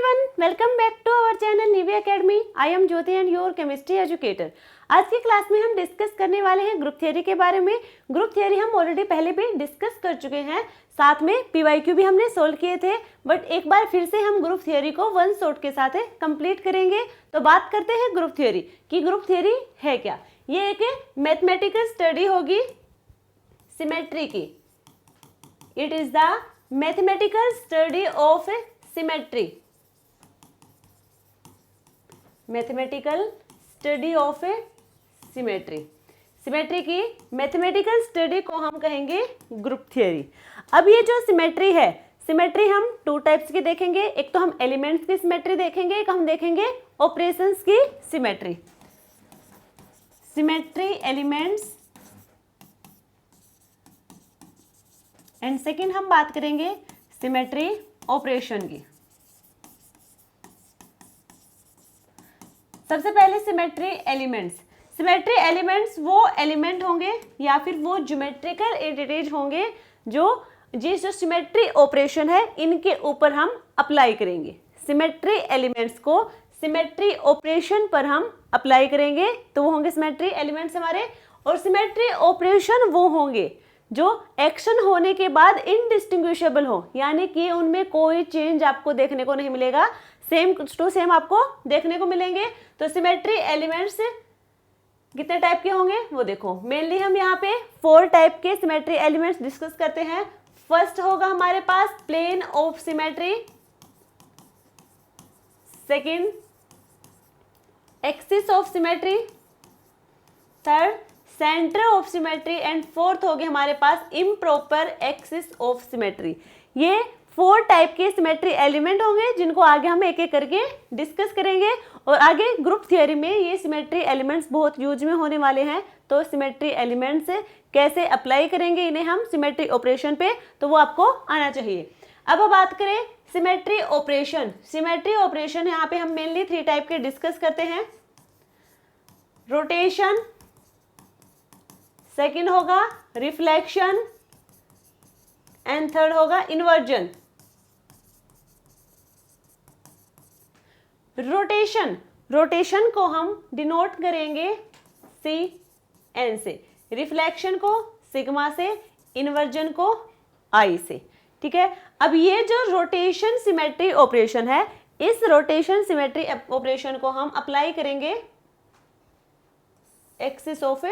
everyone, welcome back to our channel Nivea Academy. I am Jyoti and your chemistry educator. आज की class में हम discuss करने वाले हैं ग्रुप थ्योरी के बारे में। ग्रुप थ्योरी हम ऑलरेडी पहले भी डिस्कस कर चुके हैं, साथ में पीवाईक्यू भी हमने सोल्व किए थे, बट एक बार फिर से हम ग्रुप थ्योरी को वन शॉट के साथ कंप्लीट करेंगे। तो बात करते हैं ग्रुप थ्योरी कि ग्रुप थ्योरी है क्या। ये एक मैथमेटिकल स्टडी होगी सिमेट्री की। It is the mathematical study of symmetry. Mathematical study of symmetry, symmetry की मैथमेटिकल स्टडी को हम कहेंगे ग्रुप थ्योरी। अब ये जो सिमेट्री है, सिमेट्री हम टू टाइप्स की देखेंगे। एक तो हम एलिमेंट्स की सिमेट्री देखेंगे, एक हम देखेंगे ऑपरेशंस की symmetry. Symmetry elements and second हम बात करेंगे सिमेट्री ऑपरेशन की। सबसे पहले सिमेट्री एलिमेंट्स। सिमेट्री एलिमेंट्स वो एलिमेंट होंगे या फिर वो ज्योमेट्रिकल एंटिटीज होंगे जो सिमेट्री ऑपरेशन है इनके ऊपर हम अप्लाई करेंगे। सिमेट्री एलिमेंट्स को सिमेट्री ऑपरेशन पर हम अप्लाई करेंगे तो वो होंगे सिमेट्री एलिमेंट्स हमारे। और सिमेट्री ऑपरेशन वो होंगे जो एक्शन होने के बाद इनडिस्टिंग्विशेबल हो, यानी कि उनमें कोई चेंज आपको देखने को नहीं मिलेगा, सेम टू सेम आपको देखने को मिलेंगे। तो सिमेट्री एलिमेंट्स कितने टाइप के होंगे वो देखो। मेनली हम यहाँ पे 4 टाइप के सिमेट्री एलिमेंट्स डिस्कस करते हैं। फर्स्ट होगा हमारे पास plane of symmetry, second axis of symmetry, third centre of symmetry and fourth हो गए हमारे पास इम्प्रॉपर एक्सिस ऑफ सिमेट्री। ये 4 टाइप के सिमेट्री एलिमेंट होंगे जिनको आगे हम एक एक करके डिस्कस करेंगे। और आगे ग्रुप थ्योरी में ये सिमेट्री एलिमेंट्स बहुत यूज में होने वाले हैं। तो सिमेट्री एलिमेंट्स कैसे अप्लाई करेंगे इन्हें हम सिमेट्री ऑपरेशन पे, तो वो आपको आना चाहिए। अब बात करें सिमेट्री ऑपरेशन। सिमेट्री ऑपरेशन यहाँ पे हम मेनली 3 टाइप के डिस्कस करते हैं। रोटेशन, सेकेंड होगा रिफ्लेक्शन एंड थर्ड होगा इन्वर्जन। रोटेशन, रोटेशन को हम डिनोट करेंगे सी एन से, रिफ्लेक्शन को सिग्मा से, इन्वर्जन को आई से। ठीक है, अब ये जो रोटेशन सिमेट्री ऑपरेशन है, इस रोटेशन सिमेट्री ऑपरेशन को हम अप्लाई करेंगे एक्सिस ऑफ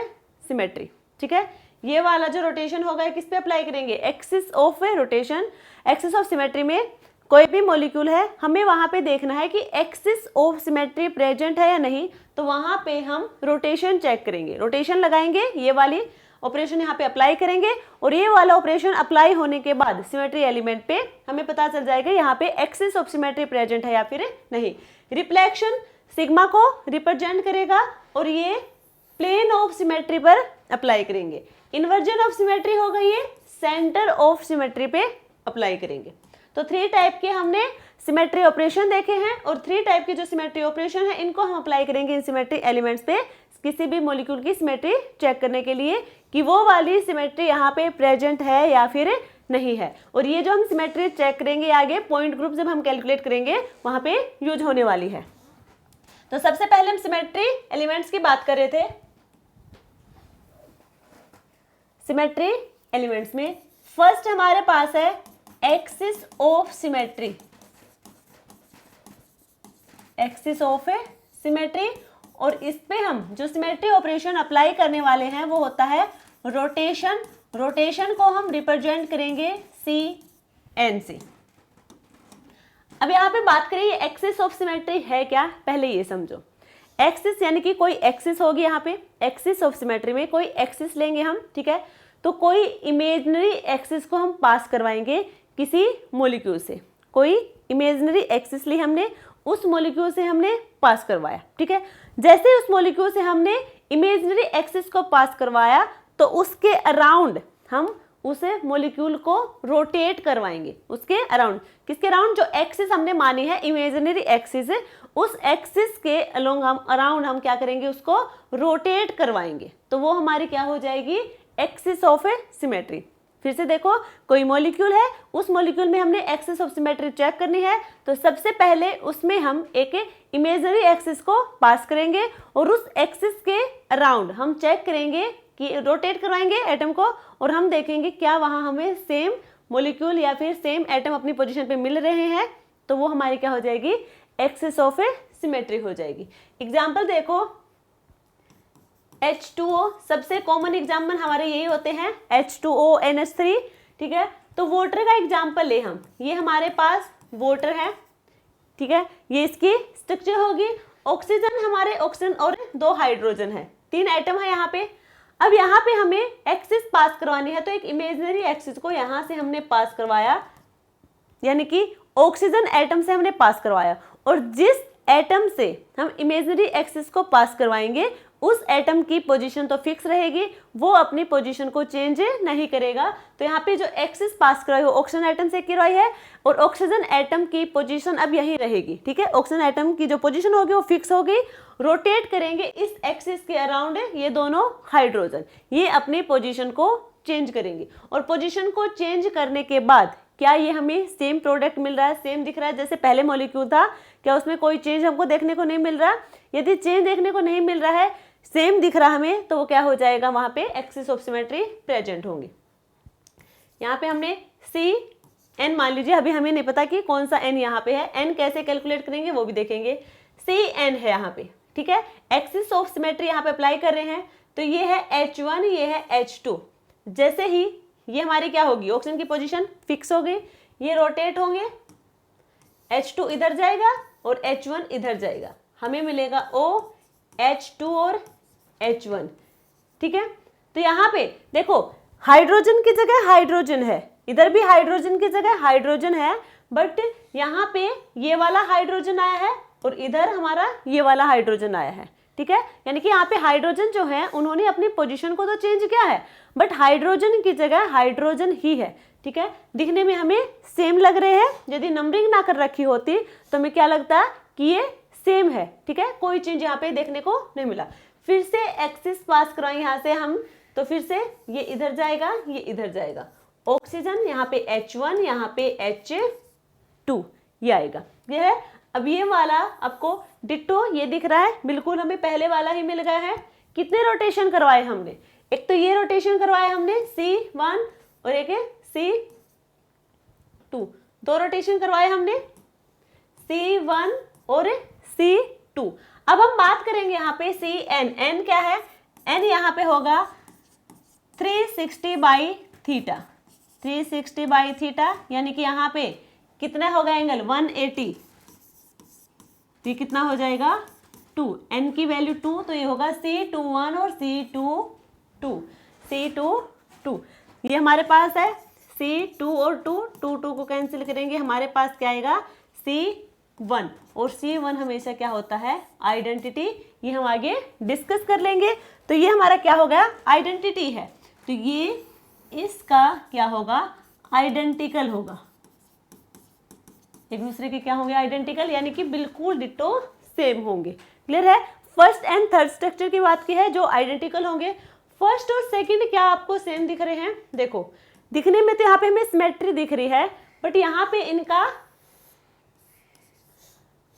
सिमेट्री। ठीक है, ये वाला जो रोटेशन होगा किस पे अप्लाई करेंगे, axis of rotation. Axis of symmetry में कोई भी मॉलिक्यूल है, हमें वहां पे देखना है कि एक्सिस ऑफ सिमेट्री प्रेजेंट है या नहीं, तो वहां पे हम रोटेशन चेक करेंगे, रोटेशन लगाएंगे, ये वाली ऑपरेशन यहाँ पे अप्लाई करेंगे। और ये वाला ऑपरेशन अप्लाई होने के बाद सिमेट्री एलिमेंट पे हमें पता चल जाएगा यहाँ पे एक्सिस ऑफ सिमेट्री प्रेजेंट है या फिर नहीं। रिफ्लेक्शन सिग्मा को रिप्रेजेंट करेगा और ये प्लेन ऑफ सिमेट्री पर अप्लाई करेंगे। इन्वर्जन ऑफ सिमेट्री होगा ये सेंटर ऑफ सिमेट्री पे अप्लाई करेंगे। तो 3 टाइप के हमने सिमेट्री ऑपरेशन देखे हैं और 3 टाइप के जो सिमेट्री ऑपरेशन है इनको हम अप्लाई करेंगे इन सिमेट्री एलिमेंट्स पे किसी भी मॉलिक्यूल की सिमेट्री चेक करने के लिए कि वो वाली सिमेट्री यहाँ पे प्रेजेंट है या फिर नहीं है। और ये जो हम सिमेट्री चेक करेंगे आगे पॉइंट ग्रुप जब हम कैलकुलेट करेंगे वहां पे यूज होने वाली है। तो सबसे पहले हम सिमेट्री एलिमेंट्स की बात कर रहे थे। सिमेट्री एलिमेंट्स में फर्स्ट हमारे पास है axis of symmetry. Axis of symmetry, और इस पे हम जो सिमेट्री ऑपरेशन अप्लाई करने वाले हैं वो होता है रोटेशन। रोटेशन को हम रिप्रेजेंट करेंगे सी एन से। अब यहाँ पे बात करें एक्सिस ऑफ सिमेट्री है क्या, पहले ये समझो। एक्सिस यानी कि कोई एक्सिस होगी, यहाँ पे एक्सिस ऑफ सिमेट्री में कोई एक्सिस लेंगे हम, ठीक है, तो कोई इमेजिनरी एक्सिस को हम पास करवाएंगे किसी मॉलिक्यूल से। कोई इमेजिनरी एक्सिस ली हमने, उस मॉलिक्यूल से हमने पास करवाया। ठीक है, जैसे उस मॉलिक्यूल से हमने इमेजिनरी एक्सिस को पास करवाया तो उसके अराउंड हम उस मॉलिक्यूल को रोटेट करवाएंगे। उसके अराउंड, किसके अराउंड, जो एक्सिस हमने मानी है इमेजिनरी एक्सिस, उस एक्सिस के अलोंग हम अराउंड हम क्या करेंगे, उसको रोटेट करवाएंगे। तो वो हमारी क्या हो जाएगी, एक्सिस ऑफ सिमेट्री। फिर से देखो, कोई मॉलिक्यूल है, उस मॉलिक्यूल में हमने एक्सिस ऑफ सिमेट्री चेक करनी है, तो सबसे पहले उसमें हम एक इमेजिनरी एक्सिस को पास करेंगे और उस एक्सिस के अराउंड हम चेक करेंगे कि रोटेट करवाएंगे एटम को, और हम देखेंगे क्या वहाँ हमें सेम मॉलिक्यूल या फिर सेम एटम अपनी पोजीशन पे मिल रहे हैं, तो वो हमारी क्या हो जाएगी, एक्सिस ऑफ सिमेट्री हो जाएगी। एग्जाम्पल देखो, H2O, सबसे कॉमन एग्जाम्पल हमारे यही होते हैं, H2O NH3, ठीक है। तो वाटर का एग्जाम्पल ले हम, ये हमारे पास वाटर है, ठीक है, ये इसकी स्ट्रक्चर होगी। ऑक्सीजन, हमारे ऑक्सीजन और 2 हाइड्रोजन है, 3 एटम है यहाँ पे। अब यहाँ पे हमें एक्सिस पास करवानी है, तो एक इमेजिनरी एक्सिस को यहाँ से हमने पास करवाया, यानी कि ऑक्सीजन एटम से हमने पास करवाया, और जिस एटम से हम इमेजिनरी एक्सिस को पास करवाएंगे उस एटम की पोजीशन तो फिक्स रहेगी, वो अपनी पोजीशन को चेंज नहीं करेगा। तो यहाँ पे जो एक्सिस पास करवाई हो ऑक्सीजन एटम से करवाई है, और ऑक्सीजन एटम की पोजीशन अब यही रहेगी, ठीक है। ऑक्सीजन एटम की जो पोजीशन होगी वो फिक्स होगी। रोटेट करेंगे इस एक्सिस के अराउंड ये दोनों हाइड्रोजन, ये अपनी पोजीशन को चेंज करेंगे, और पोजीशन को चेंज करने के बाद क्या ये हमें सेम प्रोडक्ट मिल रहा है, सेम दिख रहा है जैसे पहले मॉलिक्यूल था, क्या उसमें कोई चेंज हमको देखने को नहीं मिल रहा? यदि चेंज देखने को नहीं मिल रहा है, सेम दिख रहा हमें, तो वो क्या हो जाएगा, वहां पे एक्सिस ऑफ सिमेट्री प्रेजेंट होंगी। यहाँ पे हमने सी एन मान लीजिए, अभी हमें नहीं पता कि कौन सा एन यहाँ पे है, एन कैसे कैलकुलेट करेंगे वो भी देखेंगे। सी एन है यहाँ पे, ठीक है, एक्सिस ऑफ सिमेट्री यहाँ पे अप्लाई कर रहे हैं, तो ये है H1, ये है H2। जैसे ही ये हमारी क्या होगी, ऑक्सीजन की पोजीशन फिक्स हो गई, ये रोटेट होंगे, H2 इधर जाएगा और H1 इधर जाएगा, हमें मिलेगा O H2 और H1, ठीक है। तो यहाँ पे देखो, हाइड्रोजन की जगह हाइड्रोजन है, इधर भी हाइड्रोजन की जगह हाइड्रोजन है, बट यहाँ पे ये वाला हाइड्रोजन आया है और इधर हमारा ये वाला हाइड्रोजन आया है, ठीक है। यानी कि यहाँ पे हाइड्रोजन जो है उन्होंने अपनी पोजीशन को तो चेंज किया है, बट हाइड्रोजन की जगह हाइड्रोजन ही है, ठीक है। दिखने में हमें सेम लग रहे हैं, यदि नंबरिंग ना कर रखी होती तो हमें क्या लगता कि ये सेम है, ठीक है, कोई चेंज यहाँ पे देखने को नहीं मिला। फिर से एक्सिस पास कराएं यहाँ से हम, तो फिर से ये इधर जाएगा, ये इधर जाएगा, ऑक्सीजन यहाँ पे H1, यहाँ पे H2, ये आएगा, ये है। अब ये वाला आपको डिट्टो ये दिख रहा है, बिल्कुल हमें पहले वाला ही मिल गया है। कितने रोटेशन करवाए हमने, एक तो ये रोटेशन करवाया हमने C1 और एक है C2, 2 रोटेशन करवाए हमने C1 और C2। अब हम बात करेंगे यहाँ पे Cn, n क्या है, n यहाँ पे होगा 360/θ, 360/θ, यानी कि यहाँ पे कितना होगा एंगल 180, तो ये कितना हो जाएगा 2, n की वैल्यू 2, तो ये होगा C21 और C22, C22, ये हमारे पास है C2 और 2 को कैंसिल करेंगे, हमारे पास क्या आएगा C1, और C1 हमेशा क्या होता है, आइडेंटिटी, ये हम आगे डिस्कस कर लेंगे। तो ये हमारा क्या हो गया, आइडेंटिटी है, तो ये इसका क्या होगा, आइडेंटिकल होगा, एक दूसरे के क्या होंगे, आइडेंटिकल, यानी कि बिल्कुल डिट्टो सेम होंगे। क्लियर है। फर्स्ट एंड थर्ड स्ट्रक्चर की बात की है जो आइडेंटिकल होंगे। फर्स्ट और सेकंड क्या आपको सेम दिख रहे हैं, देखो दिखने में तो यहाँ पे हमें सिमेट्री दिख रही है, बट यहाँ पे इनका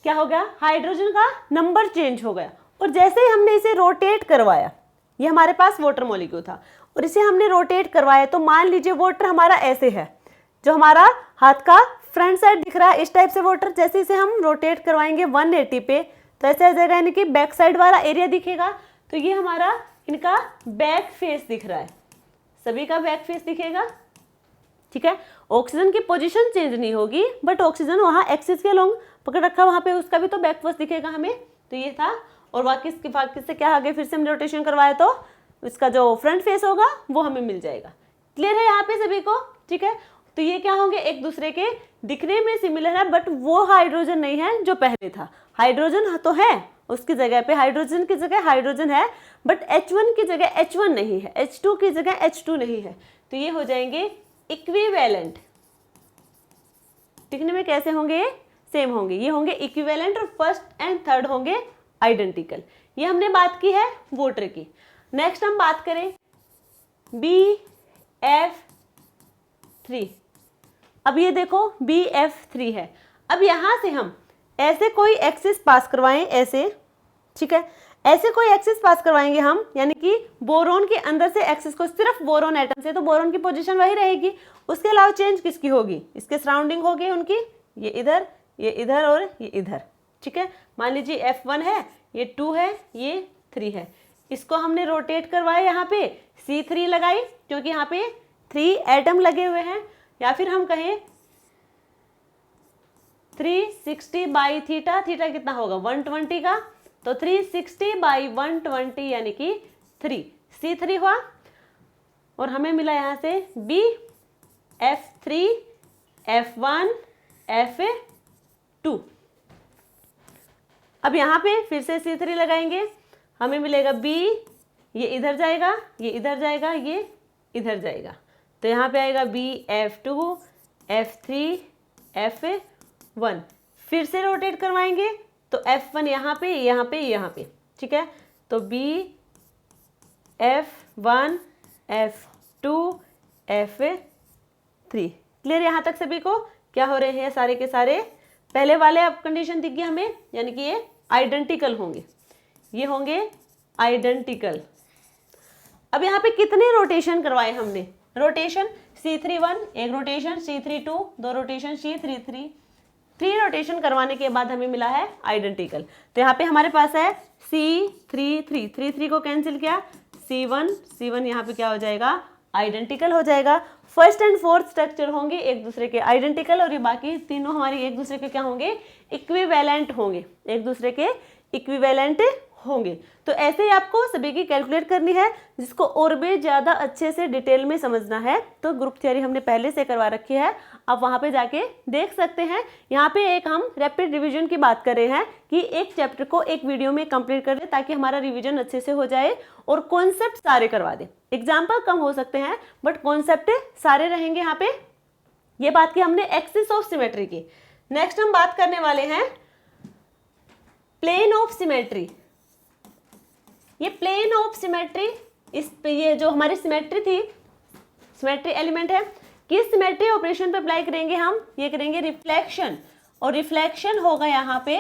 क्या हो गया, हाइड्रोजन का नंबर चेंज हो गया, और जैसे ही हमने इसे रोटेट करवाया, ये हमारे पास वाटर मॉलिक्यूल था और इसे हमने रोटेट करवाया, तो मान लीजिए वाटर हमारा ऐसे है, जो हमारा हाथ का फ्रंट साइड दिख रहा है, इस टाइप से वाटर, जैसे इसे हम रोटेट करवाएंगे 180 पे, तो ऐसे आ जाएगा, यानी कि बैक साइड वाला एरिया दिखेगा। तो ये हमारा इनका बैक फेस दिख रहा है, सभी का बैक फेस दिखेगा, ठीक है। ऑक्सीजन की पोजीशन चेंज नहीं होगी, बट ऑक्सीजन वहाँ एक्सिस के लॉन्ग पकड़ रखा, वहाँ पे उसका भी तो बैक फेस दिखेगा हमें, तो ये था। और बाकी से क्या आगे फिर से हमने रोटेशन करवाया, तो इसका जो फ्रंट फेस होगा वो हमें मिल जाएगा। क्लियर है यहाँ पे सभी को, ठीक है। तो ये क्या होंगे, एक दूसरे के दिखने में सिमिलर है, बट वो हाइड्रोजन नहीं है जो पहले था। हाइड्रोजन तो है, उसकी जगह पे हाइड्रोजन की जगह हाइड्रोजन है, बट H1 की जगह H1 नहीं है, H2 की जगह H2 नहीं है, तो ये हो जाएंगे इक्विवेलेंट। दिखने में कैसे होंगे, सेम होंगे, ये होंगे इक्विवेलेंट, और फर्स्ट एंड थर्ड होंगे आइडेंटिकल। ये हमने बात की है वाटर की। नेक्स्ट हम बात करें BF 3। अब ये देखो BF3 है। अब यहाँ से हम ऐसे कोई एक्सिस पास करवाएं, ऐसे, ठीक है, ऐसे कोई एक्सिस पास करवाएंगे हम, यानी कि बोरोन के अंदर से एक्सिस को, सिर्फ बोरोन एटम से, तो बोरोन की पोजीशन वही रहेगी, उसके अलावा चेंज किसकी होगी, इसके सराउंडिंग होगी उनकी, ये इधर और ये इधर, ठीक है। मान लीजिए F1 है, ये 2 है, ये 3 है, इसको हमने रोटेट करवाया, यहाँ पे C3 लगाई क्योंकि यहाँ पे 3 एटम लगे हुए हैं, या फिर हम कहें 360 बाई थीटा, थीटा कितना होगा 120 का, तो 360 बाई 120 यानी कि 3, C3 हुआ, और हमें मिला यहाँ से B, F3, F1, F2। अब यहाँ पे फिर से C3 लगाएंगे, हमें मिलेगा B, ये इधर जाएगा, ये इधर जाएगा, ये इधर जाएगा, तो यहाँ पे आएगा BF2, F3, F1। फिर से रोटेट करवाएंगे तो F1 यहाँ पे, यहाँ पे, यहाँ पे, ठीक है, तो BF1, F2, F3। क्लियर यहाँ तक सभी को? क्या हो रहे हैं सारे के सारे? पहले वाले अब कंडीशन दिख गई हमें, यानी कि ये आइडेंटिकल होंगे, ये होंगे आइडेंटिकल। अब यहाँ पे कितने रोटेशन करवाए हमने? रोटेशन C31 एक रोटेशन, C32 दो रोटेशन, C33 3 रोटेशन करवाने के बाद हमें मिला है आइडेंटिकल। तो यहाँ पे हमारे पास है C33, 3 को कैंसिल किया, C1 यहाँ पे क्या हो जाएगा? आइडेंटिकल हो जाएगा। फर्स्ट एंड फोर्थ स्ट्रक्चर होंगे एक दूसरे के आइडेंटिकल, और ये बाकी तीनों हमारे एक दूसरे के क्या होंगे? इक्विवेलेंट होंगे, एक दूसरे के इक्विवेलेंट होंगे। तो ऐसे ही आपको सभी की कैलकुलेट करनी है। जिसको और भी ज़्यादा अच्छे से डिटेल में समझना है तो ग्रुप थ्योरी हमने पहले से करवा रखी है, आप वहाँ पे जाके देख सकते हैं। यहाँ पे एक हम रैपिड रिवीजन की बात कर रहे हैं कि एक चैप्टर को एक वीडियो में कंप्लीट कर दे ताकि हमारा रिवीजन अच्छे से हो जाए और कॉन्सेप्ट सारे करवा दे। एग्जाम्पल कम हो सकते हैं बट कॉन्सेप्ट सारे रहेंगे यहाँ पे। ये बात की हमने एक्सिस ऑफ सिमेट्री की। नेक्स्ट हम बात करने वाले हैं प्लेन ऑफ सिमेट्री। ये प्लेन ऑफ सिमेट्री, इस पे ये जो हमारी सिमेट्री थी, सिमेट्री एलिमेंट है, किस सिमेट्री ऑपरेशन पे अप्लाई करेंगे हम? ये करेंगे रिफ्लेक्शन, और रिफ्लेक्शन होगा यहाँ पे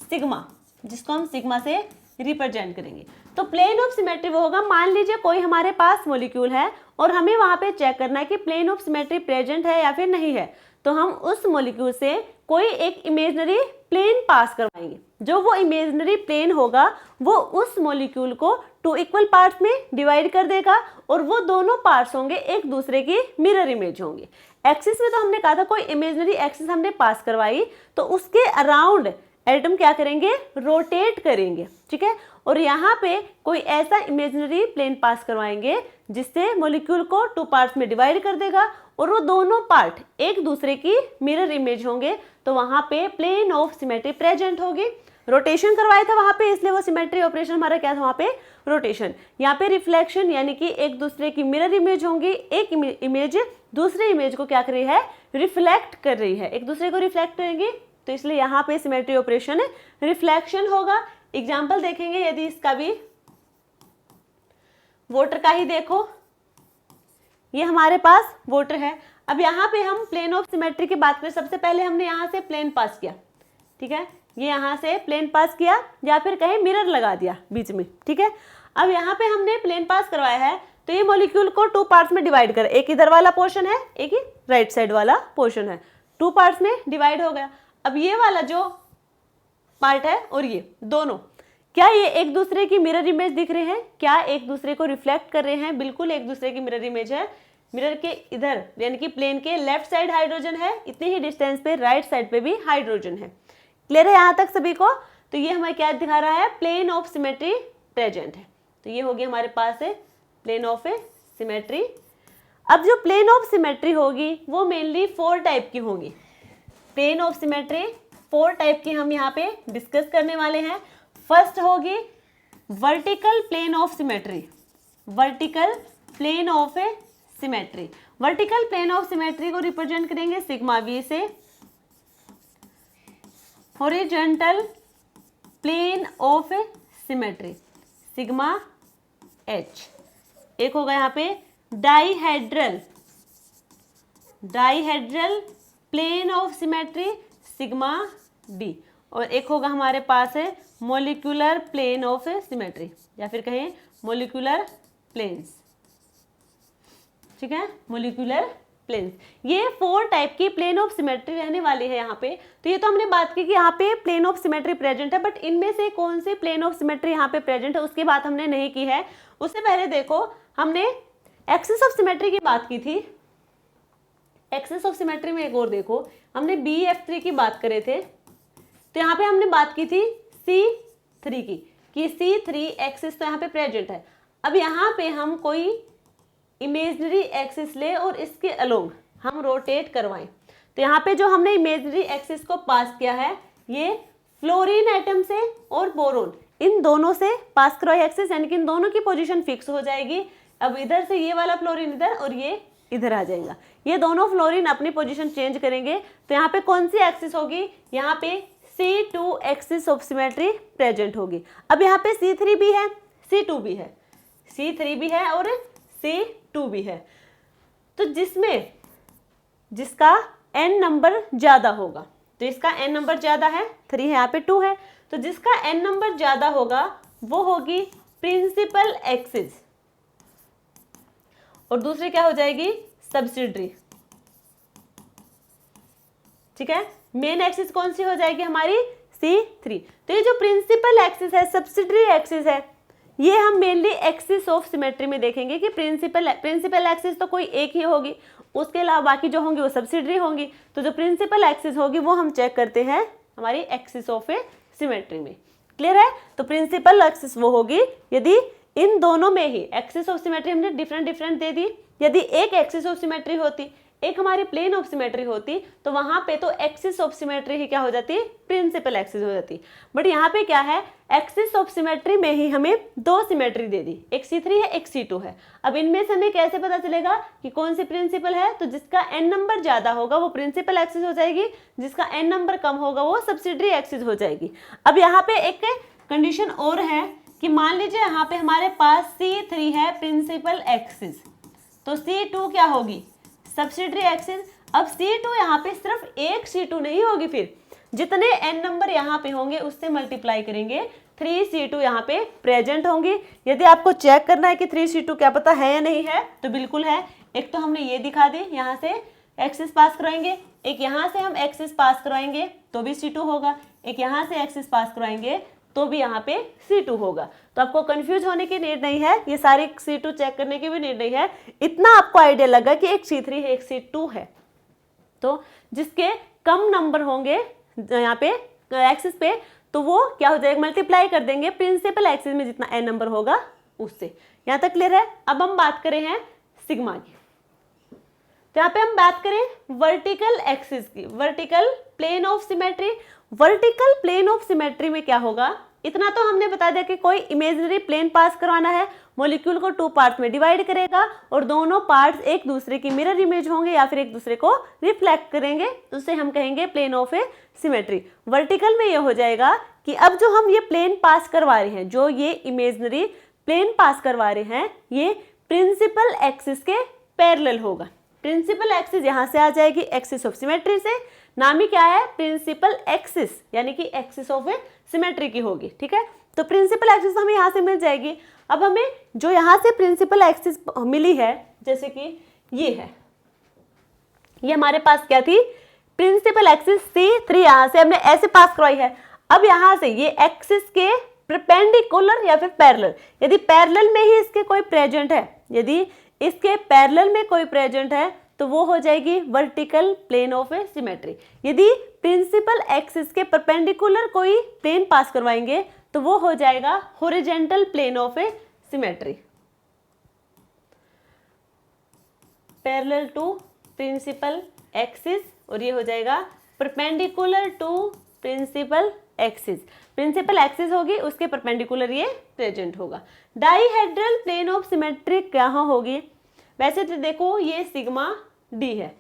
सिग्मा, जिसको हम सिग्मा से रिप्रेजेंट करेंगे। तो प्लेन ऑफ सिमेट्री वो होगा, मान लीजिए कोई हमारे पास मॉलिक्यूल है और हमें वहां पे चेक करना है कि प्लेन ऑफ सिमेट्री प्रेजेंट है या फिर नहीं है, तो हम उस मॉलिक्यूल से कोई एक इमेजिनरी प्लेन पास करवाएंगे। जो वो इमेजिनरी प्लेन होगा वो उस मॉलिक्यूल को 2 इक्वल पार्ट्स में डिवाइड कर देगा, और वो दोनों पार्ट्स होंगे एक दूसरे की मिरर इमेज होंगे। एक्सिस में तो हमने कहा था कोई इमेजिनरी एक्सिस हमने पास करवाई तो उसके अराउंड एटम क्या करेंगे? रोटेट करेंगे, ठीक है। और यहाँ पे कोई ऐसा इमेजिनरी प्लेन पास करवाएंगे जिससे मॉलिक्यूल को 2 पार्ट्स में डिवाइड कर देगा और वो दोनों पार्ट एक दूसरे की मिरर इमेज होंगे, तो वहां पे प्लेन ऑफ सिमेट्री प्रेजेंट होगी। रोटेशन करवाया था वहां पे, इसलिए वो सिमेट्री ऑपरेशन हमारा क्या था वहां पे? रोटेशन। यहाँ पे रिफ्लेक्शन, यानी कि एक दूसरे की मिरर इमेज होंगी, एक इमेज दूसरे इमेज को क्या कर रही है? रिफ्लेक्ट कर रही है, एक दूसरे को रिफ्लेक्ट करेंगे, तो इसलिए यहाँ पे सिमेट्री ऑपरेशन रिफ्लेक्शन होगा। एग्जाम्पल देखेंगे, यदि इसका भी वाटर का ही देखो, ये हमारे पास वाटर है। अब यहाँ पे हम प्लेन ऑफ सिमेट्री की बात करें, सबसे पहले हमने यहाँ से प्लेन पास किया, ठीक है, ये यहाँ से प्लेन पास किया या फिर कहीं मिरर लगा दिया बीच में, ठीक है। अब यहाँ पे हमने प्लेन पास करवाया है तो ये मॉलिक्यूल को 2 पार्ट्स में डिवाइड कर, एक इधर वाला पोर्शन है, एक ही राइट साइड वाला पोर्शन है, 2 पार्ट्स में डिवाइड हो गया। अब ये वाला जो पार्ट है और ये दोनों, क्या ये एक दूसरे की मिरर इमेज दिख रहे हैं? क्या एक दूसरे को रिफ्लेक्ट कर रहे हैं? बिल्कुल एक दूसरे की मिरर इमेज है। मिरर के इधर यानी कि प्लेन के लेफ्ट साइड हाइड्रोजन है, इतनी ही डिस्टेंस पे राइट साइड पे भी हाइड्रोजन है। क्लियर है यहाँ तक सभी को? तो ये हमें क्या दिखा रहा है? प्लेन ऑफ सिमेट्री प्रेजेंट है। तो ये होगी हमारे पास है प्लेन ऑफ सिमेट्री। अब जो प्लेन ऑफ सिमेट्री होगी वो मेनली 4 टाइप की होंगी। प्लेन ऑफ सिमेट्री 4 टाइप की हम यहाँ पे डिस्कस करने वाले हैं। फर्स्ट होगी vertical plane of symmetry. Vertical plane of symmetry, vertical plane of symmetry को रिप्रेजेंट करेंगे सिग्मा वी से। Horizontal plane of symmetry sigma H. एक होगा यहाँ पे dihedral dihedral plane of symmetry sigma D, और एक होगा हमारे पास है मॉलिक्यूलर प्लेन ऑफ सिमेट्री, या फिर कहें मॉलिक्यूलर प्लेन्स, ठीक है, मॉलिक्यूलर प्लेन्स। ये 4 टाइप की प्लेन ऑफ सिमेट्री रहने वाली है यहाँ पे। तो ये तो हमने बात की कि यहाँ पे प्लेन ऑफ सिमेट्री प्रेजेंट है, बट इनमें से कौन सी प्लेन ऑफ सिमेट्री यहाँ पे प्रेजेंट है उसकी बात हमने नहीं की है। उससे पहले देखो हमने एक्सिस ऑफ सिमेट्री की बात की थी। एक्सिस ऑफ सिमेट्री में एक और देखो, हमने BF3 की बात करे थे, तो यहाँ पे हमने बात की थी C3 की, कि C3 एक्सिस तो यहाँ पे प्रेजेंट है। अब यहाँ पे हम कोई इमेजिनरी एक्सिस ले और इसके अलोंग हम रोटेट करवाएं, तो यहाँ पे जो हमने इमेजिनरी एक्सिस को पास किया है ये फ्लोरीन एटम से और बोरोन, इन दोनों से पास करवाई एक्सिस, यानी कि इन दोनों की पोजीशन फिक्स हो जाएगी। अब इधर से ये वाला फ्लोरीन इधर और ये इधर आ जाएगा, ये दोनों फ्लोरीन अपनी पोजीशन चेंज करेंगे, तो यहाँ पे कौन सी एक्सिस होगी, यहाँ पे C2 axis of symmetry present होगी। अब यहाँ पे C3 भी है, C2 भी है, C3 भी है और C2 भी है, तो जिसका n नंबर ज्यादा होगा, तो इसका n नंबर ज्यादा है, 3 है, यहाँ पे 2 है, तो जिसका n नंबर ज्यादा होगा वो होगी प्रिंसिपल एक्सिस, और दूसरी क्या हो जाएगी, सब्सिडरी, ठीक है। मेन एक्सिस कौन सी हो जाएगी हमारी, C3। तो ये जो प्रिंसिपल एक्सिस है, सब्सिडरी एक्सिस है, ये हम मेनली एक्सिस ऑफ सिमेट्री में देखेंगे कि प्रिंसिपल एक्सिस तो कोई एक ही होगी, उसके अलावा बाकी जो होंगी वो सब्सिडरी होंगी। तो जो प्रिंसिपल एक्सिस होगी वो हम चेक करते हैं हमारी एक्सिस ऑफ सिमेट्री में। क्लियर है। तो प्रिंसिपल एक्सिस वो होगी यदि इन दोनों में ही एक्सिस ऑफ सिमेट्री हमने डिफरेंट दे दी, यदि एक एक्सिस ऑफ सिमेट्री होती, एक हमारी प्लेन ऑफ सिमेट्री होती, तो वहां पे तो एक्सिस ऑफ सिमेट्री ही क्या हो जाती, प्रिंसिपल एक्सिस हो जाती। बट यहाँ पे क्या है, एक्सिस ऑफ सिमेट्री में ही हमें 2 सिमेट्री दे दी, एक C3 है एक C2 है। अब इनमें से हमें कैसे पता चलेगा कि कौन सी प्रिंसिपल है, तो जिसका n नंबर ज्यादा होगा वो प्रिंसिपल एक्सिस हो जाएगी, जिसका n नंबर कम होगा वो सब्सिडरी एक्सिस हो जाएगी। अब यहाँ पे एक कंडीशन और है कि मान लीजिए यहाँ पे हमारे पास C3 है प्रिंसिपल एक्सिस, तो C2 क्या होगी, सब्सिडरी एक्सिस। अब C2 यहाँ पे सिर्फ एक C2 नहीं होगी, फिर जितने n नंबर यहाँ पे होंगे उससे मल्टीप्लाई करेंगे, 3C2 यहाँ पे प्रेजेंट होंगी। यदि आपको चेक करना है कि 3C2 क्या पता है या नहीं है, तो बिल्कुल है। एक तो हमने ये दिखा दी, यहाँ से एक्सिस पास करवाएंगे, एक यहाँ से हम एक्सिस पास करवाएंगे तो भी C2 होगा, एक यहाँ से एक्सिस पास करवाएंगे तो भी यहाँ पे C2 होगा। तो आपको कंफ्यूज होने की नीड नहीं है, ये सारी C2 चेक करने की भी नीड नहीं है, इतना आपको आइडिया लगा कि एक C3 है एक C2 है। तो जिसके कम नंबर होंगे यहाँ पे एक्सिस पे, तो वो क्या हो जाएगा, मल्टीप्लाई कर देंगे प्रिंसिपल एक्सिस में जितना n नंबर होगा उससे। यहाँ तक क्लियर है। अब हम बात करें हैं सिग्मा की, तो यहाँ पे हम बात करें वर्टिकल एक्सिस की, vertical plane of symmetry. Vertical plane of symmetry में क्या होगा, इतना तो हमने बता दिया कि कोई इमेजिनरी प्लेन पास करवाना है, मॉलिक्यूल को 2 पार्ट्स में डिवाइड करेगा और दोनों पार्ट्स एक दूसरे की मिरर इमेज होंगे या फिर एक दूसरे को रिफ्लेक्ट करेंगे, उसे हम कहेंगे plane of a symmetry. Vertical में ये हो जाएगा कि अब जो हम ये प्लेन पास करवा रहे हैं, जो ये इमेजिनरी प्लेन पास करवा रहे हैं, ये प्रिंसिपल एक्सिस के पैरेलल होगा। प्रिंसिपल एक्सिस यहाँ से आ जाएगी एक्सिस ऑफ सिमेट्री से, नाम ही क्या है, प्रिंसिपल एक्सिस, यानी कि एक्सिस ऑफ सिमेट्री की होगी। ठीक है, तो प्रिंसिपल एक्सिस हमें यहाँ से मिल जाएगी। अब हमें जो यहाँ से प्रिंसिपल एक्सिस मिली है, जैसे कि ये है, ये हमारे पास क्या थी, प्रिंसिपल एक्सिस C3, यहाँ से हमने ऐसे पास करवाई है। अब यहाँ से ये एक्सिस के परपेंडिकुलर या फिर पैरेलल, यदि पैरेलल में ही इसके कोई प्रेजेंट है, यदि इसके पैरेलल में कोई प्रेजेंट है तो वो हो जाएगी vertical plane of a symmetry. यदि प्रिंसिपल एक्सिस के परपेंडिकुलर कोई प्लेन पास करवाएंगे तो वो हो जाएगा horizontal plane of a symmetry, parallel to principal axis, और ये हो जाएगा perpendicular to principal axis. Principal axis होगी, उसके परपेंडिकुलर ये प्रेजेंट होगा। डाईहेड्रल प्लेन ऑफ सिमेट्री कहाँ होगी, वैसे तो देखो ये सिग्मा डी है।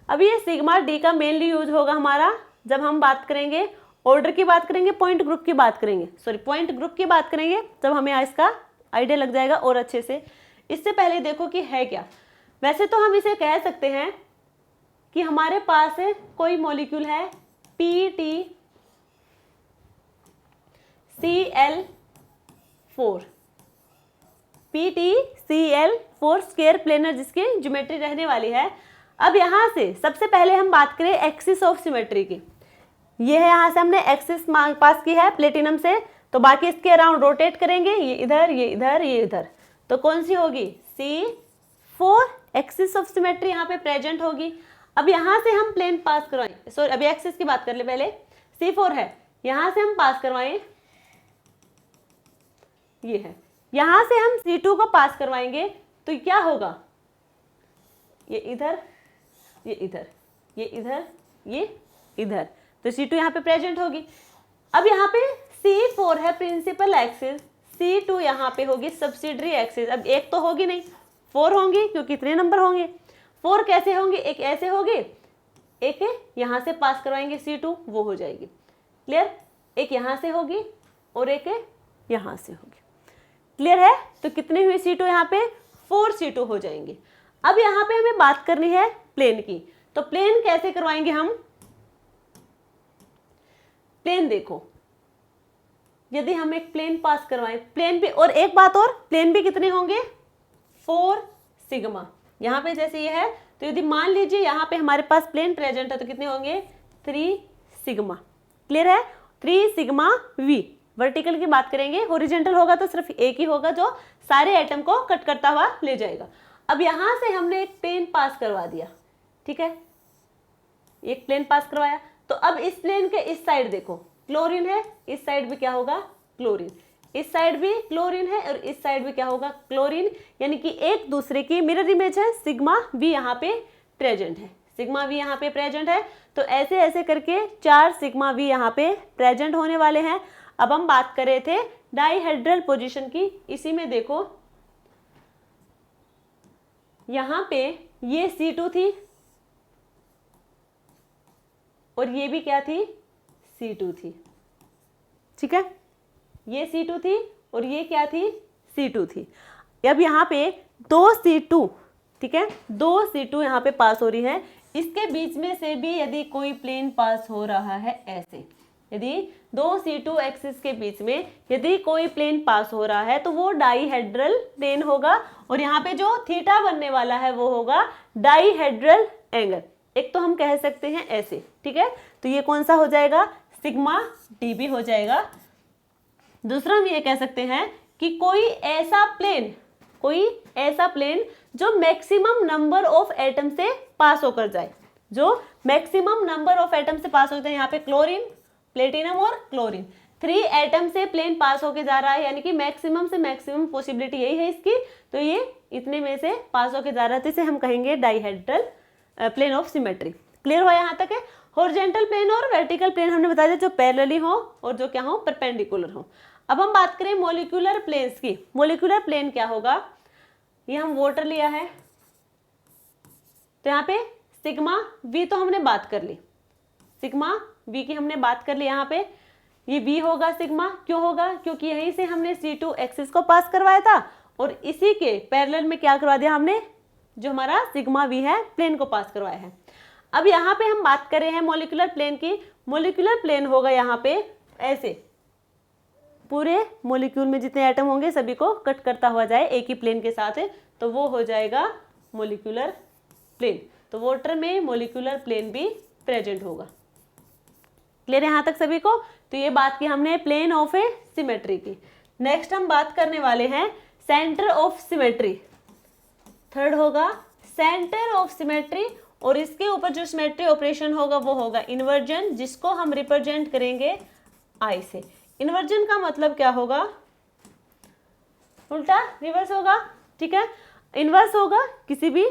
अब ये सिग्मा डी का मेनली यूज होगा हमारा जब हम बात करेंगे ऑर्डर की बात करेंगे, पॉइंट ग्रुप की बात करेंगे, पॉइंट ग्रुप की बात करेंगे, तब हमें इसका आइडिया लग जाएगा और अच्छे से। इससे पहले देखो कि है क्या, वैसे तो हम इसे कह सकते हैं कि हमारे पास कोई मॉलिक्यूल है PtCl4, PtCl4 स्क्वायर प्लेनर जिसकी ज्योमेट्री रहने वाली है। अब यहाँ से सबसे पहले हम बात करें एक्सिस ऑफ सिमेट्री की। ये है, यहाँ से हमने एक्सिस पास की है प्लेटिनम से, तो बाकी इसके अराउंड रोटेट करेंगे, ये इधर, ये इधर, ये इधर, तो कौन सी होगी? C4 एक्सिस ऑफ सिमेट्री यहाँ पे प्रेजेंट होगी। अब यहाँ से हम प्लेन पास करवाएं, सॉरी अभी एक्सिस की बात कर ले, पहले C4 है, यहाँ से हम पास करवाएं, ये है, यहाँ से हम C2 को पास करवाएंगे, तो क्या होगा? ये इधर, ये इधर, ये इधर, ये इधर, तो C2 यहाँ पे प्रेजेंट होगी। अब यहाँ पे C4 है प्रिंसिपल एक्सिस, C2 यहाँ पे होगी सब्सिडरी एक्सिस। अब एक तो होगी नहीं, 4 होंगी, क्योंकि इतने नंबर होंगे। 4 कैसे होंगे? एक ऐसे होंगे, एक यहाँ से पास करवाएंगे C2, वो हो जाएगी। क्लियर? एक यहाँ से होगी और एक यहाँ से होगी। क्लियर है? तो कितनी हुई C2 यहाँ पे? 4 C2 हो जाएंगे। अब यहाँ पे हमें बात करनी है प्लेन की, तो प्लेन कैसे करवाएंगे हम? प्लेन देखो, यदि हम एक प्लेन पास करवाएं, प्लेन भी, और एक बात और, प्लेन भी कितने होंगे? 4 सिग्मा। यहाँ पे जैसे ये है, तो यदि मान लीजिए यहाँ पे हमारे पास प्लेन प्रेजेंट है, तो कितने होंगे? 3 सिग्मा। क्लियर है? 3 सिग्मा V। वर्टिकल की बात करेंगे, हॉरिजॉन्टल होगा तो सिर्फ एक ही होगा जो सारे एटम को कट करता हुआ ले जाएगा। अब यहाँ से हमने एक प्लेन पास करवा दिया, ठीक है, एक प्लेन पास करवाया, तो अब इस प्लेन के इस साइड देखो, क्लोरीन है, इस साइड भी क्या होगा? क्लोरीन, इस साइड भी क्लोरीन है और इस साइड भी क्या होगा? क्लोरीन, यानी कि एक दूसरे की मिरर इमेज है। सिग्मा V यहाँ पे प्रेजेंट है, सिग्मा V यहाँ पे प्रेजेंट है, तो ऐसे ऐसे करके 4 सिग्मा V यहाँ पे प्रेजेंट होने वाले हैं। अब हम बात कर रहे थे डाइहेड्रल पोजीशन की, इसी में देखो यहाँ पे ये C2 थी और ये भी क्या थी? C2 थी, ठीक है, ये C2 थी और ये क्या थी? C2 थी। अब यहाँ पे 2 C2, ठीक है, 2 C2 यहाँ पे पास हो रही है, इसके बीच में से भी यदि कोई प्लेन पास हो रहा है ऐसे, यदि 2 C2 एक्सिस के बीच में यदि कोई प्लेन पास हो रहा है तो वो डाइहेड्रल प्लेन होगा, और यहाँ पे जो थीटा बनने वाला है वो होगा डाइहेड्रल एंगल। एक तो हम कह सकते हैं ऐसे, ठीक है, तो ये कौन सा हो जाएगा? सिग्मा DB हो जाएगा। दूसरा हम ये कह सकते हैं कि कोई ऐसा प्लेन जो मैक्सिमम नंबर ऑफ एटम से पास होकर जाए, जो मैक्सिमम नंबर ऑफ एटम से पास होते हैं, यहाँ पे क्लोरीन, प्लेटिनम और क्लोरीन, 3 एटम से प्लेन पास होके जा रहा है, यानी कि मैक्सिमम से मैक्सिमम पॉसिबिलिटी यही है इसकी, तो ये इतने में से पास होके जा रहा है, तो इसे हम कहेंगे dihedral plane of symmetry. Clear हुआ यहाँ तक है? हॉरिजॉन्टल प्लेन और वर्टिकल प्लेन हमने बताया जो पैरेलली हो और जो क्या हो? परपेंडिकुलर हो। अब हम बात करें मॉलिक्यूलर प्लेन्स की। मॉलिक्यूलर प्लेन क्या होगा? ये हम वाटर लिया है, तो यहाँ पे सिग्मा V तो हमने बात कर ली, सिग्मा V की हमने बात कर ली, यहाँ पे ये V होगा सिग्मा। क्यों होगा? क्योंकि यहीं से हमने C2 एक्सिस को पास करवाया था और इसी के पैरेलल में क्या करवा दिया हमने? जो हमारा सिग्मा V है प्लेन को पास करवाया है। अब यहाँ पे हम बात कर रहे हैं मॉलिक्यूलर प्लेन की। मॉलिक्यूलर प्लेन होगा यहाँ पे ऐसे, पूरे मॉलिक्यूल में जितने एटम होंगे सभी को कट करता हुआ जाए एक ही प्लेन के साथ, तो वो हो जाएगा मॉलिक्यूलर प्लेन। तो वाटर में मॉलिक्यूलर प्लेन भी प्रेजेंट होगा। क्लियर यहाँ तक सभी को? तो ये बात की हमने प्लेन ऑफ ए सिमेट्री की। नेक्स्ट हम बात करने वाले हैं सेंटर ऑफ सिमेट्री। थर्ड होगा सेंटर ऑफ सिमेट्री, और इसके ऊपर जो सिमेट्री ऑपरेशन होगा वो होगा इन्वर्जन, जिसको हम रिप्रेजेंट करेंगे I से। इन्वर्जन का मतलब क्या होगा? उल्टा, रिवर्स होगा, ठीक है, इन्वर्स होगा किसी भी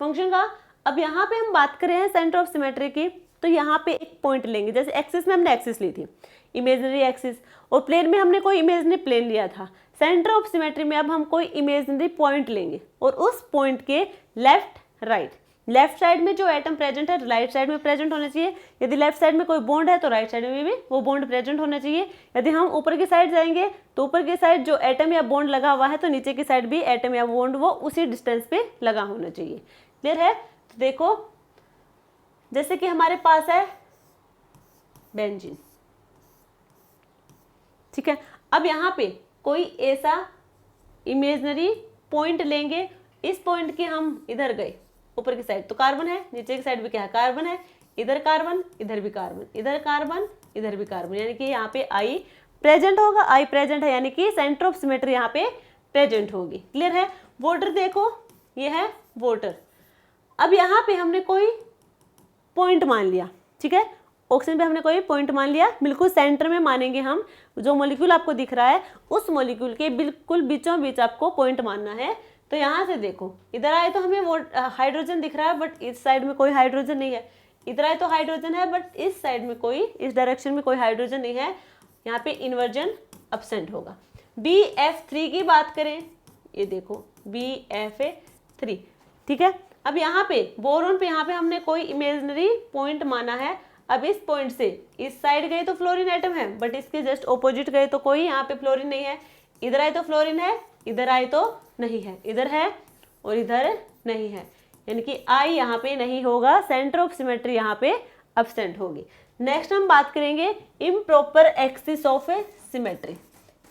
फंक्शन का। अब यहाँ पे हम बात कर रहे हैं सेंटर ऑफ सिमेट्री की, तो यहाँ पे एक पॉइंट लेंगे। जैसे एक्सिस में हमने एक्सिस ली थी, इमेजिनरी एक्सिस, और प्लेन में हमने कोई इमेजिनरी प्लेन लिया था। सेंटर ऑफ सिमेट्री में अब हम कोई इमेजिनरी पॉइंट लेंगे और उस पॉइंट के लेफ्ट राइट लेफ्ट साइड में जो एटम प्रेजेंट है राइट साइड में प्रेजेंट होना चाहिए। यदि लेफ्ट साइड में कोई बॉन्ड है तो राइट साइड में भी वो बॉन्ड प्रेजेंट होना चाहिए। यदि हम ऊपर की साइड जाएंगे तो ऊपर की साइड जो एटम या बॉन्ड लगा हुआ है तो नीचे की साइड भी एटम या बॉन्ड वो उसी डिस्टेंस पे लगा होना चाहिए। क्लियर है? तो देखो जैसे कि हमारे पास है बेंजीन, ठीक है। अब यहाँ पे कोई ऐसा इमेजिनरी पॉइंट लेंगे, इस पॉइंट के हम इधर गए ऊपर की साइड तो कार्बन है, नीचे की साइड भी क्या है कार्बन है, इधर कार्बन इधर भी कार्बन, इधर कार्बन इधर भी कार्बन, यानी कि यहाँ पे आई प्रेजेंट होगा। आई प्रेजेंट है यानी कि सेंटर ऑफ सिमेट्री यहाँ पे प्रेजेंट होगी। क्लियर है? वाटर देखो ये है वाटर। अब यहाँ पे हमने कोई पॉइंट मान लिया, ठीक है। ऑक्सीजन पे हमने कोई पॉइंट मान लिया, बिल्कुल सेंटर में मानेंगे हम। जो मॉलिक्यूल आपको दिख रहा है उस मॉलिक्यूल के बिल्कुल बीचों बीच आपको पॉइंट मानना है। तो यहाँ से देखो इधर आए तो हमें वो हाइड्रोजन दिख रहा है बट इस साइड में कोई हाइड्रोजन नहीं है, इधर आए तो हाइड्रोजन है बट इस साइड में कोई, इस डायरेक्शन में कोई हाइड्रोजन नहीं है, यहाँ पे इन्वर्जन एब्सेंट होगा। BF3 की बात करें, ये देखो BF3, ठीक है। अब यहाँ पे बोरोन पे यहाँ पे हमने कोई इमेजिनरी पॉइंट माना है। अब इस पॉइंट से इस साइड गए तो फ्लोरीन एटम है बट इसके जस्ट ऑपोजिट गए तो कोई यहाँ पे फ्लोरीन नहीं है। इधर आए तो फ्लोरीन है, इधर आए तो नहीं है, इधर है और इधर नहीं है, यानी कि आई यहाँ पे नहीं होगा, सेंटर ऑफ सिमेट्री यहाँ पे एब्सेंट होगी। नेक्स्ट हम बात करेंगे improper axis of symmetry.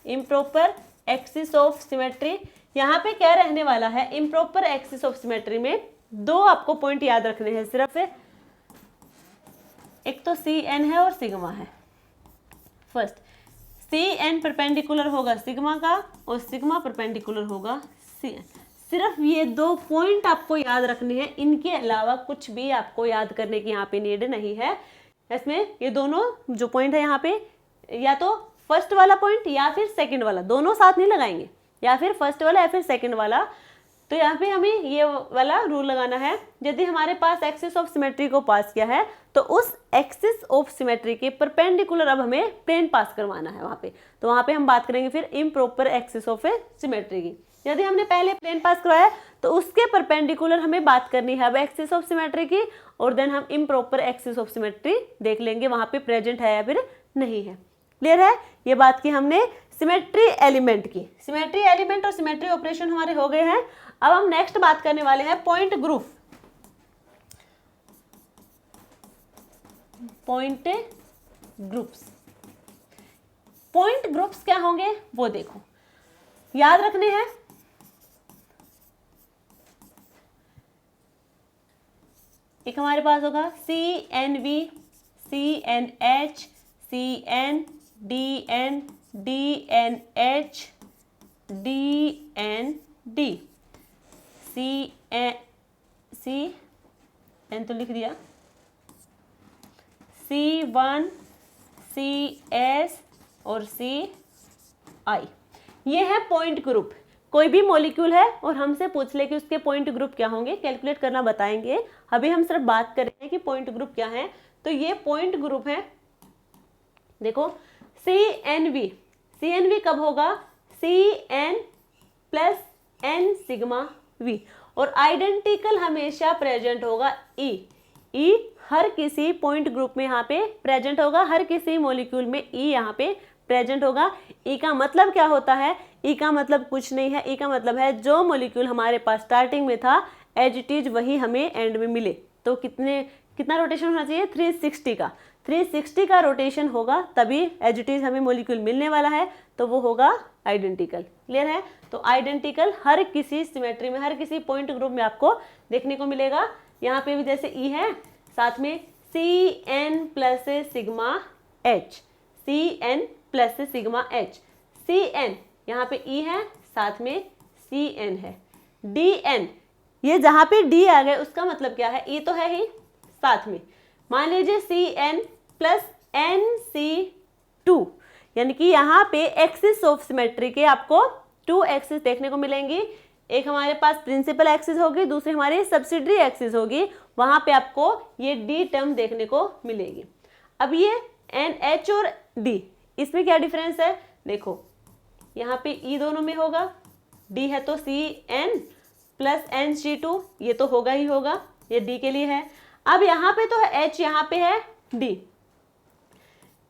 Improper axis of symmetry यहाँ पे क्या रहने वाला है? इम्प्रॉपर एक्सिस ऑफ सिमेट्री में दो आपको पॉइंट याद रखने हैं सिर्फ, एक तो CN है और सिग्मा है। फर्स्ट CN परपेंडिकुलर होगा सिग्मा का और सिग्मा परपेंडिकुलर होगा CN। सिर्फ ये दो पॉइंट आपको याद रखने हैं, इनके अलावा कुछ भी आपको याद करने की यहाँ पे नीड नहीं है। इसमें ये दोनों जो पॉइंट है यहाँ पे या तो फर्स्ट वाला पॉइंट या फिर सेकंड वाला, दोनों साथ नहीं लगाएंगे, या फिर फर्स्ट वाला या फिर सेकंड वाला। तो यहाँ पे हमें ये वाला रूल लगाना है, यदि हमारे पास एक्सिस ऑफ सिमेट्री को पास किया है तो उस एक्सिस ऑफ सिमेट्री के परपेंडिकुलर अब हमें प्लेन पास करवाना है वहाँ पे। तो वहाँ पे हम बात करेंगे फिर इम्प्रॉपर एक्सिस ऑफ सिमेट्री की। यदि हमने पहले प्लेन पास करवाया तो उसके परपेंडिकुलर हमें बात करनी है अब एक्सिस ऑफ सिमेट्री की, और देन हम इम्प्रॉपर एक्सिस ऑफ सिमेट्री देख लेंगे वहाँ पे प्रेजेंट है या फिर नहीं है। क्लियर है? ये बात की हमने सिमेट्री एलिमेंट की। सिमेट्री एलिमेंट और सिमेट्री ऑपरेशन हमारे हो गए हैं। अब हम नेक्स्ट बात करने वाले हैं point group. Point groups, point groups क्या होंगे वो देखो, याद रखने हैं। एक हमारे पास होगा CNV, CNH, CN, DN, DNH, DND, CN तो लिख दिया, C1, CS और CI। ये है पॉइंट ग्रुप। कोई भी मॉलिक्यूल है और हमसे पूछ ले कि उसके पॉइंट ग्रुप क्या होंगे, कैलकुलेट करना बताएंगे। अभी हम सिर्फ बात करेंगे कि पॉइंट ग्रुप क्या है। तो ये पॉइंट ग्रुप है। देखो CNV, CNV कब होगा? CN plus N sigma V, और आइडेंटिकल हमेशा प्रेजेंट होगा E। E हर किसी पॉइंट ग्रुप में यहाँ पे प्रेजेंट होगा, हर किसी मॉलिक्यूल में E यहाँ पे प्रेजेंट होगा। E का मतलब क्या होता है? E का मतलब कुछ नहीं है, E का मतलब है जो मॉलिक्यूल हमारे पास स्टार्टिंग में था एज इट इज वही हमें एंड में मिले। तो कितना रोटेशन होना चाहिए? 360 का। 360 का रोटेशन होगा तभी एज इट इज हमें मॉलिक्यूल मिलने वाला है, तो वो होगा आइडेंटिकल। क्लियर है? तो आइडेंटिकल हर किसी सिमेट्री में, हर किसी पॉइंट ग्रुप में आपको देखने को मिलेगा। यहाँ पे भी जैसे E है, साथ में CN plus sigma H, CN plus sigma H, CN यहाँ पे E है, साथ में CN है। DN, ये जहाँ पे D आ गए उसका मतलब क्या है? E तो है ही साथ में। मान लीजिए CN प्लस NC2, यानी कि यहाँ पे एक्सिस ऑफ सिमेट्री के आपको 2 एक्सिस देखने को मिलेंगी। एक हमारे पास प्रिंसिपल एक्सिस होगी, दूसरी हमारी सब्सिडरी एक्सिस होगी। वहां पे आपको ये D टर्म देखने को मिलेगी। अब ये NH और D, इसमें क्या डिफरेंस है? देखो यहाँ पे E दोनों में होगा, D है तो CN प्लस NC2, ये तो होगा ही होगा। ये डी के लिए है। अब यहाँ पे तो है एच, यहाँ पे है डी,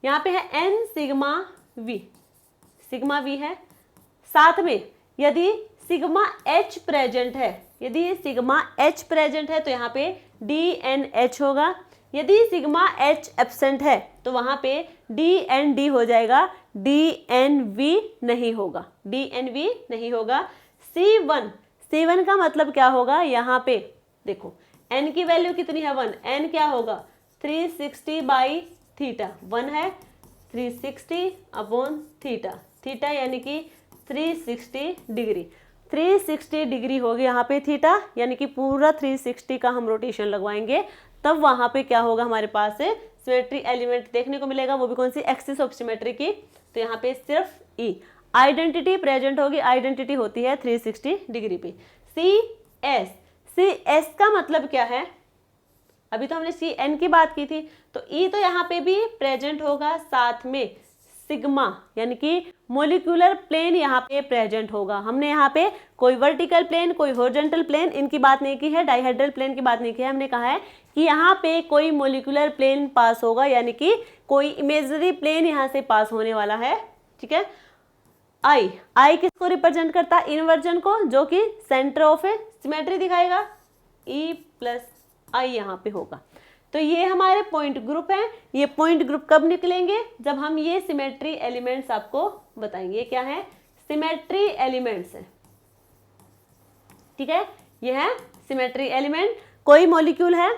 यहाँ पे है N sigma V, sigma V है। साथ में यदि सिग्मा एच प्रेजेंट है, यदि सिग्मा एच प्रेजेंट है तो यहाँ पे डी एन एच होगा। यदि सिग्मा एच एब्सेंट है तो वहाँ पे डी एन डी हो जाएगा, डी एन वी नहीं होगा, डी एन वी नहीं होगा। C1, C1 का मतलब क्या होगा, यहाँ पे देखो n की वैल्यू कितनी है 1, n क्या होगा 360 बाई थीटा, 1 है 360 अपॉन थीटा, थीटा यानी कि 360 डिग्री, 360 डिग्री होगी यहाँ पे थीटा, यानी कि पूरा 360 का हम रोटेशन लगवाएंगे, तब वहाँ पे क्या होगा हमारे पास से सिमेट्री एलिमेंट देखने को मिलेगा, वो भी कौन सी, एक्सिस ऑफ सिमेट्री की। तो यहाँ पे सिर्फ ई आइडेंटिटी प्रेजेंट होगी, आइडेंटिटी होती है 360 डिग्री पे। सी एस का मतलब क्या है, अभी तो हमने सी एन की बात की थी, तो ई तो यहाँ पे भी प्रेजेंट होगा, साथ में सिग्मा यानी कि मोलिकुलर प्लेन यहाँ पे प्रेजेंट होगा। हमने यहाँ पे कोई वर्टिकल प्लेन, कोई हॉरिजॉन्टल प्लेन इनकी बात नहीं की है, डाइहेड्रल प्लेन की बात नहीं की है, हमने कहा है कि यहाँ पे कोई मोलिकुलर प्लेन पास होगा, यानी कि कोई इमेजरी प्लेन यहाँ से पास होने वाला है, ठीक है। आई किसको रिप्रेजेंट करता है, इन्वर्जन को, जो कि सेंटर ऑफ सिमेट्री दिखाएगा, ई प्लस आई यहाँ पे होगा। तो ये हमारे पॉइंट ग्रुप हैं। ये पॉइंट ग्रुप कब निकलेंगे, जब हम ये सिमेट्री एलिमेंट्स आपको बताएंगे। ये क्या है, सिमेट्री एलिमेंट्स है, ठीक है, ये है सिमेट्री एलिमेंट। कोई मॉलिक्यूल है,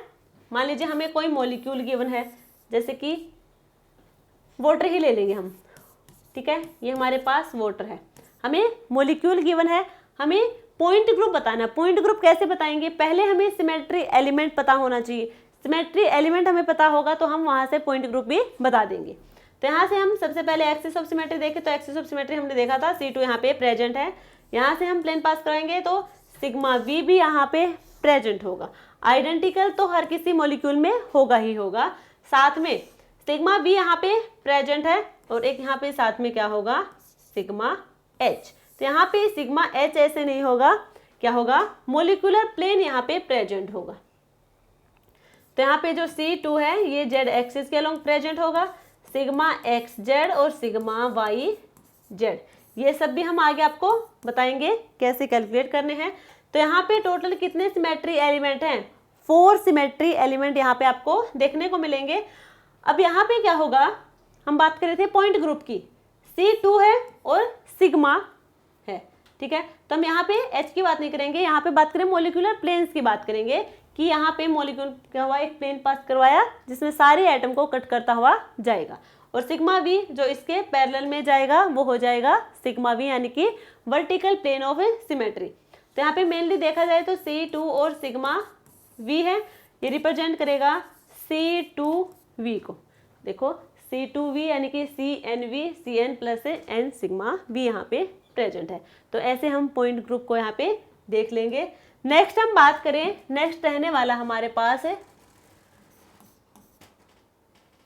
मान लीजिए हमें कोई मॉलिक्यूल गिवन है, जैसे कि वाटर ही ले लेंगे हम, ठीक है, ये हमारे पास वाटर है, हमें मॉलिक्यूल गिवन है, हमें पॉइंट ग्रुप बताना। पॉइंट ग्रुप कैसे बताएंगे, पहले हमें सिमेट्री एलिमेंट पता होना चाहिए। सिमेट्री एलिमेंट हमें पता होगा तो हम वहां से पॉइंट ग्रुप भी बता देंगे। तो यहाँ से हम सबसे पहले एक्सिस ऑफ सिमेट्री देखें, तो एक्सिस ऑफ सिमेट्री हमने देखा था C2 यहाँ पे प्रेजेंट है। यहाँ से हम प्लेन पास कराएंगे तो सिग्मा V भी यहाँ पे प्रेजेंट होगा। आइडेंटिकल तो हर किसी मॉलिक्यूल में होगा ही होगा, साथ में सिग्मा V यहाँ पे प्रेजेंट है, और एक यहाँ पे साथ में क्या होगा, सिग्मा H। तो यहाँ पे सिग्मा H ऐसे नहीं होगा, क्या होगा, मोलिकुलर प्लेन यहाँ पे प्रेजेंट होगा। तो यहाँ पे जो C2 है ये Z एक्सिस के अलोंग प्रेजेंट होगा, सिग्मा XZ और सिग्मा YZ, ये सब भी हम आगे आपको बताएंगे कैसे कैलकुलेट करने हैं। तो यहाँ पे टोटल कितने सिमेट्री एलिमेंट हैं, 4 सिमेट्री एलिमेंट यहाँ पे आपको देखने को मिलेंगे। अब यहाँ पे क्या होगा, हम बात कर रहे थे पॉइंट ग्रुप की, C2 है और सिग्मा है, ठीक है। तो हम यहाँ पे H की बात नहीं करेंगे, यहाँ पे बात करें मोलिकुलर प्लेन्स की बात करेंगे कि यहाँ पे मोलिक्यूल क्या हुआ, एक प्लेन पास करवाया जिसमें सारे एटम को कट करता हुआ जाएगा, और सिग्मा V जो इसके पैरेलल में जाएगा वो हो जाएगा सिग्मा V, यानी कि वर्टिकल प्लेन ऑफ सिमेट्री। तो यहाँ पे मेनली देखा जाए तो C2 और सिग्मा V है, ये रिप्रेजेंट करेगा C2V को। देखो C2V यानी कि CNV, CN plus N sigma V यहाँ पे प्रेजेंट है। तो ऐसे हम पॉइंट ग्रुप को यहाँ पे देख लेंगे। नेक्स्ट हम बात करें, नेक्स्ट रहने वाला हमारे पास है,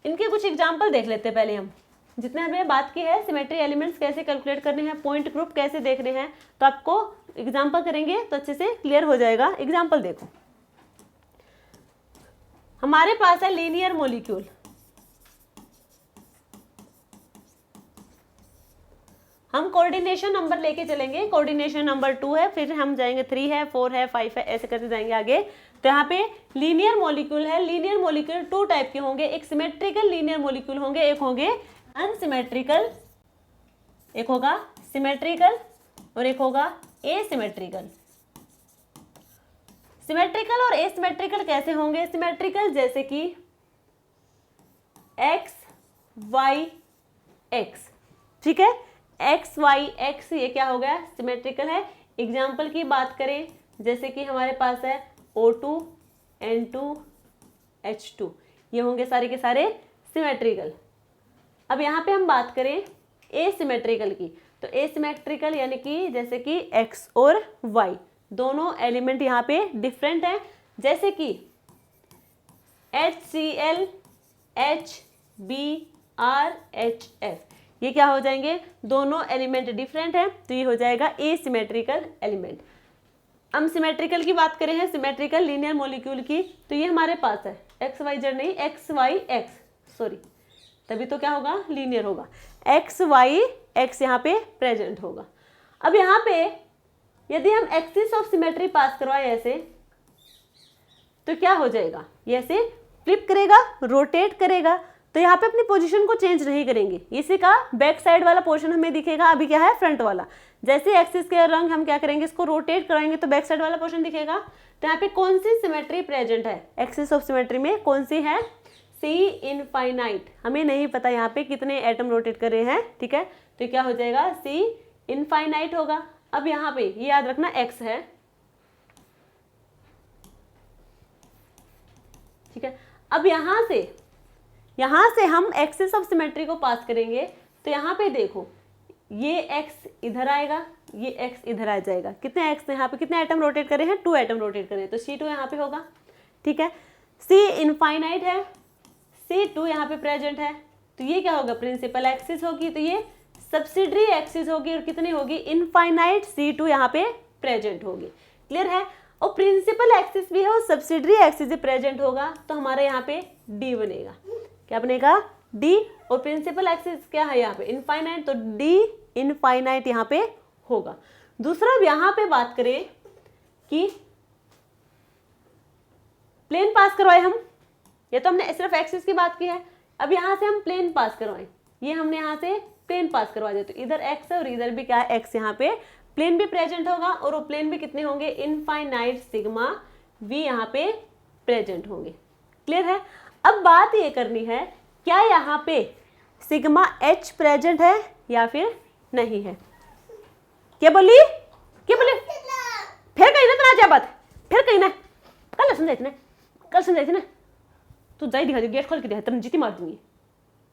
इनके कुछ एग्जाम्पल देख लेते हैं पहले हम। जितने हमने बात की है सिमेट्री एलिमेंट्स कैसे कैलकुलेट करने हैं, पॉइंट ग्रुप कैसे देखने हैं, तो आपको एग्जाम्पल करेंगे तो अच्छे से क्लियर हो जाएगा। एग्जाम्पल देखो, हमारे पास है लीनियर मॉलिक्यूल, हम कोऑर्डिनेशन नंबर लेके चलेंगे, कोऑर्डिनेशन नंबर 2 है, फिर हम जाएंगे 3 है, 4 है, 5 है, ऐसे करते जाएंगे आगे। तो यहाँ पे लीनियर मॉलिक्यूल है, लीनियर मॉलिक्यूल 2 टाइप के होंगे, एक सिमेट्रिकल लीनियर मॉलिक्यूल होंगे, एक होंगे अनसिमेट्रिकल, एक होगा सिमेट्रिकल और एक होगा एसिमेट्रिकल। सिमेट्रिकल और एसिमेट्रिकल कैसे होंगे, सिमेट्रिकल जैसे कि x y x, ठीक है, x y x ये क्या हो गया, सिमेट्रिकल है। एग्जाम्पल की बात करें जैसे कि हमारे पास है O2 N2 H2, ये होंगे सारे के सारे सिमेट्रिकल। अब यहाँ पे हम बात करें एसिमेट्रिकल की, तो एसिमेट्रिकल यानी कि जैसे कि x और y दोनों एलिमेंट यहाँ पे डिफरेंट हैं, जैसे कि HCl HBr HF, ये क्या हो जाएंगे, दोनों एलिमेंट डिफरेंट हैं, तो ये हो जाएगा एसिमेट्रिकल एलिमेंट। हम सिमेट्रिकल की बात करें हैं, सिमेट्रिकल लीनियर मॉलिक्यूल की, तो ये हमारे पास है एक्स वाई जेड नहीं, एक्स वाई एक्स, सॉरी, तभी तो क्या होगा, लीनियर होगा, एक्स वाई एक्स यहाँ पे प्रेजेंट होगा। अब यहाँ पे यदि हम एक्सिस ऑफ सिमेट्री पास करवाए ऐसे, तो क्या हो जाएगा, ये ऐसे फ्लिप करेगा, रोटेट करेगा, तो यहाँ पे अपनी पोजीशन को चेंज नहीं करेंगे, इसी का बैक साइड वाला पोर्शन हमें दिखेगा, अभी क्या है फ्रंट वाला। जैसे एक्सिस के रंग हम क्या करेंगे, इसको रोटेट कराएंगे तो बैक साइड वाला पोर्शन दिखेगा। तो यहाँ पे कौन सी सिमेट्री प्रेजेंट है, एक्सिस ऑफ सिमेट्री में कौन सी है, सी इनफाइनाइट। हमें नहीं पता यहाँ पे कितने एटम रोटेट कर रहे हैं, ठीक है, तो क्या हो जाएगा, सी इनफाइनाइट होगा। अब यहाँ पे ये याद रखना एक्स है, ठीक है। अब यहाँ से हम एक्सिस ऑफ सिमेट्री को पास करेंगे, तो यहाँ पे देखो ये एक्स इधर आएगा, ये एक्स इधर आ जाएगा, कितने एक्स यहाँ पे कितने एटम रोटेट करे हैं, 2 एटम रोटेट करे हैं, तो C2 यहाँ पे होगा, ठीक है। C इनफाइनाइट है, C2 यहाँ पे प्रेजेंट है, तो ये क्या होगा, प्रिंसिपल एक्सिस होगी, तो ये सब्सिडरी एक्सिस होगी, और कितनी होगी, इनफाइनाइट C2 यहाँ पे प्रेजेंट होगी। क्लियर है। और प्रिंसिपल एक्सिस भी है और सब्सिडरी एक्सिस भी प्रेजेंट होगा, तो हमारे यहाँ पे D बनेगा, क्या बनेगा, D। और प्रिंसिपल एक्सिस क्या है यहाँ पे, इनफाइनाइट, तो D इनफाइनाइट यहाँ पे होगा। दूसरा, अब यहाँ पे बात करें कि प्लेन पास करवाए हम, ये तो हमने सिर्फ एक्सिस की बात की है, अब यहाँ से हम प्लेन पास करवाएं, ये हमने यहाँ से प्लेन पास करवा दिया, तो इधर एक्स है और इधर भी क्या है, एक्स, यहाँ पे प्लेन भी प्रेजेंट होगा, और वो प्लेन भी कितने होंगे, इनफाइनाइट सिग्मा वी यहाँ पे प्रेजेंट होंगे। क्लियर है। अब बात ये करनी है, क्या यहाँ पे सिग्मा एच प्रेजेंट है या फिर नहीं है। क्या बोली, फिर कहीं ना तो ना बात, फिर कहीं ना, कल समझाई थी ना, तू जाई दिखा दे, गेट खोल के दिखा, तेरे जीती मार दूंगी,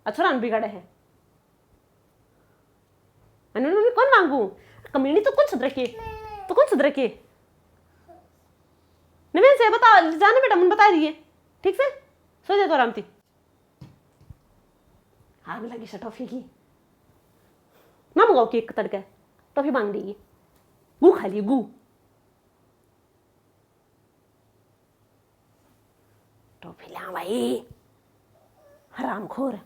अच्छा रान बिगाड़ा है, कौन मांगू, कमीनी तो कौन सुधर के, नवीन से बता, जाने बेटा, मन बता दिए, ठीक से सो जाए तो आराम थी, आग लगी टॉफी की, ना मंगाओ केक तड़का, टॉफी मांग देगी, गू खा लिए गू, टॉफी ला भाई, हरामखोर,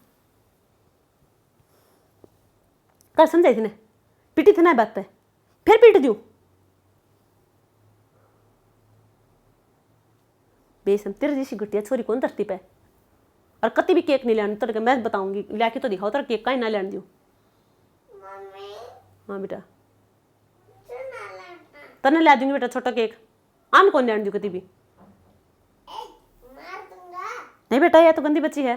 कल समझाई थी ना, पीटी थी ना बात पे, फिर पीट दू, बेसम तेरे जैसी गुटिया छोरी कौन धरती पे, और कति भी केक नहीं लाने, तो मैं बताऊंगी, लाके तो दिखाओ, तेरा केक कहीं ना लाने दू। हाँ बेटा, तने ला दूंगी बेटा छोटा केक, आम कौन लाने दू कति भी, नहीं बेटा, ये तो गंदी बच्ची है,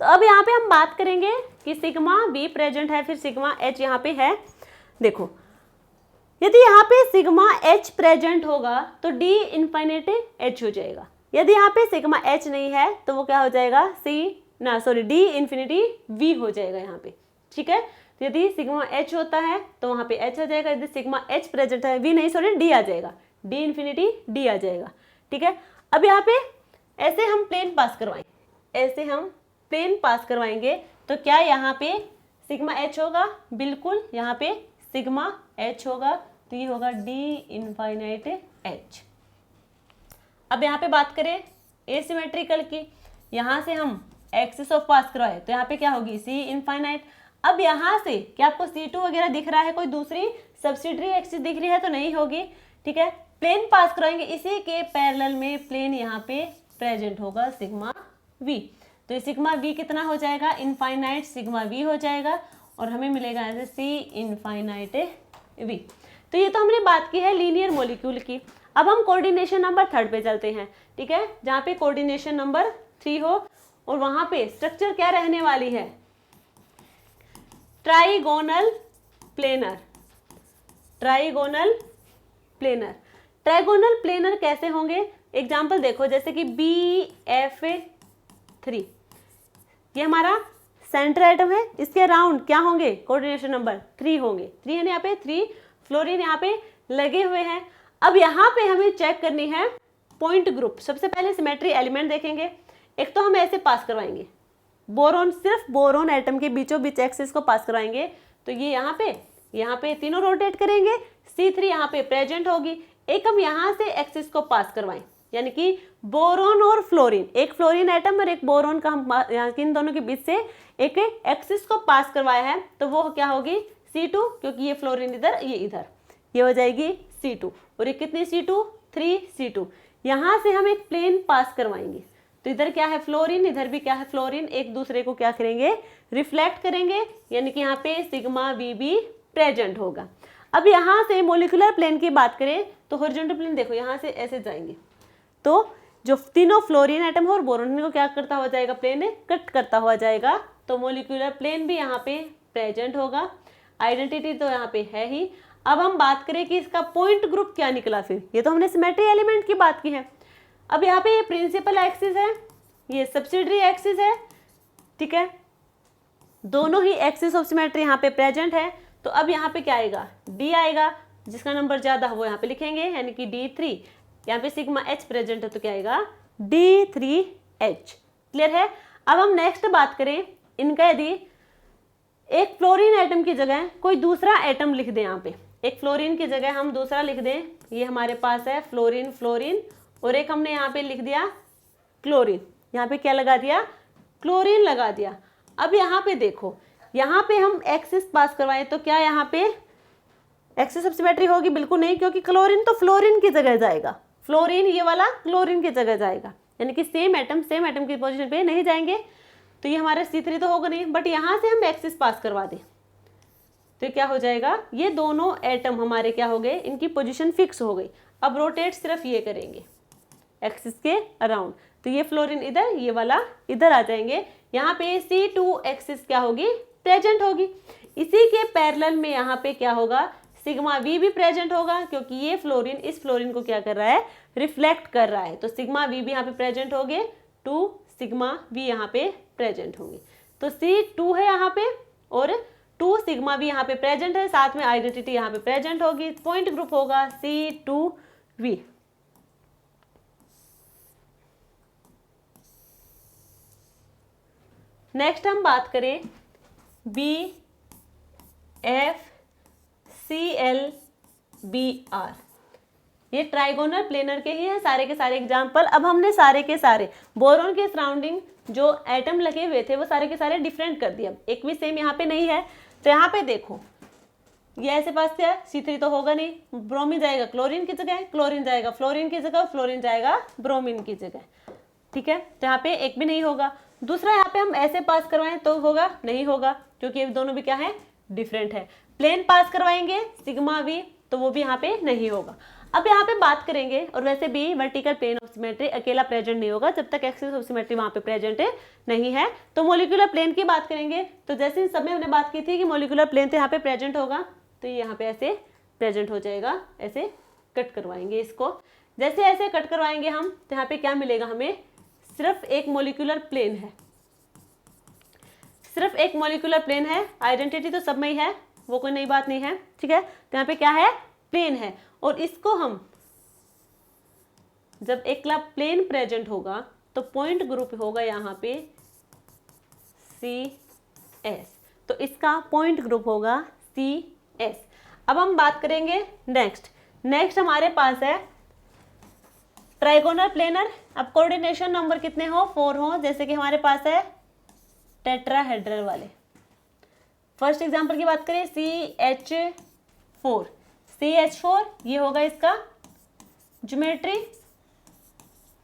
तो अब यहाँ पे हम बात करेंगे कि सिग्मा बी प्रेजेंट है, फिर सिग्मा एच यहाँ पे है। देखो, यदि यहाँ पे सिग्मा एच प्रेजेंट होगा तो डी इनफाइनाइट एच हो जाएगा, यदि यहाँ पे सिग्मा एच नहीं है तो वो क्या हो जाएगा, डी इन्फिनिटी वी हो जाएगा यहाँ पे, ठीक है। तो यदि सिग्मा एच होता है तो वहाँ पे एच आ जाएगा, यदि सिग्मा एच प्रेजेंट है, वी नहीं सॉरी डी आ जाएगा, डी इन्फिनिटी डी आ जाएगा, ठीक है। अब यहाँ पे ऐसे हम प्लेन पास करवाएंगे, ऐसे हम प्लेन पास करवाएंगे, तो क्या यहाँ पे सिग्मा एच होगा, बिल्कुल यहाँ पे सिग्मा एच होगा, तो ये होगा डी इनफाइनाइट एच। अब यहाँ पे बात करें एसिमेट्रिकल की, यहाँ से हम एक्सिस ऑफ पास करवाए तो यहाँ पे क्या होगी, सी इनफाइनाइट। अब यहाँ से क्या आपको C2 वगैरह दिख रहा है, कोई दूसरी सब्सिडरी एक्सिस दिख रही है तो नहीं होगी, ठीक है। प्लेन पास करवाएंगे, इसी के पैरेलल में प्लेन यहाँ पे प्रेजेंट होगा सिग्मा वी, तो सिग्मा वी कितना हो जाएगा, इनफाइनाइट सिग्मा वी हो जाएगा, और हमें मिलेगा ऐसे सी इनफाइनाइट वी। तो ये तो हमने बात की है लीनियर मॉलिक्यूल की। अब हम कोऑर्डिनेशन नंबर 3 पे चलते हैं, ठीक है, जहाँ पे कोऑर्डिनेशन नंबर 3 हो, और वहाँ पे स्ट्रक्चर क्या रहने वाली है, trigonal planar. Trigonal planar, trigonal planar कैसे होंगे, एग्जाम्पल देखो, जैसे कि BF3, ये हमारा सेंटर एटम है, इसके अराउंड क्या होंगे, कोऑर्डिनेशन नंबर 3 होंगे, 3 है यहाँ पे, 3 फ्लोरीन यहाँ पे लगे हुए हैं। अब यहाँ पे हमें चेक करनी है पॉइंट ग्रुप। सबसे पहले सिमेट्री एलिमेंट देखेंगे, एक तो हम ऐसे पास करवाएंगे, बोरोन, सिर्फ बोरोन एटम के बीचों बीच एक्सिस को पास करवाएंगे, तो ये यहाँ पे तीनों रोटेट करेंगे, C3 यहाँ पे प्रेजेंट होगी। एक हम यहाँ से एक्सिस को पास करवाएं, यानी कि बोरोन और फ्लोरीन, एक फ्लोरीन एटम और एक बोरोन का हम यहाँ इन दोनों के बीच से एक एक्सिस को पास करवाया है, तो वो क्या होगी C2, क्योंकि ये फ्लोरीन इधर, ये इधर, ये हो जाएगी C2। और ये कितनी C2, 3C2। यहाँ से हम एक प्लेन पास करवाएंगे, तो इधर क्या है फ्लोरीन, इधर भी क्या है फ्लोरीन, एक दूसरे को क्या करेंगे, रिफ्लेक्ट करेंगे, यानी कि यहाँ पे सिग्मा वी भी प्रेजेंट होगा। अब यहाँ से मोलिकुलर प्लेन की बात करें तो हॉरिजॉन्टल प्लेन देखो यहाँ से ऐसे जाएंगे, तो जो तीनों फ्लोरीन एटम और बोरोन को क्या करता हुआ जाएगा, प्लेन कट करता हुआ जाएगा, तो मोलिकुलर प्लेन भी यहाँ पे प्रेजेंट होगा। आइडेंटिटी तो यहाँ पे है ही। अब हम बात करें कि इसका पॉइंट ग्रुप क्या निकला, फिर ये तो हमने सिमेट्री एलिमेंट की बात की है। अब यहाँ पे ये प्रिंसिपल एक्सिस है, ये सब्सिडरी एक्सिस है, ठीक है, दोनों ही एक्सिस ऑफ सिमेट्री यहाँ पे प्रेजेंट है। तो अब यहाँ पे क्या आएगा, D आएगा, जिसका नंबर ज्यादा वो यहाँ पे लिखेंगे, यानी कि D3। यहाँ पे सिग्मा H प्रेजेंट है तो क्या आएगा D3H। क्लियर है। अब हम नेक्स्ट बात करें इनका, यदि एक फ्लोरीन एटम की जगह कोई दूसरा एटम लिख दें, यहाँ पे एक फ्लोरीन की जगह हम दूसरा लिख दें, ये हमारे पास है फ्लोरीन फ्लोरीन, और एक हमने यहाँ पे लिख दिया क्लोरीन, यहाँ पे क्या लगा दिया, क्लोरीन लगा दिया। अब यहाँ पे देखो, यहाँ पे हम एक्सिस पास करवाएं तो क्या यहाँ पे एक्सिस ऑफ सिमेट्री होगी, बिल्कुल नहीं, क्योंकि क्लोरीन तो फ्लोरीन की जगह जाएगा, फ्लोरीन ये वाला क्लोरीन की जगह जाएगा, यानी कि सेम एटम की पोजीशन पे नहीं जाएंगे, तो ये हमारा C3 तो होगा नहीं। बट यहाँ से हम एक्सिस पास करवा दें तो क्या हो जाएगा, ये दोनों एटम हमारे क्या हो गए, इनकी पोजीशन फिक्स हो गई। अब रोटेट सिर्फ ये करेंगे एक्सिस के अराउंड, तो ये फ्लोरीन इधर, ये वाला इधर आ जाएंगे। यहाँ पे C2 एक्सिस क्या होगी, प्रेजेंट होगी। इसी के पैरेलल में यहाँ पे क्या होगा, सिग्मा V भी प्रेजेंट होगा, क्योंकि ये फ्लोरीन इस फ्लोरीन को क्या कर रहा है, रिफ्लेक्ट कर रहा है, तो सिग्मा V भी यहाँ पे प्रेजेंट होंगे, 2 सिग्मा V यहाँ पे प्रेजेंट होंगे। तो C2 है यहाँ पे और 2 सिग्मा V यहाँ पे प्रेजेंट है, साथ में आइडेंटिटी यहाँ पे प्रेजेंट होगी, पॉइंट ग्रुप होगा C2V। नेक्स्ट हम बात करें BFClBr, ये ट्राइगोनल प्लेनर के ही है सारे के सारे एग्जाम्पल। अब हमने सारे के सारे बोरोन के सराउंडिंग जो एटम लगे हुए थे वो सारे के सारे डिफरेंट कर दिया, एक भी सेम यहाँ पे नहीं है। तो यहाँ पे देखो ये ऐसे पास क्या है, C3 तो होगा नहीं, ब्रोमीन जाएगा क्लोरीन की जगह, क्लोरीन जाएगा फ्लोरीन की जगह, फ्लोरीन जाएगा ब्रोमीन की जगह, ठीक है। तो यहाँ पे एक भी नहीं होगा। दूसरा यहाँ पे हम ऐसे पास करवाएं तो होगा, नहीं होगा, क्योंकि ये दोनों भी क्या है, डिफरेंट है। प्लेन पास करवाएंगे सिग्मा V, तो वो भी यहाँ पे नहीं होगा। अब यहाँ पे बात करेंगे, और वैसे भी वर्टिकल प्लेन ऑफ सिमेट्री अकेला प्रेजेंट नहीं होगा जब तक एक्सिस ऑफ सिमेट्री वहाँ पे प्रेजेंट नहीं है। तो मोलिकुलर प्लेन की बात करेंगे, तो जैसे इन सब में हमने बात की थी कि मोलिकुलर प्लेन तो यहाँ पे प्रेजेंट होगा, तो ये यहाँ पे ऐसे प्रेजेंट हो जाएगा, ऐसे कट करवाएंगे इसको। जैसे ऐसे कट करवाएंगे हम, तो यहाँ पे क्या मिलेगा हमें, सिर्फ एक मोलिकुलर प्लेन है, सिर्फ एक मोलिकुलर प्लेन है। आइडेंटिटी तो सब में ही है, वो कोई नई बात नहीं है, ठीक है। तो यहाँ पे क्या है, प्लेन है, और इसको हम जब एकला प्लेन प्रेजेंट होगा तो पॉइंट ग्रुप होगा यहाँ पे CS, तो इसका पॉइंट ग्रुप होगा CS। अब हम बात करेंगे नेक्स्ट हमारे पास है ट्राइगोनल प्लेनर। अब कोऑर्डिनेशन नंबर कितने हो, 4 हो, जैसे कि हमारे पास है टेट्राहेड्रल वाले। फर्स्ट एग्जांपल की बात करें CH4 ये होगा इसका ज्योमेट्री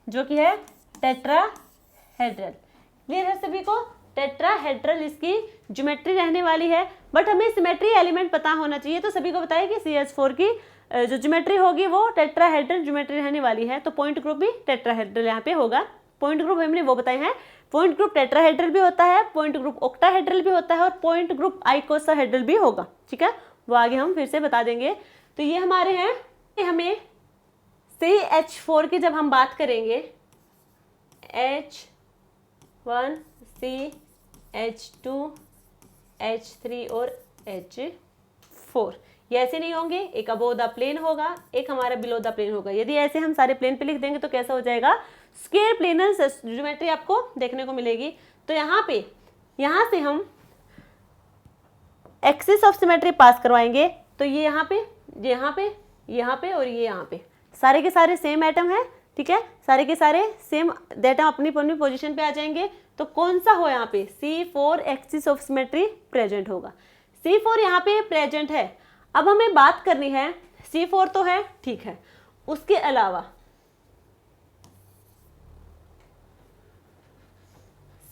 जो कि है टेट्राहेड्रल। क्लियर है सभी को, टेट्राहेड्रल इसकी ज्योमेट्री रहने वाली है। बट हमें सिमेट्री एलिमेंट पता होना चाहिए, तो सभी को बताया कि CH4 की जो ज्योमेट्री होगी वो टेट्राहेड्रल ज्योमेट्री रहने वाली है, तो पॉइंट ग्रुप भी टेट्राहेड्रल यहाँ पे होगा। पॉइंट ग्रुप हमने वो बताए हैं, पॉइंट ग्रुप टेट्राहेड्रल भी होता है, पॉइंट ग्रुप ऑक्टाहेड्रल भी होता है, और पॉइंट ग्रुप आइकोसाहेड्रल भी होगा, ठीक है, वो आगे हम फिर से बता देंगे। तो ये हमारे हैं, हमें CH4 की जब हम बात करेंगे H1 CH2 H3 और H4, ये ऐसे नहीं होंगे, एक अबोव द प्लेन होगा, एक हमारा बिलो द प्लेन होगा। यदि ऐसे हम सारे प्लेन पे लिख देंगे तो कैसा हो जाएगा, स्क्वायर प्लेनर ज्योमेट्री आपको देखने को मिलेगी। तो यहाँ से हम एक्सिस ऑफ सिमेट्री पास करवाएंगे, तो ये यहाँ पे, यहाँ पे, यहाँ पे और ये यहाँ पे सारे के सारे सेम एटम है, ठीक है, सारे के सारे सेम एटम अपनी अपनी पोजीशन पे आ जाएंगे। तो कौन सा हो यहाँ पे, C4 axis of symmetry present होगा। C4 यहाँ पे प्रेजेंट है। अब हमें बात करनी है, C4 तो है, ठीक है, उसके अलावा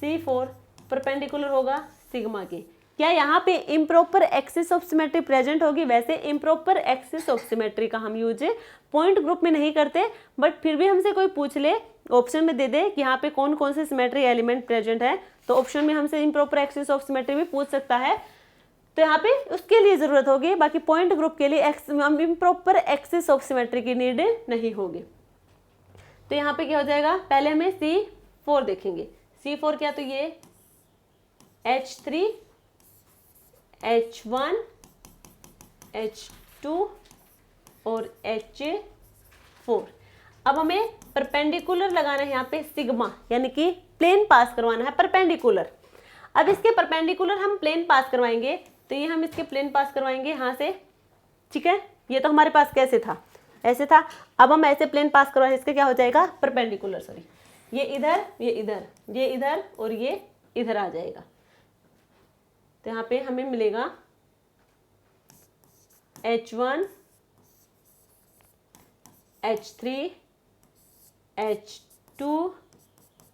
C4 परपेंडिकुलर होगा सिग्मा के। क्या यहाँ पे improper axis of symmetry present होगी। वैसे इम्प्रॉपर एक्सिस ऑफ सिमेट्री का हम यूज पॉइंट ग्रुप में नहीं करते, बट फिर भी हमसे कोई पूछ ले, ऑप्शन में दे दे कि यहाँ पे कौन कौन से सिमेट्री एलिमेंट प्रेजेंट है, तो ऑप्शन में हमसे इम्प्रॉपर एक्सिस ऑफ सिमेट्री भी पूछ सकता है, तो यहाँ पे उसके लिए जरूरत होगी। बाकी पॉइंट ग्रुप के लिए इम्प्रॉपर एक्सिस ऑफ सिमेट्री की नीड नहीं होगी। तो यहाँ पे क्या हो जाएगा, पहले हमें C4 देखेंगे। C4 क्या, तो ये H3 H1 H2 और HA4। अब हमें परपेंडिकुलर लगाना है यहाँ पे सिग्मा, यानी कि प्लेन पास करवाना है परपेंडिकुलर। अब इसके परपेंडिकुलर हम प्लेन पास करवाएंगे, तो ये हम इसके प्लेन पास करवाएंगे यहाँ से, ठीक है। ये तो हमारे पास कैसे था, ऐसे था। अब हम ऐसे प्लेन पास करवाएं, इसके क्या हो जाएगा, परपेंडिकुलर, सॉरी, ये इधर, ये इधर, ये इधर और ये इधर आ जाएगा। तो यहाँ पे हमें मिलेगा H1 H3 H2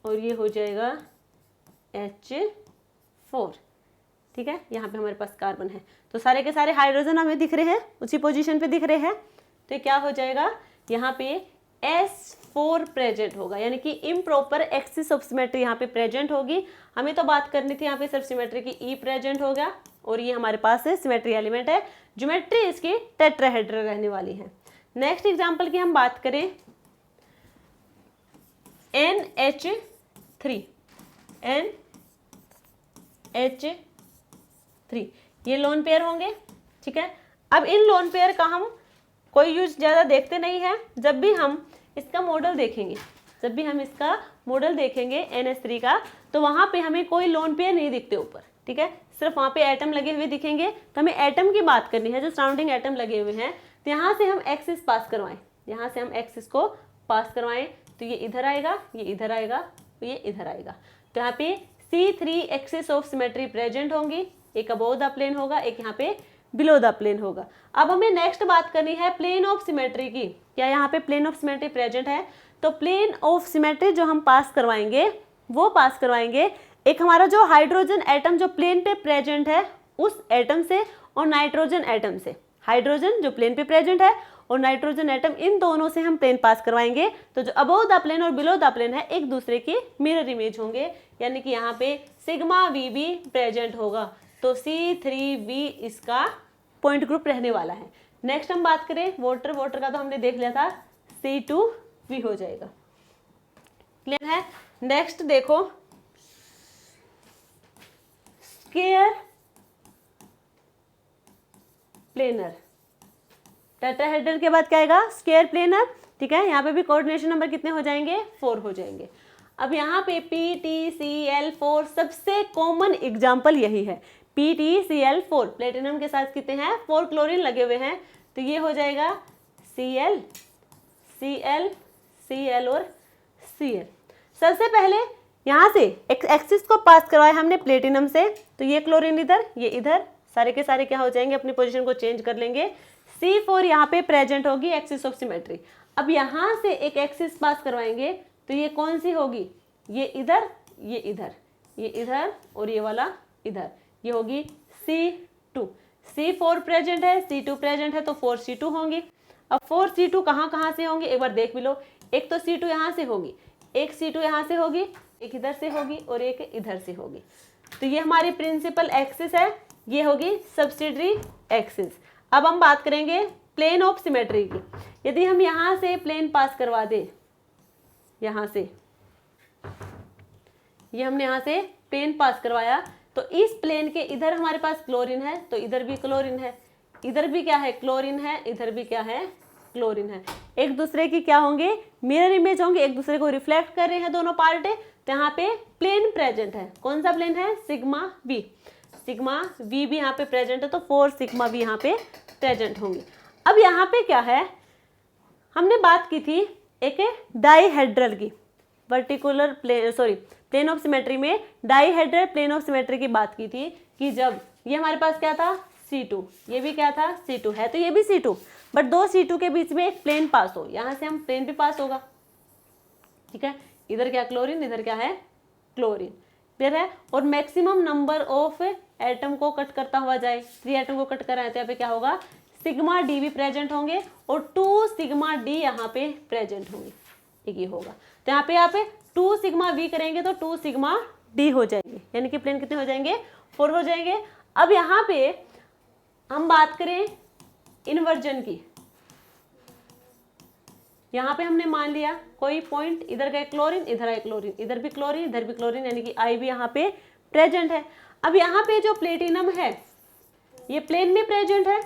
और ये हो जाएगा H4, ठीक है। यहाँ पे हमारे पास कार्बन है, तो सारे के सारे हाइड्रोजन हमें दिख रहे हैं, उसी पोजीशन पे दिख रहे हैं। तो क्या हो जाएगा, यहाँ पे S4 प्रेजेंट होगा, यानी कि इम्प्रॉपर एक्सिस ऑफ सिमेट्री यहाँ पे प्रेजेंट होगी। हमें तो बात करनी थी यहाँ पे सिर्फ सिमेट्री की E प्रेजेंट होगा, और ये हमारे पास है सिमेट्री एलिमेंट है, ज्योमेट्री इसकी टेट्राहेड्रल रहने वाली है। नेक्स्ट एग्जांपल की हम बात करें, NH3 ये लोन पेयर होंगे, ठीक है। अब इन लोन पेयर का हम कोई यूज ज़्यादा देखते नहीं है। जब भी हम इसका मॉडल देखेंगे, NH3 का, तो वहाँ पे हमें कोई लोन पेयर नहीं दिखते ऊपर, ठीक है, सिर्फ वहाँ पे एटम लगे हुए दिखेंगे। तो हमें एटम की बात करनी है, जो सराउंडिंग एटम लगे हुए हैं, तो यहाँ से हम एक्सिस पास करवाएं, यहाँ से हम एक्सिस को पास करवाएं, तो ये इधर आएगा, ये इधर आएगा, तो ये इधर आएगा। तो यहाँ पे C3 axis of symmetry present होंगी, एक अबोव द प्लेन होगा, एक यहाँ पे बिलो द प्लेन होगा। अब हमें नेक्स्ट बात करनी है प्लेन ऑफ सिमेट्री की। क्या यहाँ पे प्लेन ऑफ सिमेट्री प्रेजेंट है, तो प्लेन ऑफ सिमेट्री जो हम पास करवाएंगे, वो पास करवाएंगे एक हमारा जो हाइड्रोजन एटम जो प्लेन पे प्रेजेंट है उस एटम से, और नाइट्रोजन एटम से। हाइड्रोजन जो प्लेन पे प्रेजेंट है और नाइट्रोजन एटम, इन दोनों से हम प्लेन पास करवाएंगे। तो जो अबोव द प्लेन और बिलो द प्लेन है, एक दूसरे की मिरर इमेज होंगे, यानी कि यहाँ पे सिग्मा वी भी प्रेजेंट होगा। तो C3V इसका पॉइंट ग्रुप रहने वाला है। नेक्स्ट हम बात करें वाटर का, तो हमने देख लिया था, C2V हो जाएगा, क्लियर है। नेक्स्ट देखो, स्क्वायर प्लेनर, टेट्राहेड्रल के बाद क्या आएगा, स्क्वायर प्लेनर, ठीक है। यहाँ पे भी कोऑर्डिनेशन नंबर कितने हो जाएंगे, 4 हो जाएंगे। अब यहाँ पे PTCl4 सबसे कॉमन एग्जाम्पल यही है, PTCl4 प्लेटिनम के साथ कितने हैं, 4 क्लोरीन लगे हुए हैं, तो ये हो जाएगा Cl और Cl। सबसे पहले यहाँ से एक्सिस को पास करवाया हमने प्लेटिनम से, तो ये क्लोरीन इधर, ये इधर, सारे के सारे क्या हो जाएंगे, अपनी पोजीशन को चेंज कर लेंगे। C4 यहाँ पे प्रेजेंट होगी एक्सिस ऑफ सिमेट्री। अब यहाँ से एक एक्सिस पास करवाएंगे, तो ये कौन सी होगी, ये इधर, ये इधर, ये इधर और ये वाला इधर, ये होगी C2। C4 प्रेजेंट है, C2 प्रेजेंट है, तो 4C2 होंगी। अब 4C2 कहाँ से होंगी, एक बार देख भी लो। एक तो C2 यहाँ से होगी, एक C2 यहाँ से होगी, एक इधर से होगी और एक इधर से होगी। तो ये हमारी प्रिंसिपल एक्सिस है, ये होगी सब्सिडरी एक्सिस। अब हम बात करेंगे प्लेन ऑफ सिमेट्री की। यदि हम यहाँ से प्लेन पास करवा दें, यहाँ से, ये हमने यहाँ से प्लेन पास करवाया, तो इस प्लेन के इधर हमारे पास क्लोरीन है, तो इधर भी क्लोरीन है, इधर भी क्या है, क्लोरीन है, इधर भी क्या है, क्लोरीन है। एक दूसरे की क्या होंगे, मिरर इमेज होंगे, एक दूसरे को रिफ्लेक्ट कर रहे हैं दोनों पार्ट है। तो यहाँ पे प्लेन प्रेजेंट है, कौन सा प्लेन है, सिग्मा वी। सिग्मा वी भी यहाँ पे प्रेजेंट है, तो 4 सिग्मा वी यहाँ पे प्रेजेंट होंगे। अब यहाँ पे क्या है, हमने बात की थी एक डाईहेड्रल की, vertical plane sorry plane of symmetry में डाईहेड्रल प्लेन ऑफ सिमेट्री की बात की थी कि जब ये हमारे पास क्या था C2, ये भी क्या था C2 है, तो ये भी C2, बट दो C2 के बीच में एक प्लेन पास हो, यहाँ से हम प्लेन भी पास होगा, ठीक है। इधर क्या क्लोरीन, इधर क्या है क्लोरीन, क्लियर है। और मैक्सिमम नंबर ऑफ एटम को कट करता हुआ जाए, 3 एटम को कट कर रहे हैं, तो यहाँ पे क्या होगा, सिग्मा डी भी प्रेजेंट होंगे और 2 सिग्मा डी यहाँ पे प्रेजेंट होंगे, एक ये होगा। तो यहाँ पे 2 सिग्मा वी करेंगे तो 2 सिग्मा डी हो जाएंगे, यानी कि प्लेन कितने हो जाएंगे, 4 हो जाएंगे। अब यहाँ पे हम बात करें इन्वर्जन की, यहाँ पे हमने मान लिया कोई पॉइंट, इधर गए क्लोरीन, इधर आए क्लोरीन, इधर भी क्लोरीन, इधर भी क्लोरीन, यानी कि आई भी यहाँ पे प्रेजेंट है। अब यहाँ पे जो प्लेटिनम है ये प्लेन में प्रेजेंट है,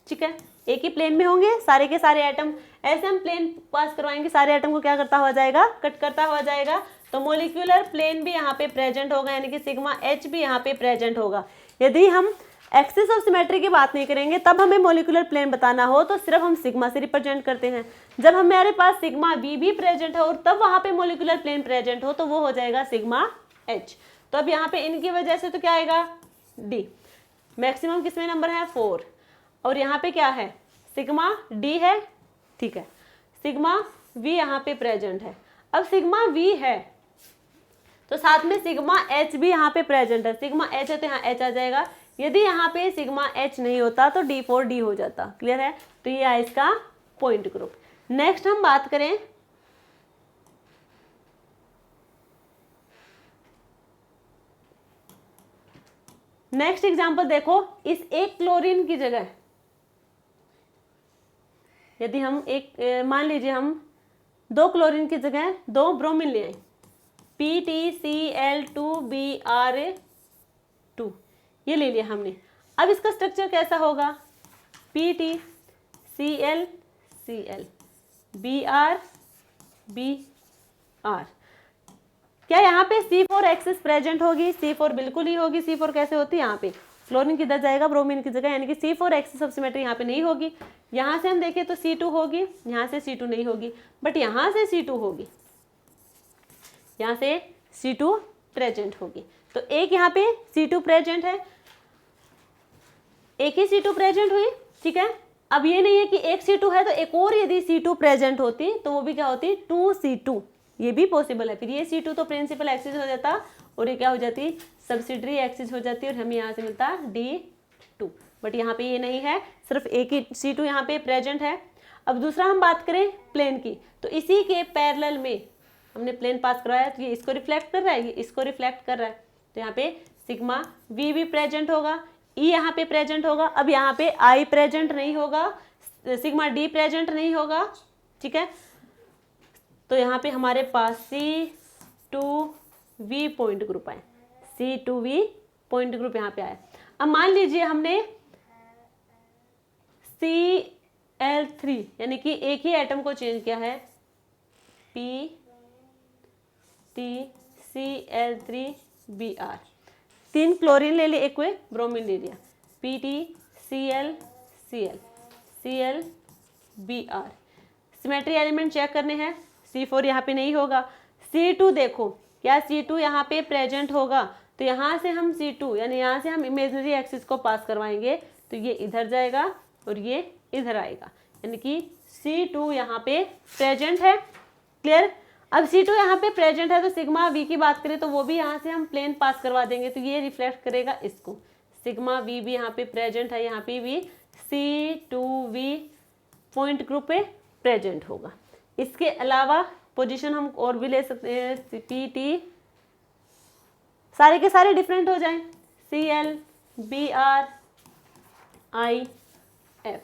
ठीक है, एक ही प्लेन में होंगे सारे के सारे एटम। ऐसे हम प्लेन पास करवाएंगे, सारे एटम को क्या करता हुआ जाएगा, कट करता हुआ जाएगा। तो मोलिक्यूलर प्लेन भी यहाँ पे प्रेजेंट होगा, यानी कि सिग्मा एच भी यहाँ पे प्रेजेंट होगा। यदि हम एक्सिस ऑफ सिमेट्री की बात नहीं करेंगे, तब हमें मोलिकुलर प्लेन बताना हो तो सिर्फ हम सिग्मा से रिप्रेजेंट करते हैं। जब हमारे पास सिग्मा वी भी प्रेजेंट है और तब वहाँ पे मोलिकुलर प्लेन प्रेजेंट हो, तो वो हो जाएगा सिग्मा एच। तो अब यहाँ पे इनकी वजह से तो क्या आएगा, डी। मैक्सिमम किसमें नंबर है, 4, और यहाँ पे क्या है, सिग्मा डी है, ठीक है, सिग्मा वी यहाँ पे प्रेजेंट है। अब सिग्मा वी है तो साथ में सिग्मा एच भी यहाँ पे प्रेजेंट है, सिग्मा एच है तो यहाँ एच आ जाएगा। यदि यहाँ पे सिग्मा एच नहीं होता तो D4D हो जाता, क्लियर है। तो ये आया इसका पॉइंट ग्रुप। नेक्स्ट हम बात करें नेक्स्ट एग्जांपल, देखो इस एक क्लोरीन की जगह यदि हम एक मान लीजिए हम 2 क्लोरीन की जगह 2 ब्रोमीन ले आए, PTCl2Br2 ये ले लिया हमने। अब इसका स्ट्रक्चर कैसा होगा, PTClCl Br Br। क्या यहाँ पे C4 एक्सिस प्रेजेंट होगी, C4 बिल्कुल ही होगी। C4 कैसे होती है, यहाँ पे क्लोरीन किधर जाएगा, ब्रोमीन की जगह, यानी कि C4 एक्सिस ऑफ सिमेट्री यहाँ पे नहीं होगी। यहाँ से हम देखें तो C2 होगी, यहाँ से C2 नहीं होगी, बट यहाँ से C2 होगी, यहाँ से C2 प्रेजेंट होगी। तो एक यहाँ पे C2 प्रेजेंट है, एक ही C2 प्रेजेंट हुई, ठीक है। अब ये नहीं है कि एक C2 है तो एक और यदि C2 प्रेजेंट होती तो वो भी क्या होती, 2C2, ये भी पॉसिबल है। फिर ये C2 तो प्रिंसिपल एक्सिस हो जाता और ये क्या हो जाती, सब्सिडरी एक्सिस हो जाती, और हमें यहाँ से मिलता D2। बट यहाँ पे ये नहीं है, सिर्फ एक ही C2 यहाँ पे प्रेजेंट है। अब दूसरा हम बात करें प्लेन की, तो इसी के पैरेलल में हमने प्लेन पास करवाया, तो ये इसको रिफ्लेक्ट कर रहा है, ये इसको रिफ्लेक्ट कर रहा है। तो यहाँ पे सिग्मा वी भी प्रेजेंट होगा, ई यहाँ पे प्रेजेंट होगा। अब यहाँ पे आई प्रेजेंट नहीं होगा, सिग्मा डी प्रेजेंट नहीं होगा, ठीक है। तो यहाँ पे हमारे पास C2V पॉइंट ग्रुप आए, C2V पॉइंट ग्रुप यहाँ पे आया। अब मान लीजिए हमने Cl3 यानी कि एक ही एटम को चेंज किया है, PTCl3Br, 3 क्लोरीन ले लिए, एक ब्रोमीन ले लिया, PTClClClBr। सिमेट्री एलिमेंट चेक करने हैं, C4 यहाँ पे नहीं होगा। C2 देखो, क्या C2 यहाँ पे प्रेजेंट होगा, तो यहाँ से हम C2 यानी यहाँ से हम इमेजिनरी एक्सिस को पास करवाएंगे, तो ये इधर जाएगा और ये इधर आएगा, यानी कि C2 यहाँ पे प्रेजेंट है, क्लियर। अब C2 यहाँ पे प्रेजेंट है तो सिग्मा V की बात करें तो वो भी यहाँ से हम प्लेन पास करवा देंगे, तो ये रिफ्लेक्ट करेगा इसको। सिग्मा V भी यहाँ पे प्रेजेंट है, यहाँ पे भी C2V पॉइंट ग्रुप पे प्रेजेंट होगा। इसके अलावा पोजीशन हम और भी ले सकते हैं, PT सारे के सारे डिफरेंट हो जाएं, Cl Br I F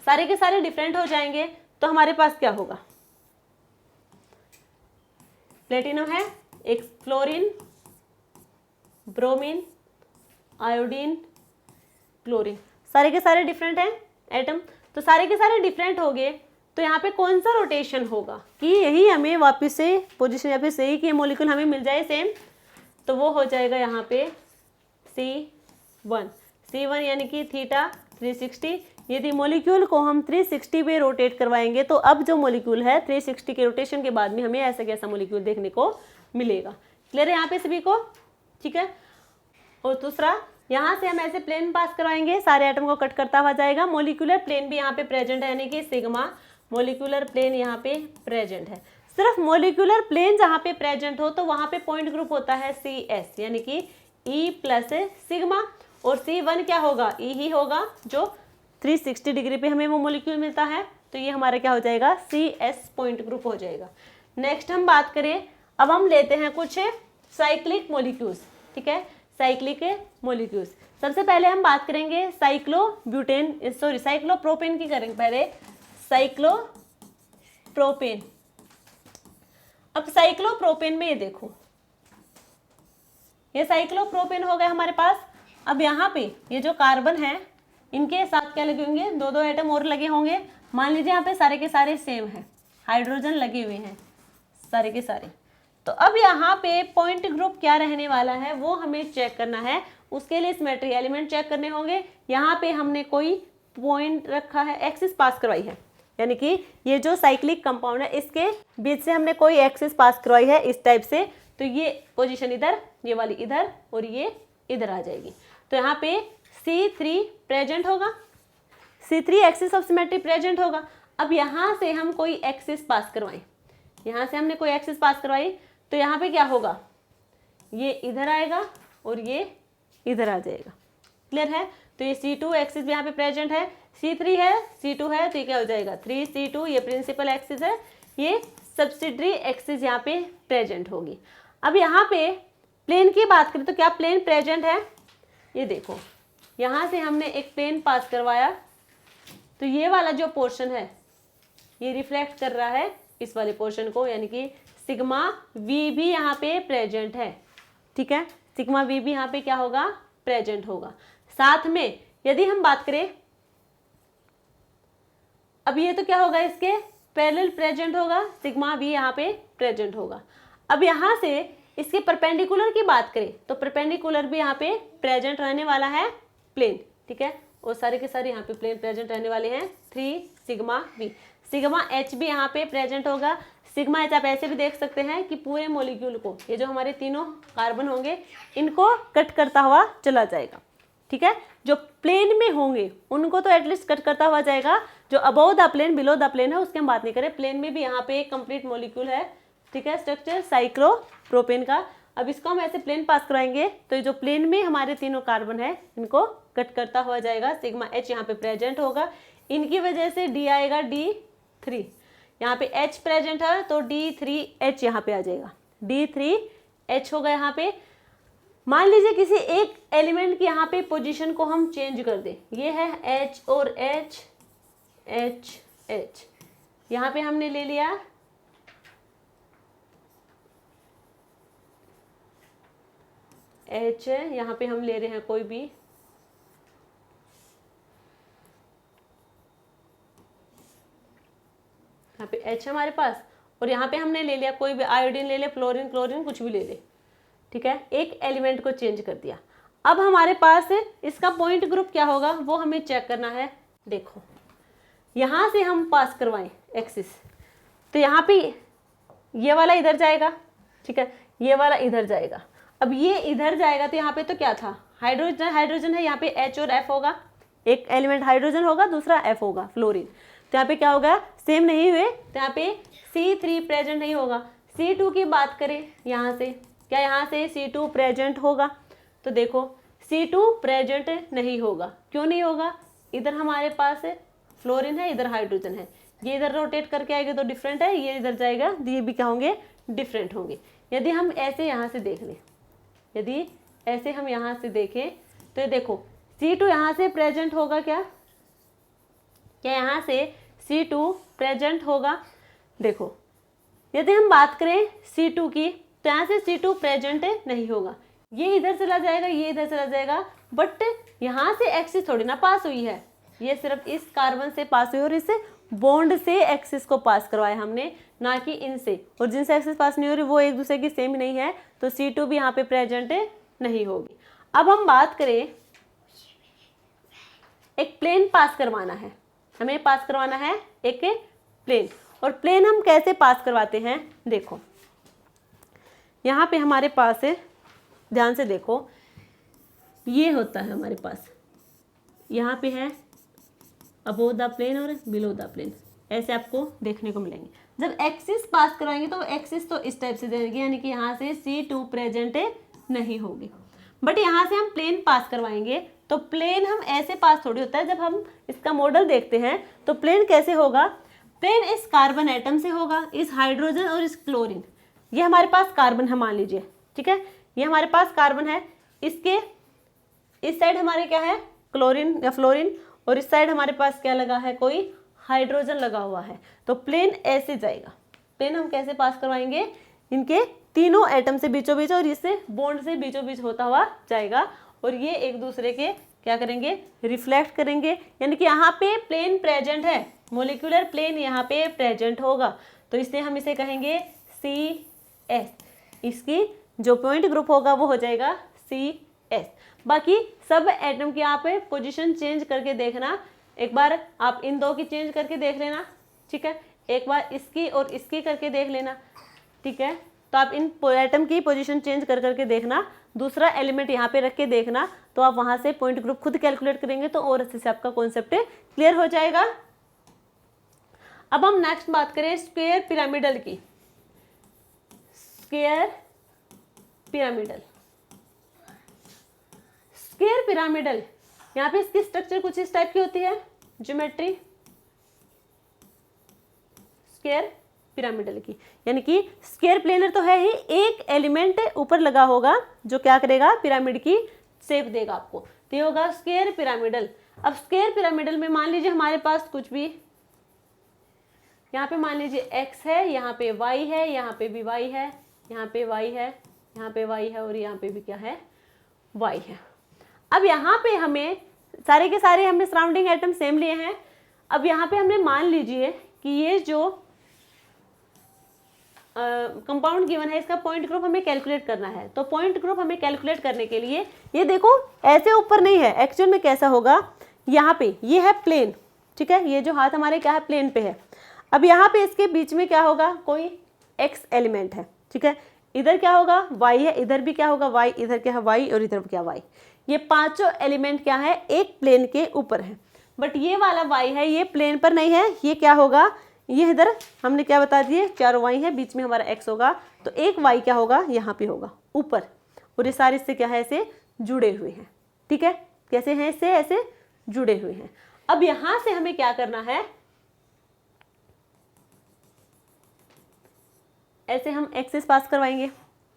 सारे के सारे डिफरेंट हो जाएंगे, तो हमारे पास क्या होगा, प्लेटिनम है, एक फ्लोरीन, ब्रोमीन, आयोडीन, क्लोरीन, सारे के सारे डिफरेंट हैं। एटम, तो सारे के सारे डिफरेंट हो गए, तो यहाँ पे कौन सा रोटेशन होगा कि यही हमें वापस से पोजीशन या फिर सही कि मॉलिक्यूल हमें मिल जाए सेम, तो वो हो जाएगा यहाँ पे C1 यानी कि थीटा 360। यदि मॉलिक्यूल को हम 360 पे रोटेट करवाएंगे तो अब जो मॉलिक्यूल है 360 के रोटेशन के बाद में हमें ऐसा कैसा मॉलिक्यूल देखने को मिलेगा। क्लियर है यहाँ पे सभी को? ठीक है। और दूसरा, यहाँ से हम ऐसे प्लेन पास करवाएंगे, सारे एटम को कट करता हुआ जाएगा, मॉलिक्यूलर प्लेन भी यहाँ पे प्रेजेंट है, यानी कि सिग्मा मॉलिक्यूलर प्लेन यहाँ पे प्रेजेंट है। सिर्फ मॉलिक्यूलर प्लेन जहाँ पे प्रेजेंट हो तो वहाँ पे पॉइंट ग्रुप होता है CS, यानी कि E प्लस सिग्मा, और C1 क्या होगा? E ही होगा, जो 360 डिग्री पे हमें वो मॉलिक्यूल मिलता है, तो ये हमारा क्या हो जाएगा? CS पॉइंट ग्रुप हो जाएगा। नेक्स्ट हम बात करें, अब हम लेते हैं कुछ साइक्लिक मॉलिक्यूल्स। ठीक है, साइक्लिक मॉलिक्यूल्स। सबसे पहले हम बात करेंगे साइक्लोप्रोपेन की करेंगे पहले, साइक्लोप्रोपेन। अब साइक्लोप्रोपेन में ये देखो, ये साइक्लोप्रोपेन हो गया हमारे पास। अब यहाँ पे ये जो कार्बन है इनके साथ क्या लगे होंगे? दो एटम और लगे होंगे। मान लीजिए यहाँ पे सारे के सारे सेम है, हाइड्रोजन लगे हुए हैं सारे के सारे। तो अब यहाँ पे पॉइंट ग्रुप क्या रहने वाला है वो हमें चेक करना है। उसके लिए सिमेट्री एलिमेंट चेक करने होंगे। यहाँ पे हमने कोई पॉइंट रखा है, एक्सिस पास करवाई है, यानी कि ये जो साइक्लिक कंपाउंड है इसके बीच से हमने कोई एक्सिस पास करवाई है इस टाइप से, तो ये पोजीशन इधर, ये वाली इधर और ये इधर आ जाएगी। तो यहाँ पे C3 प्रेजेंट होगा, C3 axis of symmetry present होगा। अब यहाँ से हम कोई एक्सिस पास करवाएं, यहाँ से हमने कोई एक्सिस पास करवाई तो यहाँ पे क्या होगा? ये इधर आएगा और ये इधर आ जाएगा। क्लियर है? तो ये C2 एक्सिस भी यहाँ पे प्रेजेंट है, C3 है, C2 है, तो ये क्या हो जाएगा? 3C2, ये प्रिंसिपल एक्सिस है, ये सब्सिडरी एक्सिस यहाँ पे प्रेजेंट होगी। अब यहाँ पे प्लेन की बात करें तो क्या प्लेन प्रेजेंट है? ये देखो, यहाँ से हमने एक प्लेन पास करवाया तो ये वाला जो पोर्शन है ये रिफ्लेक्ट कर रहा है इस वाले पोर्शन को, यानी कि सिग्मा V भी यहाँ पे प्रेजेंट है। ठीक है, सिग्मा V भी यहाँ पे क्या होगा? प्रेजेंट होगा। साथ में यदि हम बात करें, अब ये तो क्या होगा? इसके पैरेलल प्रेजेंट होगा, सिग्मा V यहाँ पे प्रेजेंट होगा। अब यहाँ से इसके परपेंडिकुलर की बात करें तो परपेंडिकुलर भी यहाँ पे प्रेजेंट रहने वाला है प्लेन। ठीक है, और सारे के सारे यहाँ पे प्लेन प्रेजेंट रहने वाले हैं 3 सिग्मा V। सिग्मा H भी यहाँ पे प्रेजेंट होगा। सिग्मा H आप ऐसे भी देख सकते हैं कि पूरे मॉलिक्यूल को, ये जो हमारे तीनों कार्बन होंगे इनको कट करता हुआ चला जाएगा। ठीक है, जो प्लेन में होंगे उनको तो एटलीस्ट कट करता हुआ जाएगा, जो above the plane below the plane है उसकी हम बात नहीं करें। प्लेन में भी यहाँ पे एक कंप्लीट मॉलिक्यूल है। ठीक है, स्ट्रक्चर साइक्लोप्रोपेन का। अब इसको हम ऐसे प्लेन पास कराएंगे तो जो प्लेन में हमारे तीनों कार्बन है इनको कट करता हुआ जाएगा। सिग्मा H यहाँ पे प्रेजेंट होगा, इनकी वजह से D आएगा D3। यहाँ पे H प्रेजेंट है तो D3H यहाँ पे आ जाएगा, D3H होगा यहाँ पे। मान लीजिए किसी एक एलिमेंट की यहाँ पे पोजीशन को हम चेंज कर दें, ये है H और H, H, H, यहाँ पे हमने ले लिया H है, यहाँ पे हम ले रहे हैं कोई भी, यहाँ पे H हमारे पास, और यहाँ पे हमने ले लिया कोई भी, आयोडीन ले ले, फ्लोरीन, क्लोरीन, कुछ भी ले ले। ठीक है, एक एलिमेंट को चेंज कर दिया। अब हमारे पास इसका पॉइंट ग्रुप क्या होगा वो हमें चेक करना है। देखो, यहाँ से हम पास करवाएं एक्सिस, तो यहाँ पे ये वाला इधर जाएगा। ठीक है, ये वाला इधर जाएगा। अब ये इधर जाएगा तो यहाँ पे तो क्या था? हाइड्रोजन, हाइड्रोजन है, यहाँ पे H और F होगा, एक एलिमेंट हाइड्रोजन होगा, दूसरा F होगा, फ्लोरीन। तो यहाँ पे क्या होगा? सेम नहीं हुए, तो यहाँ पे C3 प्रेजेंट नहीं होगा। C2 की बात करें यहाँ से, क्या यहाँ से C2 प्रेजेंट होगा? तो देखो C2 प्रेजेंट नहीं होगा। क्यों नहीं होगा? इधर हमारे पास फ्लोरीन है, इधर हाइड्रोजन है, ये इधर रोटेट करके आएगा तो डिफरेंट है, ये इधर जाएगा तो ये भी क्या होंगे? डिफरेंट होंगे। यदि हम ऐसे यहाँ से देख लें, यदि ऐसे हम यहाँ से देखें तो ये देखो C2 यहाँ से प्रेजेंट होगा क्या? क्या यहाँ से C2 प्रेजेंट होगा? देखो, यदि हम बात करें C2 की तो यहाँ से C2 प्रेजेंट नहीं होगा, ये इधर चला जाएगा, ये इधर चला जाएगा, बट यहाँ से एक्सिस थोड़ी ना पास हुई है, ये सिर्फ इस कार्बन से पास हुई और इस बॉन्ड से एक्सिस को पास करवाया हमने, ना कि इनसे। और जिनसे एक्सिस पास नहीं हो रही वो एक दूसरे की सेम नहीं है, तो C2 भी यहाँ पे प्रेजेंट नहीं होगी। अब हम बात करें, एक प्लेन पास करवाना है, हमें पास करवाना है एक प्लेन। और प्लेन हम कैसे पास करवाते हैं, देखो यहाँ पे हमारे पास है, ध्यान से देखो, ये होता है हमारे पास, यहाँ पे है अबोव द प्लेन और बिलो द प्लेन, ऐसे आपको देखने को मिलेंगे। जब एक्सिस पास करवाएंगे तो एक्सिस तो इस टाइप से देंगे, यानी कि यहाँ से C2 प्रेजेंट नहीं होगी। बट यहाँ से हम प्लेन पास करवाएंगे तो प्लेन हम ऐसे पास थोड़ी होता है। जब हम इसका मॉडल देखते हैं तो प्लेन कैसे होगा, प्लेन इस कार्बन एटम से होगा, इस हाइड्रोजन और इस क्लोरीन। ये हमारे पास कार्बन है मान लीजिए, ठीक है, ये हमारे पास कार्बन है, इसके इस साइड हमारे क्या है क्लोरीन या फ्लोरीन, और इस साइड हमारे पास क्या लगा है, कोई हाइड्रोजन लगा हुआ है। तो प्लेन ऐसे जाएगा। प्लेन हम कैसे पास करवाएंगे, इनके तीनों एटम से बीचों बीच और इससे बॉन्ड से बीचों बीच होता हुआ जाएगा, और ये एक दूसरे के क्या करेंगे, रिफ्लेक्ट करेंगे। यानी कि यहाँ पे प्लेन प्रेजेंट है, मोलिकुलर प्लेन यहाँ पे प्रेजेंट होगा, तो इसलिए हम इसे कहेंगे CS। इसकी जो पॉइंट ग्रुप होगा वो हो जाएगा CS। बाकी सब एटम की आप पोजीशन चेंज करके देखना, एक बार आप इन दो की चेंज करके देख लेना, ठीक है, एक बार इसकी और इसकी करके देख लेना, ठीक है। तो आप इन एटम की पोजीशन चेंज कर करके देखना, दूसरा एलिमेंट यहाँ पे रख के देखना, तो आप वहाँ से पॉइंट ग्रुप खुद कैलकुलेट करेंगे तो और अच्छे से आपका कॉन्सेप्ट क्लियर हो जाएगा। अब हम नेक्स्ट बात करें स्क्वायर पिरामिडल की। स्क्वायर पिरामिडल, स्क्वायर पिरामिडल, यहाँ पे इसकी स्ट्रक्चर कुछ इस टाइप की होती है, ज्योमेट्री स्क्वायर पिरामिडल की। यानी कि स्क्वायर प्लेनर तो है ही, एक एलिमेंट ऊपर लगा होगा जो क्या करेगा, पिरामिड की शेप देगा आपको, तो ये होगा स्क्वायर पिरामिडल। अब स्क्वायर पिरामिडल में मान लीजिए हमारे पास कुछ भी, यहाँ पे मान लीजिए x है, यहाँ पे y है, यहाँ पे भी y है, यहाँ पे y है, यहाँ पे y है, और यहाँ पे भी क्या है, y है। अब यहाँ पे हमें सारे के सारे हमने सराउंडिंग एटम सेम लिए हैं। अब यहाँ पे हमने मान लीजिए कि ये जो कंपाउंड गिवन है इसका पॉइंट ग्रुप हमें कैलकुलेट करना है। तो पॉइंट ग्रुप हमें कैलकुलेट करने के लिए ये देखो ऐसे ऊपर नहीं है, एक्चुअल में कैसा होगा, यहाँ पे ये है प्लेन, ठीक है, ये जो हाथ हमारे क्या है, प्लेन पे है। अब यहाँ पे इसके बीच में क्या होगा, कोई x एलिमेंट है, ठीक है, इधर क्या होगा, y है, इधर भी क्या होगा y, इधर क्या है y, और इधर क्या y। ये पांचों एलिमेंट क्या है, एक प्लेन के ऊपर है। बट ये वाला y है, ये प्लेन पर नहीं है, ये क्या होगा, ये इधर हमने क्या बता दिए, चारों y है, बीच में हमारा x होगा, तो एक y क्या होगा, यहाँ पे होगा ऊपर, और ये सारे इससे क्या है, ऐसे जुड़े हुए हैं, ठीक है, कैसे हैं, इससे ऐसे जुड़े हुए हैं। अब यहाँ से हमें क्या करना है, ऐसे हम एक्सेस पास करवाएंगे,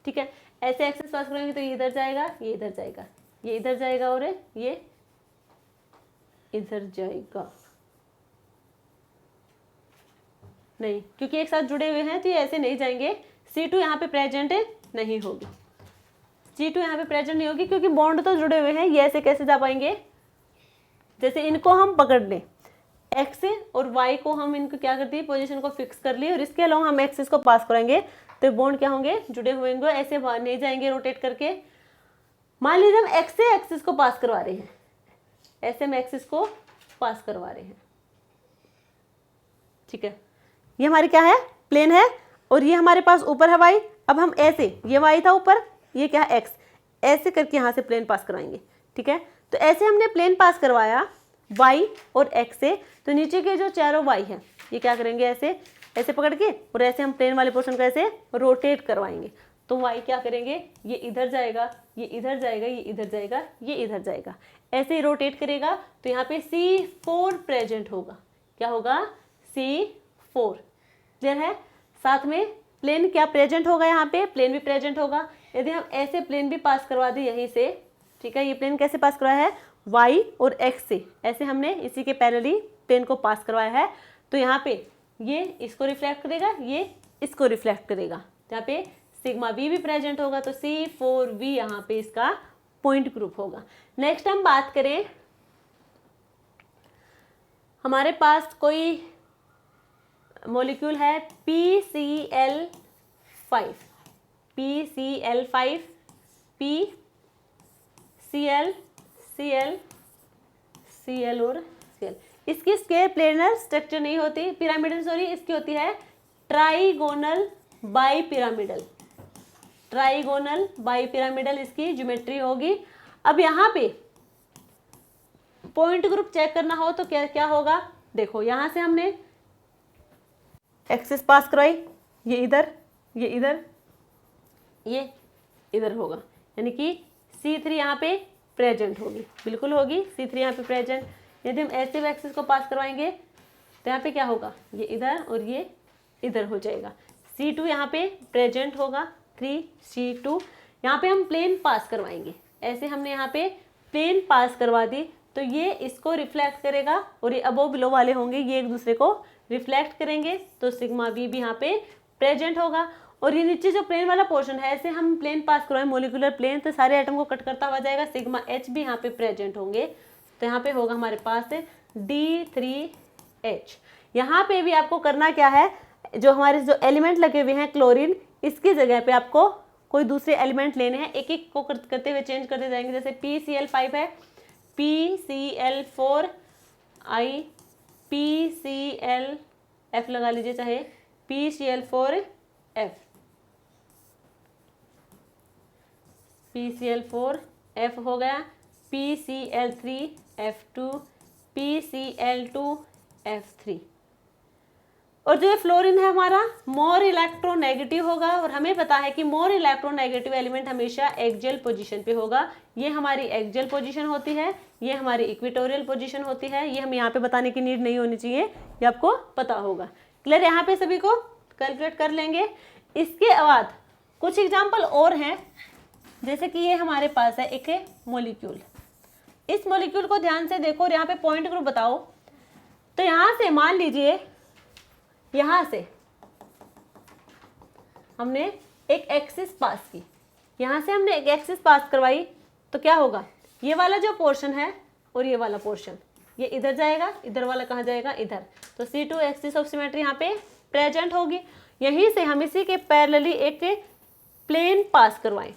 ठीक है, ऐसे एक्सेस पास करवाएंगे तो ये इधर जाएगा, ये इधर जाएगा, ये इधर जाएगा, और ये इधर जाएगा, नहीं, क्योंकि एक साथ जुड़े हुए हैं तो ये ऐसे नहीं जाएंगे। C2 यहाँ पे प्रेजेंट नहीं होगी, C2 यहाँ पे प्रेजेंट नहीं होगी, क्योंकि बॉन्ड तो जुड़े हुए हैं, ये ऐसे कैसे जा पाएंगे। जैसे इनको हम पकड़ लें, x और y को हम इनको क्या कर दिए, पोजीशन को फिक्स कर लिए, और इसके अलावा हम एक्सिस को पास कराएंगे तो बॉन्ड क्या होंगे, जुड़े हुए होंगे, ऐसे बाहर नहीं जाएंगे रोटेट करके। मान लीजिए हम x से एक्सिस को पास करवा रहे हैं, ऐसे हम एक्सिस को पास करवा रहे हैं, ठीक है, ये हमारे क्या है, प्लेन है, और ये हमारे पास ऊपर है y। अब हम ऐसे, ये y था ऊपर, ये क्या है x, ऐसे करके यहाँ से प्लेन पास करवाएंगे, ठीक है। तो ऐसे हमने प्लेन पास करवाया y और x से, तो नीचे के जो चारों y है ये क्या करेंगे, ऐसे ऐसे पकड़ के, और ऐसे हम प्लेन वाले पोर्शन को ऐसे रोटेट करवाएंगे, तो y क्या करेंगे, ये इधर जाएगा, ये इधर जाएगा, ये इधर जाएगा, ये इधर जाएगा, ऐसे ही रोटेट करेगा, तो यहाँ पे C4 प्रेजेंट होगा, क्या होगा, C4, क्लियर है। साथ में प्लेन क्या प्रेजेंट होगा, यहाँ पे प्लेन भी प्रेजेंट होगा। यदि हम ऐसे प्लेन भी पास करवा दें यहीं से, ठीक है, ये प्लेन कैसे पास करवाया है, y और x से, ऐसे हमने इसी के पैरेलली प्लेन को पास करवाया है, तो यहाँ पे ये इसको रिफ्लेक्ट करेगा, ये इसको रिफ्लेक्ट करेगा, तो यहाँ पे सिग्मा b भी प्रेजेंट होगा, तो C4b यहाँ पे इसका पॉइंट ग्रुप होगा। नेक्स्ट हम बात करें हमारे पास कोई मॉलिक्यूल है PCl5, PCl5, PCl, Cl, Cl और Cl। इसकी स्क्वायर प्लेनर स्ट्रक्चर नहीं होती, पिरामिडल सॉरी, इसकी होती है ट्राइगोनल बाईपिरामिडल, ट्राइगोनल बाईपिरामिडल इसकी ज्योमेट्री होगी। अब यहाँ पे पॉइंट ग्रुप चेक करना हो तो क्या क्या होगा, देखो यहाँ से हमने एक्सिस पास करवाई, ये इधर, ये इधर, ये इधर होगा, यानी कि C3 यहाँ पे प्रेजेंट होगी, बिल्कुल होगी C3 यहाँ पे प्रेजेंट। यदि हम ऐसे एक्सिस को पास करवाएंगे तो यहाँ पे क्या होगा, ये इधर और ये इधर हो जाएगा। C2 यहाँ पे प्रेजेंट होगा, 3C2। यहाँ पे हम प्लेन पास करवाएंगे, ऐसे हमने यहाँ पे प्लेन पास करवा दी तो ये इसको रिफ्लेक्ट करेगा और ये अबो बिलो वाले होंगे, ये एक दूसरे को रिफ्लेक्ट करेंगे, तो सिग्मा वी भी यहाँ पे प्रेजेंट होगा। और ये नीचे जो प्लेन वाला पोर्शन है, ऐसे हम प्लेन पास करवाएं मोलिकुलर प्लेन तो सारे एटम को कट करता हुआ जाएगा, सिग्मा एच भी यहाँ पे प्रेजेंट होंगे। तो यहाँ पे होगा हमारे पास D3H। यहाँ पे भी आपको करना क्या है, जो हमारे जो एलिमेंट लगे हुए हैं क्लोरीन, इसकी जगह पे आपको कोई दूसरे एलिमेंट लेने हैं, एक एक को करते हुए चेंज करते जाएंगे। जैसे PCl5 है, PCl4I, PClF लगा लीजिए, चाहे PCl4F, PCl4F हो गया, PCl3F2, PCl2F3। और जो ये फ्लोरीन है हमारा मोर इलेक्ट्रोनेगेटिव होगा, और हमें पता है कि मोर इलेक्ट्रोनेगेटिव एलिमेंट हमेशा एक्सियल पोजीशन पे होगा। ये हमारी एक्सियल पोजीशन होती है, ये हमारी इक्वेटोरियल पोजीशन होती है। ये हम यहाँ पे बताने की नीड नहीं होनी चाहिए, ये आपको पता होगा। क्लियर, यहाँ पे सभी को कैलकुलेट कर लेंगे। इसके बाद कुछ एग्जाम्पल और हैं, जैसे कि ये हमारे पास है एक मॉलिक्यूल। इस मॉलिक्यूल को ध्यान से देखो और यहाँ पे पॉइंट ग्रुप बताओ। तो यहाँ से मान लीजिए, यहाँ से हमने एक एक्सिस पास की, यहाँ से हमने एक एक्सिस पास करवाई, तो क्या होगा, ये वाला जो पोर्शन है और ये वाला पोर्शन, ये इधर जाएगा, इधर वाला कहाँ जाएगा, इधर। तो C2 एक्सिस ऑफ सिमेट्री यहाँ पे प्रेजेंट होगी। यहीं से हम इसी के पैरेलली एक प्लेन पास करवाएं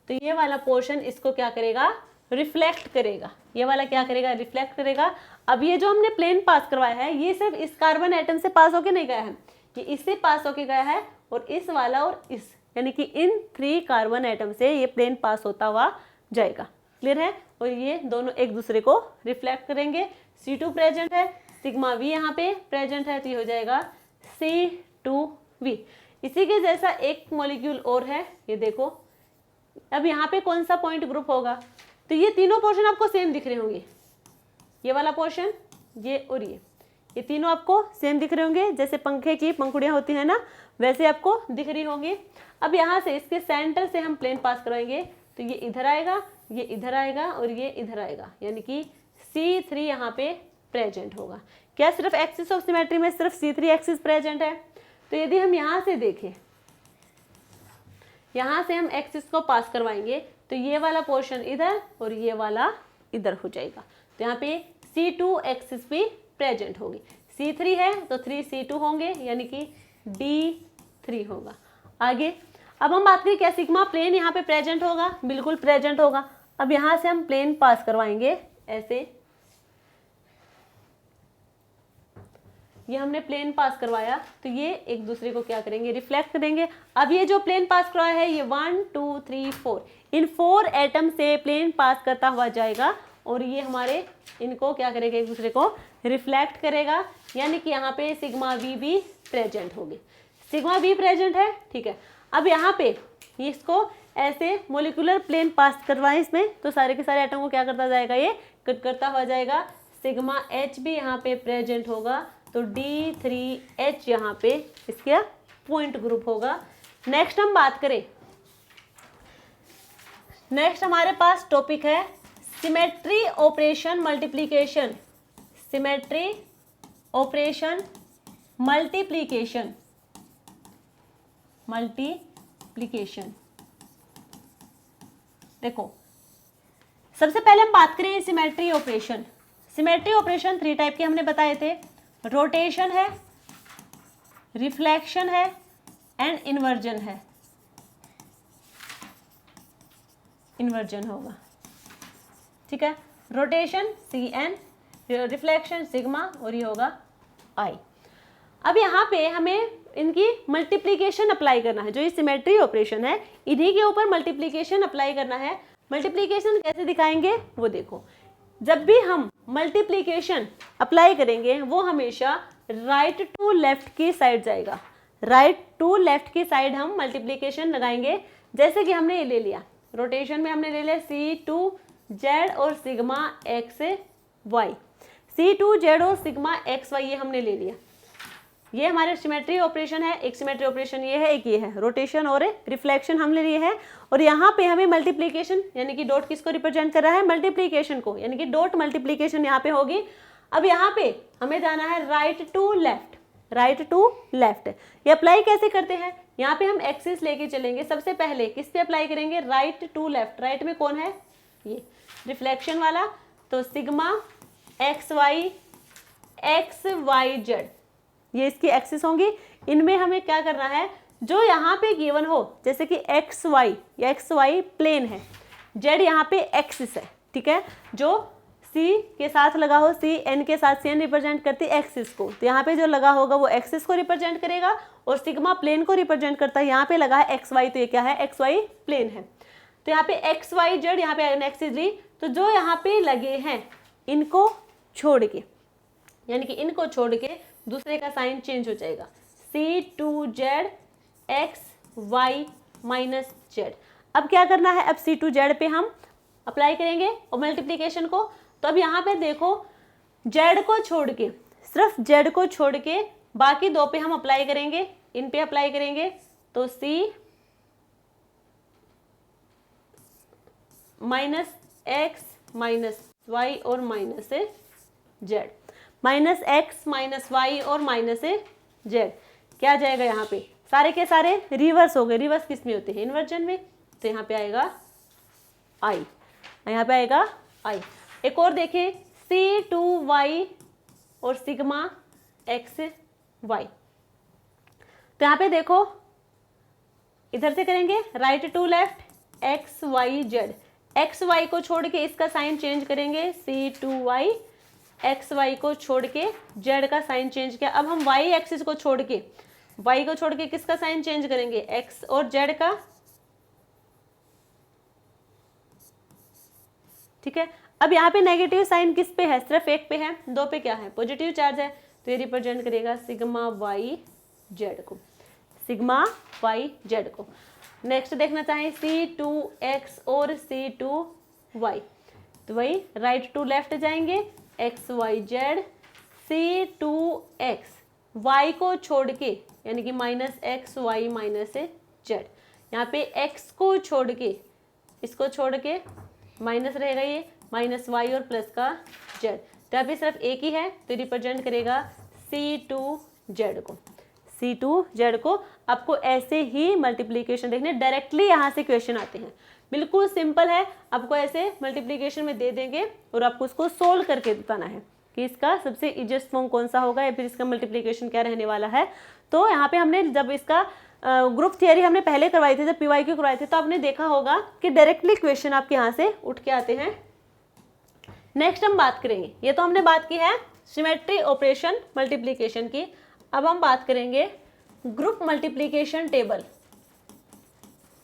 तो ये वाला पोर्शन इसको क्या करेगा, रिफ्लेक्ट करेगा। ये वाला क्या करेगा, रिफ्लेक्ट करेगा। अब ये जो हमने प्लेन पास करवाया है, ये सिर्फ इस कार्बन एटम से पास होके नहीं गया है, ये इससे पास होके गया है, और इस वाला और इस, यानी कि इन 3 कार्बन एटम से ये प्लेन पास होता हुआ जाएगा। क्लियर है, और ये दोनों एक दूसरे को रिफ्लेक्ट करेंगे। C2 प्रेजेंट है, सिग्मा V यहाँ पे प्रेजेंट है, तो ये हो जाएगा C2V। इसी के जैसा एक मॉलिक्यूल और है, ये देखो। अब यहाँ पे कौन सा पॉइंट ग्रुप होगा, तो ये तीनों पोर्शन आपको सेम दिख रहे होंगे, ये वाला पोर्शन, ये और ये तीनों आपको सेम दिख रहे होंगे। जैसे पंखे की पंखुड़ियाँ होती हैं ना, वैसे आपको दिख रही होंगी। अब यहाँ से इसके सेंटर से हम प्लेन पास करवाएंगे, तो ये इधर आएगा, ये इधर आएगा और ये इधर आएगा, यानी कि C3 यहाँ पे प्रेजेंट होगा। क्या सिर्फ एक्सिस ऑफ सिमेट्री में सिर्फ C3 एक्सिस प्रेजेंट है? तो यदि हम यहाँ से देखें, यहाँ से हम एक्सिस को पास करवाएंगे तो ये वाला पोर्शन इधर और ये वाला इधर हो जाएगा। तो यहाँ पे C2 एक्सिस भी प्रेजेंट होगी। C3 है तो 3C2 होंगे, यानी कि D3 होगा। आगे अब हम बात करें क्या सिग्मा प्लेन यहाँ पे प्रेजेंट होगा, बिल्कुल प्रेजेंट होगा। अब यहाँ से हम प्लेन पास करवाएंगे, ऐसे ये हमने प्लेन पास करवाया तो ये एक दूसरे को क्या करेंगे, रिफ्लेक्ट करेंगे। अब ये जो प्लेन पास करवाया है, ये 1 2 3 4, इन 4 एटम से प्लेन पास करता हुआ जाएगा और ये हमारे इनको क्या करेगा, एक दूसरे को रिफ्लेक्ट करेगा, यानी कि यहाँ पे सिग्मा वी भी प्रेजेंट होगी। सिग्मा वी प्रेजेंट है, ठीक है। अब यहाँ पे इसको ऐसे मोलिकुलर प्लेन पास करवाएं इसमें, तो सारे के सारे एटम को क्या करता जाएगा, ये कट करता हुआ जाएगा। सिग्मा एच भी यहाँ पे प्रेजेंट होगा, तो D3H यहाँ पे इसका पॉइंट ग्रुप होगा। नेक्स्ट हम बात करें, नेक्स्ट हमारे पास टॉपिक है symmetry operation multiplication. Symmetry operation multiplication, multiplication. देखो सबसे पहले हम बात करें symmetry operation. Symmetry operation 3 type के हमने बताए थे, रोटेशन है, रिफ्लेक्शन है एंड इन्वर्जन है। इन्वर्जन होगा, ठीक है। रोटेशन CN, रिफ्लेक्शन सिग्मा और ये होगा I। अब यहाँ पे हमें इनकी मल्टीप्लीकेशन अप्लाई करना है। जो ये सिमेट्री ऑपरेशन है इन्हीं के ऊपर मल्टीप्लीकेशन अप्लाई करना है। मल्टीप्लीकेशन कैसे दिखाएंगे वो देखो। जब भी हम मल्टीप्लीकेशन अप्लाई करेंगे वो हमेशा राइट टू लेफ्ट की साइड जाएगा। राइट टू लेफ्ट की साइड हम मल्टीप्लीकेशन लगाएंगे। जैसे कि हमने ये ले लिया, रोटेशन में हमने ले लिया C2Z और सिग्मा XY। C2Z और सिग्मा XY ये हमने ले लिया। ये हमारे सिमेट्री ऑपरेशन है। एक सिमेट्री ऑपरेशन ये है, एक ये है, रोटेशन और रिफ्लेक्शन हमने लिए है। और यहाँ पे हमें मल्टीप्लीकेशन यानी कि डॉट किसको रिप्रेजेंट कर रहा है, मल्टीप्लीकेशन को, यानी कि डॉट मल्टीप्लीकेशन यहाँ पे होगी। अब यहाँ पे हमें जाना है right to left. Right to left ये अप्लाई कैसे करते हैं, यहाँ पे हम एक्सिस लेके चलेंगे। सबसे पहले किस पे अप्लाई करेंगे, राइट टू लेफ्ट। राइट में कौन है, ये रिफ्लेक्शन वाला, तो सिग्मा XY XYZ ये इसकी एक्सिस होंगी। इनमें हमें क्या करना है, जो यहाँ पे गिवन हो, जैसे कि XY या XY प्लेन है, Z यहाँ पे एक्सिस है, ठीक है। जो C के साथ लगा हो, CN के साथ, CN रिप्रेजेंट करती है एक्सिस को, तो यहाँ पे जो लगा होगा वो एक्सिस को रिप्रेजेंट करेगा और सिग्मा प्लेन को रिप्रेजेंट करता है। यहाँ पे लगा है XY, तो ये क्या है, XY प्लेन है। तो यहाँ पे XYZ यहाँ पे एक्सिस ली, तो जो यहाँ पे लगे हैं इनको छोड़ के, यानी कि इनको छोड़ के दूसरे का साइन चेंज हो जाएगा, C2Z XY माइनस Z। अब क्या करना है, अब C2Z पे हम अप्लाई करेंगे और मल्टीप्लीकेशन को। तो अब यहाँ पे देखो, Z को छोड़ के, सिर्फ Z को छोड़ के बाकी दो पे हम अप्लाई करेंगे, इन पे अप्लाई करेंगे। तो C minus X minus Y और minus Z, minus X minus Y और माइनस Z क्या जाएगा, यहाँ पे सारे के सारे रिवर्स हो गए। रिवर्स किस में होते हैं, इन्वर्जन में। तो यहाँ पे आएगा I, यहाँ पे आएगा I। एक और देखें, C2Y और सिग्मा XY। तो यहाँ पे देखो, इधर से करेंगे right to left XYZ। XY को छोड़ के इसका साइन चेंज करेंगे, C2Y XY को छोड़ के Z का साइन चेंज किया। अब हम Y एक्सिस को छोड़ के किसका साइन चेंज करेंगे, X और Z का, ठीक है। अब यहाँ पे नेगेटिव साइन किस पे है, सिर्फ एक पे है, दो पे क्या है, पॉजिटिव चार्ज है। तो ये रिप्रेजेंट करेगा सिग्मा YZ को, सिग्मा YZ को। नेक्स्ट देखना चाहें C2X और C2Y, तो वही राइट टू लेफ्ट जाएंगे, XYZ C2X Y को छोड़ के, यानी कि माइनस XY माइनस Z। यहाँ पे X को छोड़ के, इसको छोड़ के माइनस रहेगा, ये माइनस Y और प्लस का Z। तो यहाँ पे सिर्फ एक ही है, तो रिप्रेजेंट करेगा C2Z को, C2Z को। आपको ऐसे ही मल्टीप्लीकेशन देखने, डायरेक्टली यहाँ से क्वेश्चन आते हैं, बिल्कुल सिंपल है। आपको ऐसे मल्टीप्लीकेशन में दे देंगे और आपको उसको सोल्व करके बताना है कि इसका सबसे इजीएस्ट फॉर्म कौन सा होगा या फिर इसका मल्टीप्लीकेशन क्या रहने वाला है। तो यहाँ पे हमने जब इसका ग्रुप थियरी हमने पहले करवाई थी, जब PYQ करवाए थे, तो आपने देखा होगा कि डायरेक्टली क्वेश्चन आपके यहाँ से उठ के आते हैं। नेक्स्ट हम बात करेंगे, ये तो हमने बात की है सिमेट्री ऑपरेशन मल्टीप्लीकेशन की। अब हम बात करेंगे group multiplication table.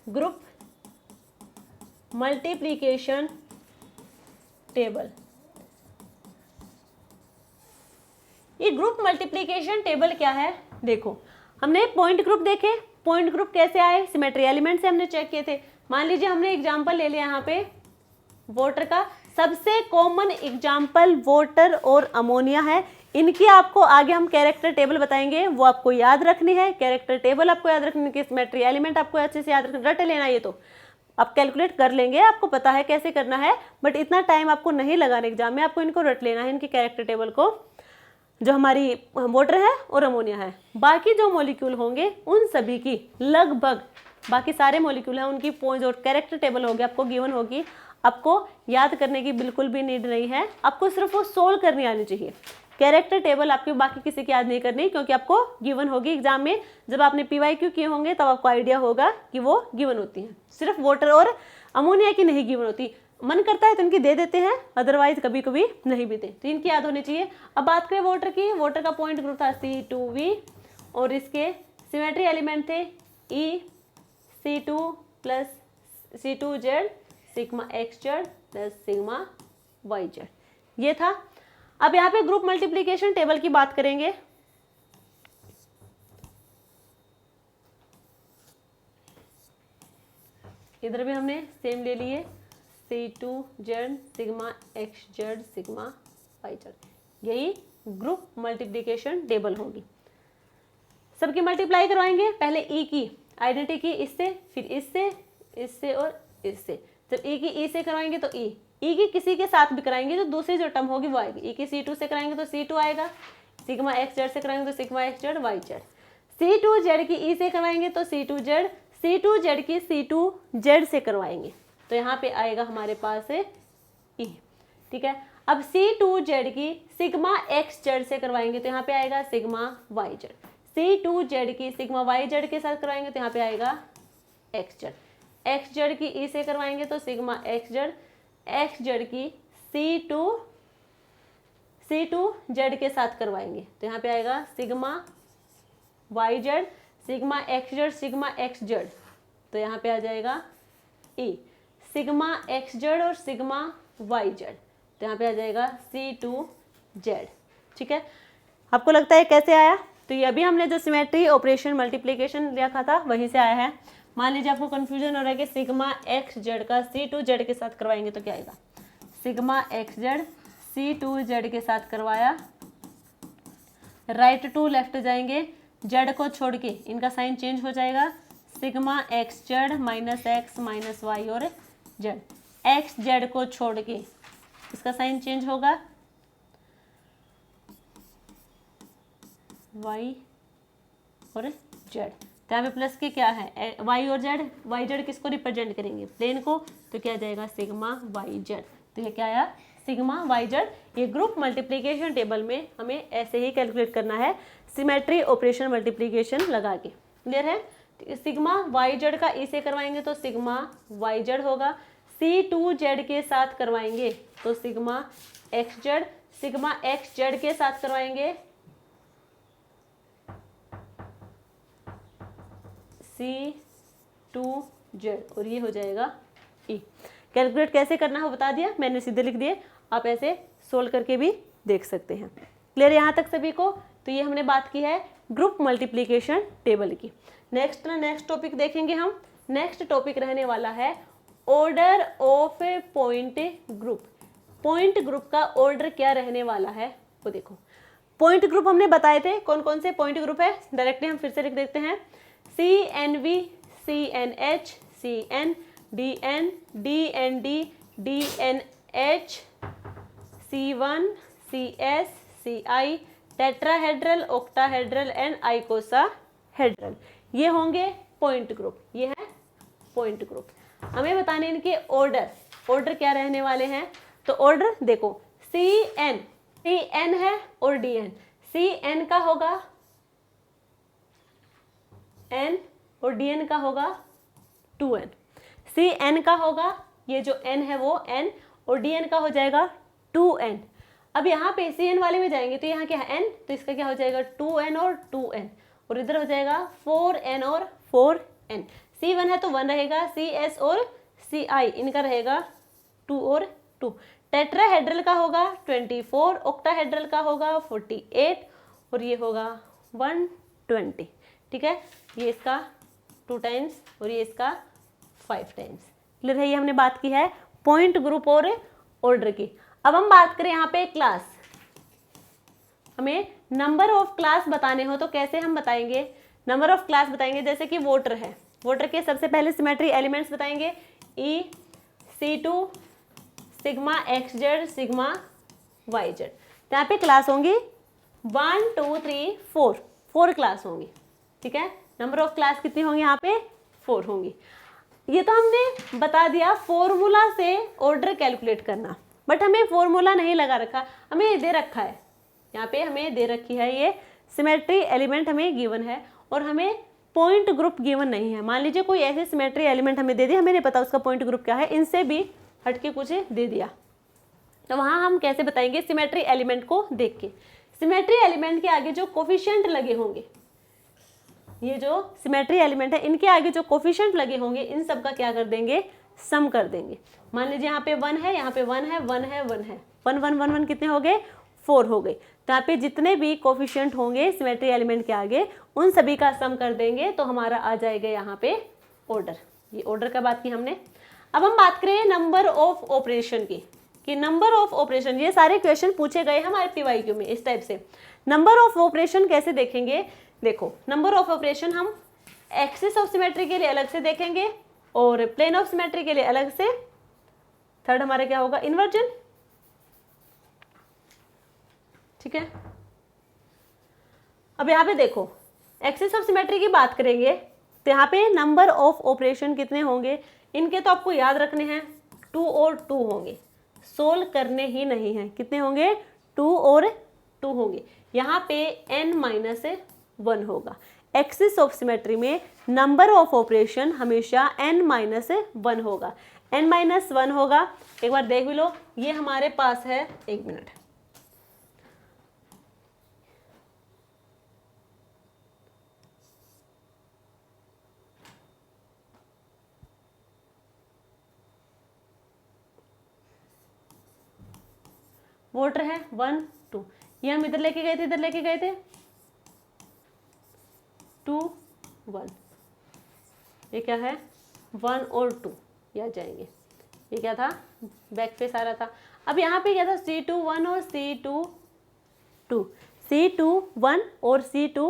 Group multiplication table, ये ग्रुप मल्टीप्लीकेशन टेबल क्या है, देखो हमने पॉइंट ग्रुप देखे। पॉइंट ग्रुप कैसे आए, सिमेट्री एलिमेंट से हमने चेक किए थे। मान लीजिए हमने एग्जांपल ले लिया यहाँ पे वाटर का, सबसे कॉमन एग्जांपल वाटर और अमोनिया है। इनकी आपको आगे हम कैरेक्टर टेबल बताएंगे, वो आपको याद रखनी है। कैरेक्टर टेबल आपको याद रखनी है, सिमेट्री एलिमेंट आपको अच्छे से याद रखना, रट लेना। ये तो आप कैलकुलेट कर लेंगे, आपको पता है कैसे करना है, बट इतना टाइम आपको नहीं लगाना एग्जाम में, आपको इनको रट लेना है, इनकी कैरेक्टर टेबल को, जो हमारी वाटर है और अमोनिया है। बाकी जो मॉलिक्यूल होंगे उन सभी की लगभग, बाकी सारे मॉलिक्यूल हैं उनकी जो कैरेक्टर टेबल होगी आपको गिवन होगी, आपको याद करने की बिल्कुल भी नीड नहीं है, आपको सिर्फ वो सोल्व करनी आनी चाहिए। कैरेक्टर टेबल आपके बाकी किसी की याद नहीं करनी, क्योंकि आपको गिवन होगी एग्जाम में। जब आपने PYQ किए होंगे तब आपको आइडिया होगा कि वो गिवन होती हैं। सिर्फ वाटर और अमोनिया की नहीं गिवन होती, मन करता है तो इनकी दे देते हैं, अदरवाइज कभी कभी नहीं भी दे, तो इनकी याद होनी चाहिए। अब बात करें वाटर की, वाटर का पॉइंट ग्रुप था C2V और इसके सिमेट्री एलिमेंट थे EC2 plus C2Z sigma XZ plus sigma YZ, ये था। अब यहाँ पे ग्रुप मल्टीप्लीकेशन टेबल की बात करेंगे। इधर भी हमने सेम ले लिए C2Z sigma XZ sigma YZ, यही ग्रुप मल्टीप्लीकेशन टेबल होगी। सबकी मल्टीप्लाई करवाएंगे, पहले E की आइडेंटिटी की इससे, फिर इससे और इससे। जब E की E से करवाएंगे तो E की किसी के साथ भी कराएंगे तो दूसरी जो टर्म होगी वो आएगी। E की C2 से कराएंगे तो C2 आएगा, सिग्मा XZ से कराएंगे तो सिग्मा XZ YZ। C2Z की E से करवाएंगे तो C2Z, C2Z की C2Z से करवाएंगे तो यहाँ पे आएगा हमारे पास है E, ठीक है। अब C2Z की सिग्मा XZ से करवाएंगे तो यहाँ पे आएगा सिग्मा YZ। C2Z की सिग्मा YZ के साथ करवाएंगे तो यहाँ पे आएगा XZ। XZ की E से करवाएंगे तो सिग्मा XZ, XZ की C2Z के साथ करवाएंगे तो यहाँ पे आएगा sigma YZ, sigma XZ, sigma XZ, तो यहाँ पे आ जाएगा E, सिग्मा XZ और सिग्मा YZ, तो यहाँ पे आ जाएगा C2Z, ठीक है। आपको लगता है कैसे आया? तो ये अभी हमने जो सिमेट्री ऑपरेशन मल्टीप्लिकेशन लिखा था वहीं से आया है। मान लीजिए आपको कंफ्यूजन हो रहा है कि सिग्मा XZ का C2Z के साथ करवाएंगे तो क्या आएगा। सिग्मा XZ C2Z के साथ करवाया, राइट टू लेफ्ट जाएंगे, Z को छोड़ के इनका साइन चेंज हो जाएगा, sigma XZ minus X minus Y और Z। XZ को छोड़ के इसका साइन चेंज होगा, Y और Z। तो यहाँ पे प्लस के क्या है Y और Z, YZ किसको रिप्रेजेंट करेंगे, प्लेन को, तो क्या जाएगा सिग्मा YZ। तो ये क्या आया सिग्मा YZ। ये ग्रुप मल्टीप्लिकेशन टेबल में हमें ऐसे ही कैलकुलेट करना है, सिमेट्री ऑपरेशन मल्टीप्लिकेशन लगा के। क्लियर है? सिग्मा YZ का E से करवाएंगे तो सिग्मा YZ होगा, C2Z के साथ करवाएंगे तो सिग्मा XZ, सिग्मा XZ के साथ करवाएंगे C2Z और ये हो जाएगा E। कैलकुलेट कैसे करना है बता दिया, मैंने सीधे लिख दिए, आप ऐसे सोल्व करके भी देख सकते हैं। क्लियर यहाँ तक सभी को? तो ये हमने बात की है ग्रुप मल्टीप्लिकेशन टेबल की। नेक्स्ट टॉपिक देखेंगे हम। नेक्स्ट टॉपिक रहने वाला है order of A point group. Point group का ऑर्डर क्या रहने वाला है वो देखो। पॉइंट ग्रुप हमने बताए थे कौन कौन से पॉइंट ग्रुप है, डायरेक्टली हम फिर से लिख देते हैं। CNV, CNH, CN, DN, DND, DNH, C1, CS, CI, tetrahedral, octahedral and आइकोसाहेड्रल, ये होंगे पॉइंट ग्रुप। ये है पॉइंट ग्रुप। हमें बताने इनके ऑर्डर क्या रहने वाले हैं। तो ऑर्डर देखो, CN है और DN। CN का होगा N और DN का होगा 2N। CN का होगा, ये जो N है वो N और DN का हो जाएगा 2N। अब यहाँ पे CN वाले में जाएंगे तो यहाँ क्या है N, तो इसका क्या हो जाएगा 2N और 2N, और इधर हो जाएगा 4N और 4N। C1 है तो 1 रहेगा, CS और CI इनका रहेगा 2 और 2। टेट्राहेड्रल का होगा 24, ऑक्टाहेड्रल का होगा 48 और ये होगा 120। ठीक है, ये इसका 2 टाइम्स और ये इसका 5 टाइम्स। क्लियर है? ये हमने बात की है पॉइंट ग्रुप और ऑर्डर की। अब हम बात करें यहाँ पे क्लास। हमें नंबर ऑफ क्लास बताने हो तो कैसे हम बताएंगे? नंबर ऑफ क्लास बताएंगे जैसे कि वोटर है, वोटर के सबसे पहले सिमेट्री एलिमेंट्स बताएंगे E, C2, sigma XZ, sigma YZ। तो यहाँ पे क्लास होंगी 1 2 3 4 क्लास होंगी। ठीक है, नंबर ऑफ क्लास कितनी होंगी यहाँ पे? 4 होंगी। ये तो हमने बता दिया फॉर्मूला से ऑर्डर कैलकुलेट करना, बट हमें फॉर्मूला नहीं लगा रखा, हमें ये दे रखा है, यहाँ पे हमें दे रखी है ये सिमेट्री एलिमेंट हमें गिवन है और हमें पॉइंट ग्रुप गिवन नहीं है। मान लीजिए कोई ऐसे सिमेट्री एलिमेंट हमें दे दिया, हमें नहीं पता उसका पॉइंट ग्रुप क्या है, इनसे भी हटके कुछ दे दिया, तो वहाँ हम कैसे बताएंगे सिमेट्री एलिमेंट को देख के। सिमेट्री एलिमेंट के आगे जो कोफिशिएंट लगे होंगे, ये जो सिमेट्री एलिमेंट है इनके आगे जो कोफिशिएंट लगे होंगे इन सब का क्या कर देंगे, सम कर देंगे। मान लीजिए यहाँ पे 1 है, यहाँ पे 1 है, 1 है, 1 है, 1 1 1 1 कितने हो गए, 4 हो गए। तो यहाँ पे जितने भी कोफिशिएंट होंगे सिमेट्री एलिमेंट के आगे उन सभी का सम कर देंगे तो हमारा आ जाएगा यहाँ पे ऑर्डर। ये ऑर्डर का बात की हमने। अब हम बात करें नंबर ऑफ ऑपरेशन की, कि नंबर ऑफ ऑपरेशन, ये सारे क्वेश्चन पूछे गए हमारे पीवाईक्यू में इस टाइप से। नंबर ऑफ ऑपरेशन कैसे देखेंगे, देखो नंबर ऑफ ऑपरेशन हम एक्सिस ऑफ सिमेट्री के लिए अलग से देखेंगे और प्लेन ऑफ सिमेट्री के लिए अलग से। थर्ड हमारा क्या होगा, इन्वर्जन, ठीक है। अब यहाँ पे देखो एक्सिस ऑफ सिमेट्री की बात करेंगे तो यहाँ पे नंबर ऑफ ऑपरेशन कितने होंगे, इनके तो आपको याद रखने हैं 2 और 2 होंगे, सोल्व करने ही नहीं है, कितने होंगे 2 और 2 होंगे। यहाँ पे n-1 होगा। एक्सिस ऑफ सिमेट्री में नंबर ऑफ ऑपरेशन हमेशा n-1 होगा, n-1 होगा। एक बार देख भी लो, ये हमारे पास है, एक मिनट, वोटर है 1 2, ये हम इधर लेके गए थे, इधर लेके गए थे 2 1, ये क्या है 1 और 2, ये आ जाएंगे। ये क्या था, बैक पे सारा था। अब यहाँ पे क्या था, C2 1 और C2 2, C2 1 और C2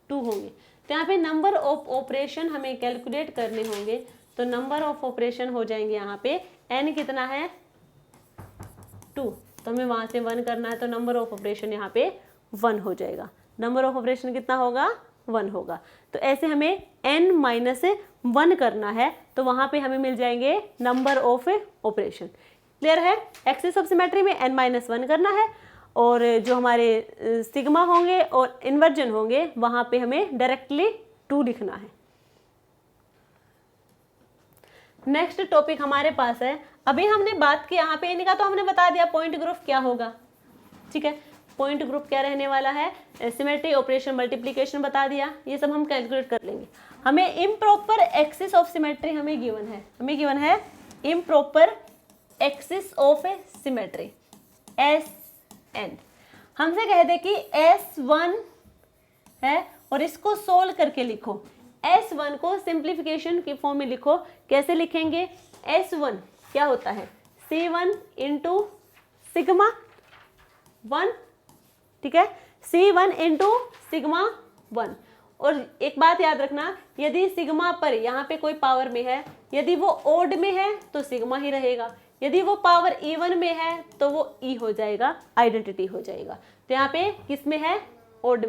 2 होंगे। तो यहाँ पे नंबर ऑफ ऑपरेशन हमें कैलकुलेट करने होंगे, तो नंबर ऑफ ऑपरेशन हो जाएंगे यहाँ पे n कितना है 2, तो हमें वहाँ से 1 करना है, तो नंबर ऑफ ऑपरेशन यहाँ पे 1 हो जाएगा। नंबर ऑफ ऑपरेशन कितना होगा, 1 होगा। तो ऐसे हमें n-1 करना है, तो वहाँ पे हमें मिल जाएंगे नंबर ऑफ ऑपरेशन। क्लियर है, एक्सिस ऑफ सिमेट्री में n-1 करना है और जो हमारे सिग्मा होंगे और इन्वर्जन होंगे वहाँ पे हमें डायरेक्टली 2 लिखना है। नेक्स्ट टॉपिक हमारे पास है, अभी हमने बात की यहाँ पे इनका, तो हमने बता दिया पॉइंट ग्रुप क्या होगा, ठीक है। पॉइंट ग्रुप क्या रहने वाला है, सिमेट्री, ऑपरेशन, मल्टीप्लिकेशन बता दिया, ये सब हम कैलकुलेट कर लेंगे। हमें इम्प्रॉपर एक्सिस ऑफ सिमेट्री हमें गिवन है improper axis of symmetry SN। हमसे कह दे कि S1 है और इसको सोल्व करके लिखो। S1 को सिंप्लीफिकेशन की फॉर्म में लिखो, कैसे लिखेंगे, S1 क्या होता है C1 इंटू सिग्मा 1, ठीक है, C1 इंटू सिग्मा 1। और एक बात याद रखना, यदि सिग्मा पर यहाँ पे कोई पावर में है, यदि वो ओड में है तो सिग्मा ही रहेगा, यदि वो पावर इवन में है तो वो ई हो जाएगा, आइडेंटिटी हो जाएगा। तो यहाँ पे किस में है, ओड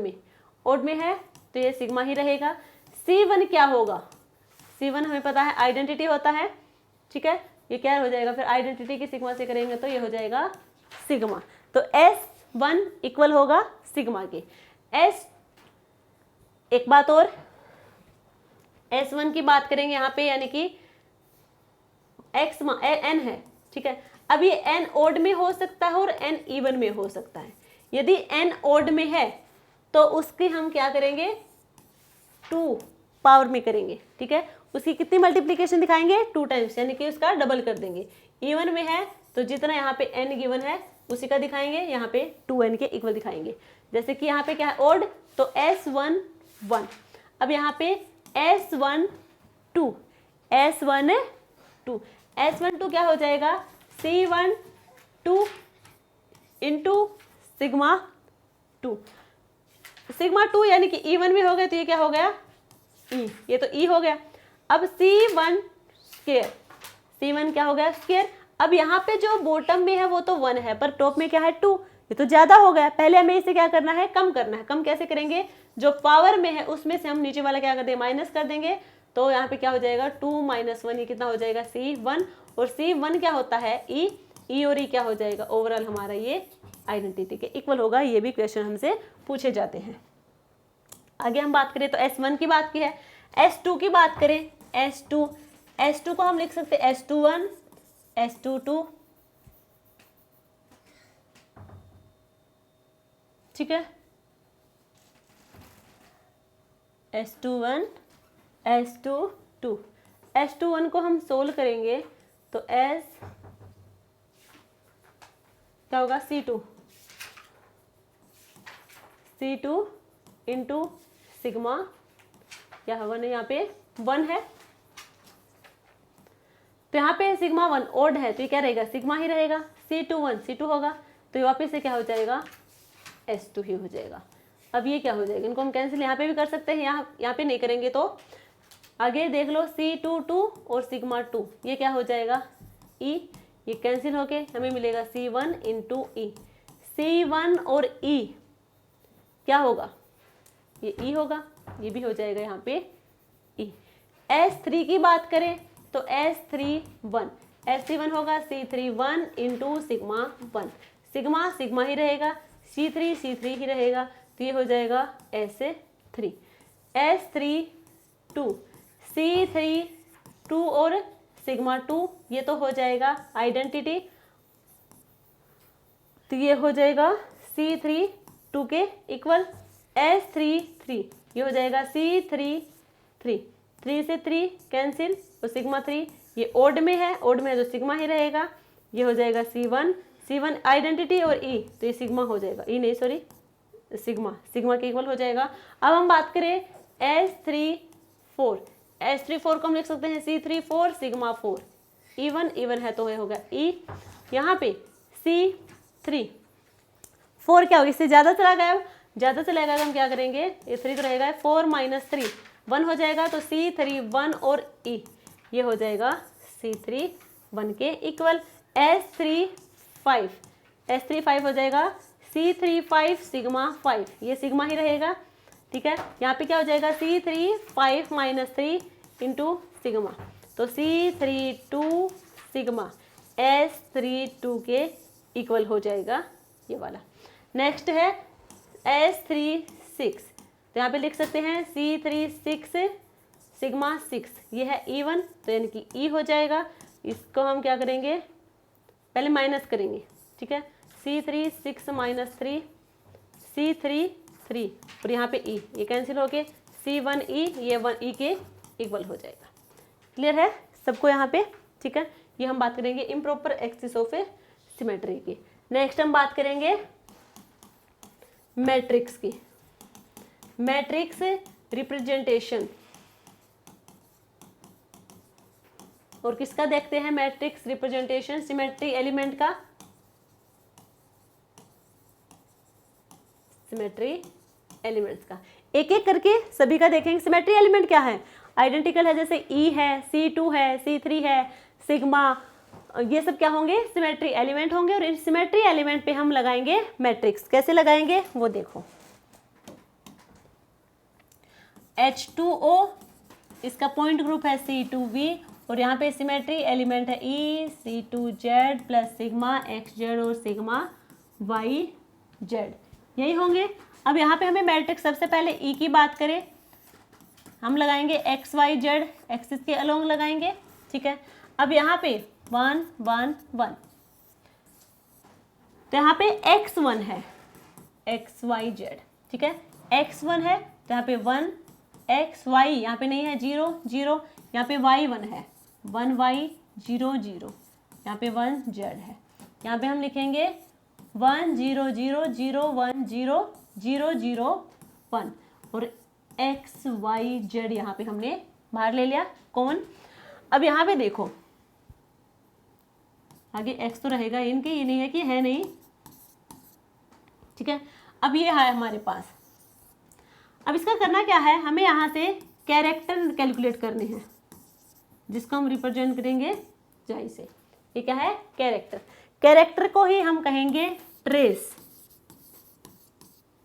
में है तो ये सिग्मा ही रहेगा। C1 क्या होगा, C1 हमें पता है आइडेंटिटी होता है, ठीक है, ये क्या हो जाएगा, फिर आइडेंटिटी की सिग्मा से करेंगे तो ये हो जाएगा सिग्मा। तो S1 इक्वल होगा सिग्मा के। एक बात और, S1 की बात करेंगे यहाँ पे, यानी कि n है, ठीक है। अब ये n ओड में हो सकता है और n इवन में हो सकता है। यदि n ओड में है तो उसकी हम क्या करेंगे, 2 पावर में करेंगे, ठीक है। उसकी कितनी मल्टीप्लिकेशन दिखाएंगे, 2 टाइम्स, यानी कि उसका डबल कर देंगे। इवन में है तो जितना यहाँ पे n गिवन है उसी का दिखाएंगे, यहाँ पे 2n के इक्वल दिखाएंगे। जैसे कि यहाँ पे क्या है ओड, तो S1 1, अब यहाँ पे S1 2 क्या हो जाएगा, C1 2 इंटू सिग्मा 2, सिग्मा 2 यानी कि इवन में हो गया तो ये क्या हो गया ई, ये तो ई हो गया। अब C1 स्क्वायर, C1 क्या हो गया स्क्वायर। अब यहाँ पे जो बॉटम में है वो तो 1 है, पर टॉप में क्या है 2, ये तो ज्यादा हो गया। पहले हमें इसे क्या करना है, कम करना है। कम कैसे करेंगे, जो पावर में है उसमें से हम नीचे वाला क्या कर देंगे, माइनस कर देंगे, तो यहाँ पे क्या हो जाएगा 2 - 1, ये कितना हो जाएगा C1, और C1 क्या होता है E और E क्या हो जाएगा ओवरऑल हमारा ये आइडेंटिटी के इक्वल होगा। ये भी क्वेश्चन हमसे पूछे जाते हैं। आगे हम बात करें तो S1 की बात की है। S2 की बात करें, S2 को हम लिख सकते हैं S21, S22, ठीक है, S21, S22, S21 को हम सोल्व करेंगे तो S क्या होगा C2 इंटू सिग्मा, क्या होगा ना, यहाँ पे 1 है, तो यहाँ पे सिग्मा 1 ओड है, तो ये क्या रहेगा सिग्मा ही रहेगा, C2 होगा, तो ये वापस से क्या हो जाएगा S2 ही हो जाएगा। अब ये क्या हो जाएगा, इनको हम कैंसिल यहाँ पे भी कर सकते हैं, यहाँ पे नहीं करेंगे तो आगे देख लो C22 और सिग्मा 2, ये क्या हो जाएगा E, ये कैंसिल होके हमें मिलेगा C1 इंटू E। C1 और E क्या होगा, ये E होगा, ये भी हो जाएगा यहाँ पे E। S3 की बात करें तो S31 होगा C31 इंटू सिग्मा 1, सिग्मा ही रहेगा, C3 ही रहेगा, तो ये हो जाएगा S3। S32 C32 और सिग्मा 2, ये तो हो जाएगा आइडेंटिटी, तो ये हो जाएगा C32 के इक्वल। S33 ये हो जाएगा C33, 3 से 3 कैंसिल, और सिग्मा 3 ये ओड में है तो सिग्मा ही रहेगा, ये हो जाएगा C1 आइडेंटिटी और E, तो ये सिग्मा हो जाएगा, E नहीं सॉरी सिग्मा के इक्वल हो जाएगा। अब हम बात करें S34 को हम लिख सकते हैं C34 सिग्मा 4, इवन है तो ये होगा E, यहाँ पे C3 4 क्या होगा, इससे ज़्यादा चला गया तो हम क्या करेंगे, ये 3 तो रहेगा, 4 - 3 1 हो जाएगा, तो C31 और E ये हो जाएगा C31 के इक्वल। S35 हो जाएगा C35 सिग्मा 5, ये सिग्मा ही रहेगा, ठीक है, यहाँ पे क्या हो जाएगा C35 - 3 इंटू सिग्मा, तो C32 सिग्मा S32 के इक्वल हो जाएगा ये वाला। नेक्स्ट है S36, तो यहाँ पे लिख सकते हैं C36 सिग्मा 6, ये है E1, तो यानी कि E हो जाएगा। इसको हम क्या करेंगे, पहले माइनस करेंगे, ठीक है, C36 - 3 C33 और यहाँ पे E, ये कैंसिल होके C1E, ये 1E के इक्वल हो जाएगा। क्लियर है सबको यहाँ पे, ठीक है। ये हम बात करेंगे इम्प्रॉपर एक्सिस ऑफ सिमेट्री की। नेक्स्ट हम बात करेंगे मैट्रिक्स की, मैट्रिक्स रिप्रेजेंटेशन, और किसका देखते हैं मैट्रिक्स रिप्रेजेंटेशन, सिमेट्री एलिमेंट का, सिमेट्री एलिमेंट्स का एक एक करके सभी का देखेंगे। सिमेट्री एलिमेंट क्या है, आइडेंटिकल है, जैसे E है, C2 है, C3 है, सिग्मा, ये सब क्या होंगे सिमेट्री एलिमेंट होंगे, और इस सिमेट्री एलिमेंट पे हम लगाएंगे मैट्रिक्स। कैसे लगाएंगे वो देखो, H2O इसका पॉइंट ग्रुप है C2V, और यहाँ पे सिमेट्री एलिमेंट है E C2Z plus sigma XZ और सिग्मा YZ, यही होंगे। अब यहाँ पे हमें मैट्रिक्स, सबसे पहले E की बात करें, हम लगाएंगे XYZ एक्सिस के अलोंग लगाएंगे, ठीक है। अब यहाँ पे 1 1 1, तो यहाँ पे X1 है XYZ, ठीक है, X1 है तो यहाँ पे 1 XY, यहाँ पे नहीं है 0 0, यहाँ पे Y1 है 1Y 0 0, यहाँ पे 1Z है, यहाँ पे हम लिखेंगे 1 0 0 0 1 0 0 0 1, और XYZ यहाँ पे हमने बाहर ले लिया कॉमन। अब यहाँ पे देखो आगे X तो रहेगा इनके, ये नहीं है कि है नहीं, ठीक है। अब ये है हमारे पास, अब इसका करना क्या है, हमें यहाँ से कैरेक्टर कैलकुलेट करने हैं, जिसको हम रिप्रेजेंट करेंगे जाई से। ये क्या है कैरेक्टर, कैरेक्टर को ही हम कहेंगे ट्रेस,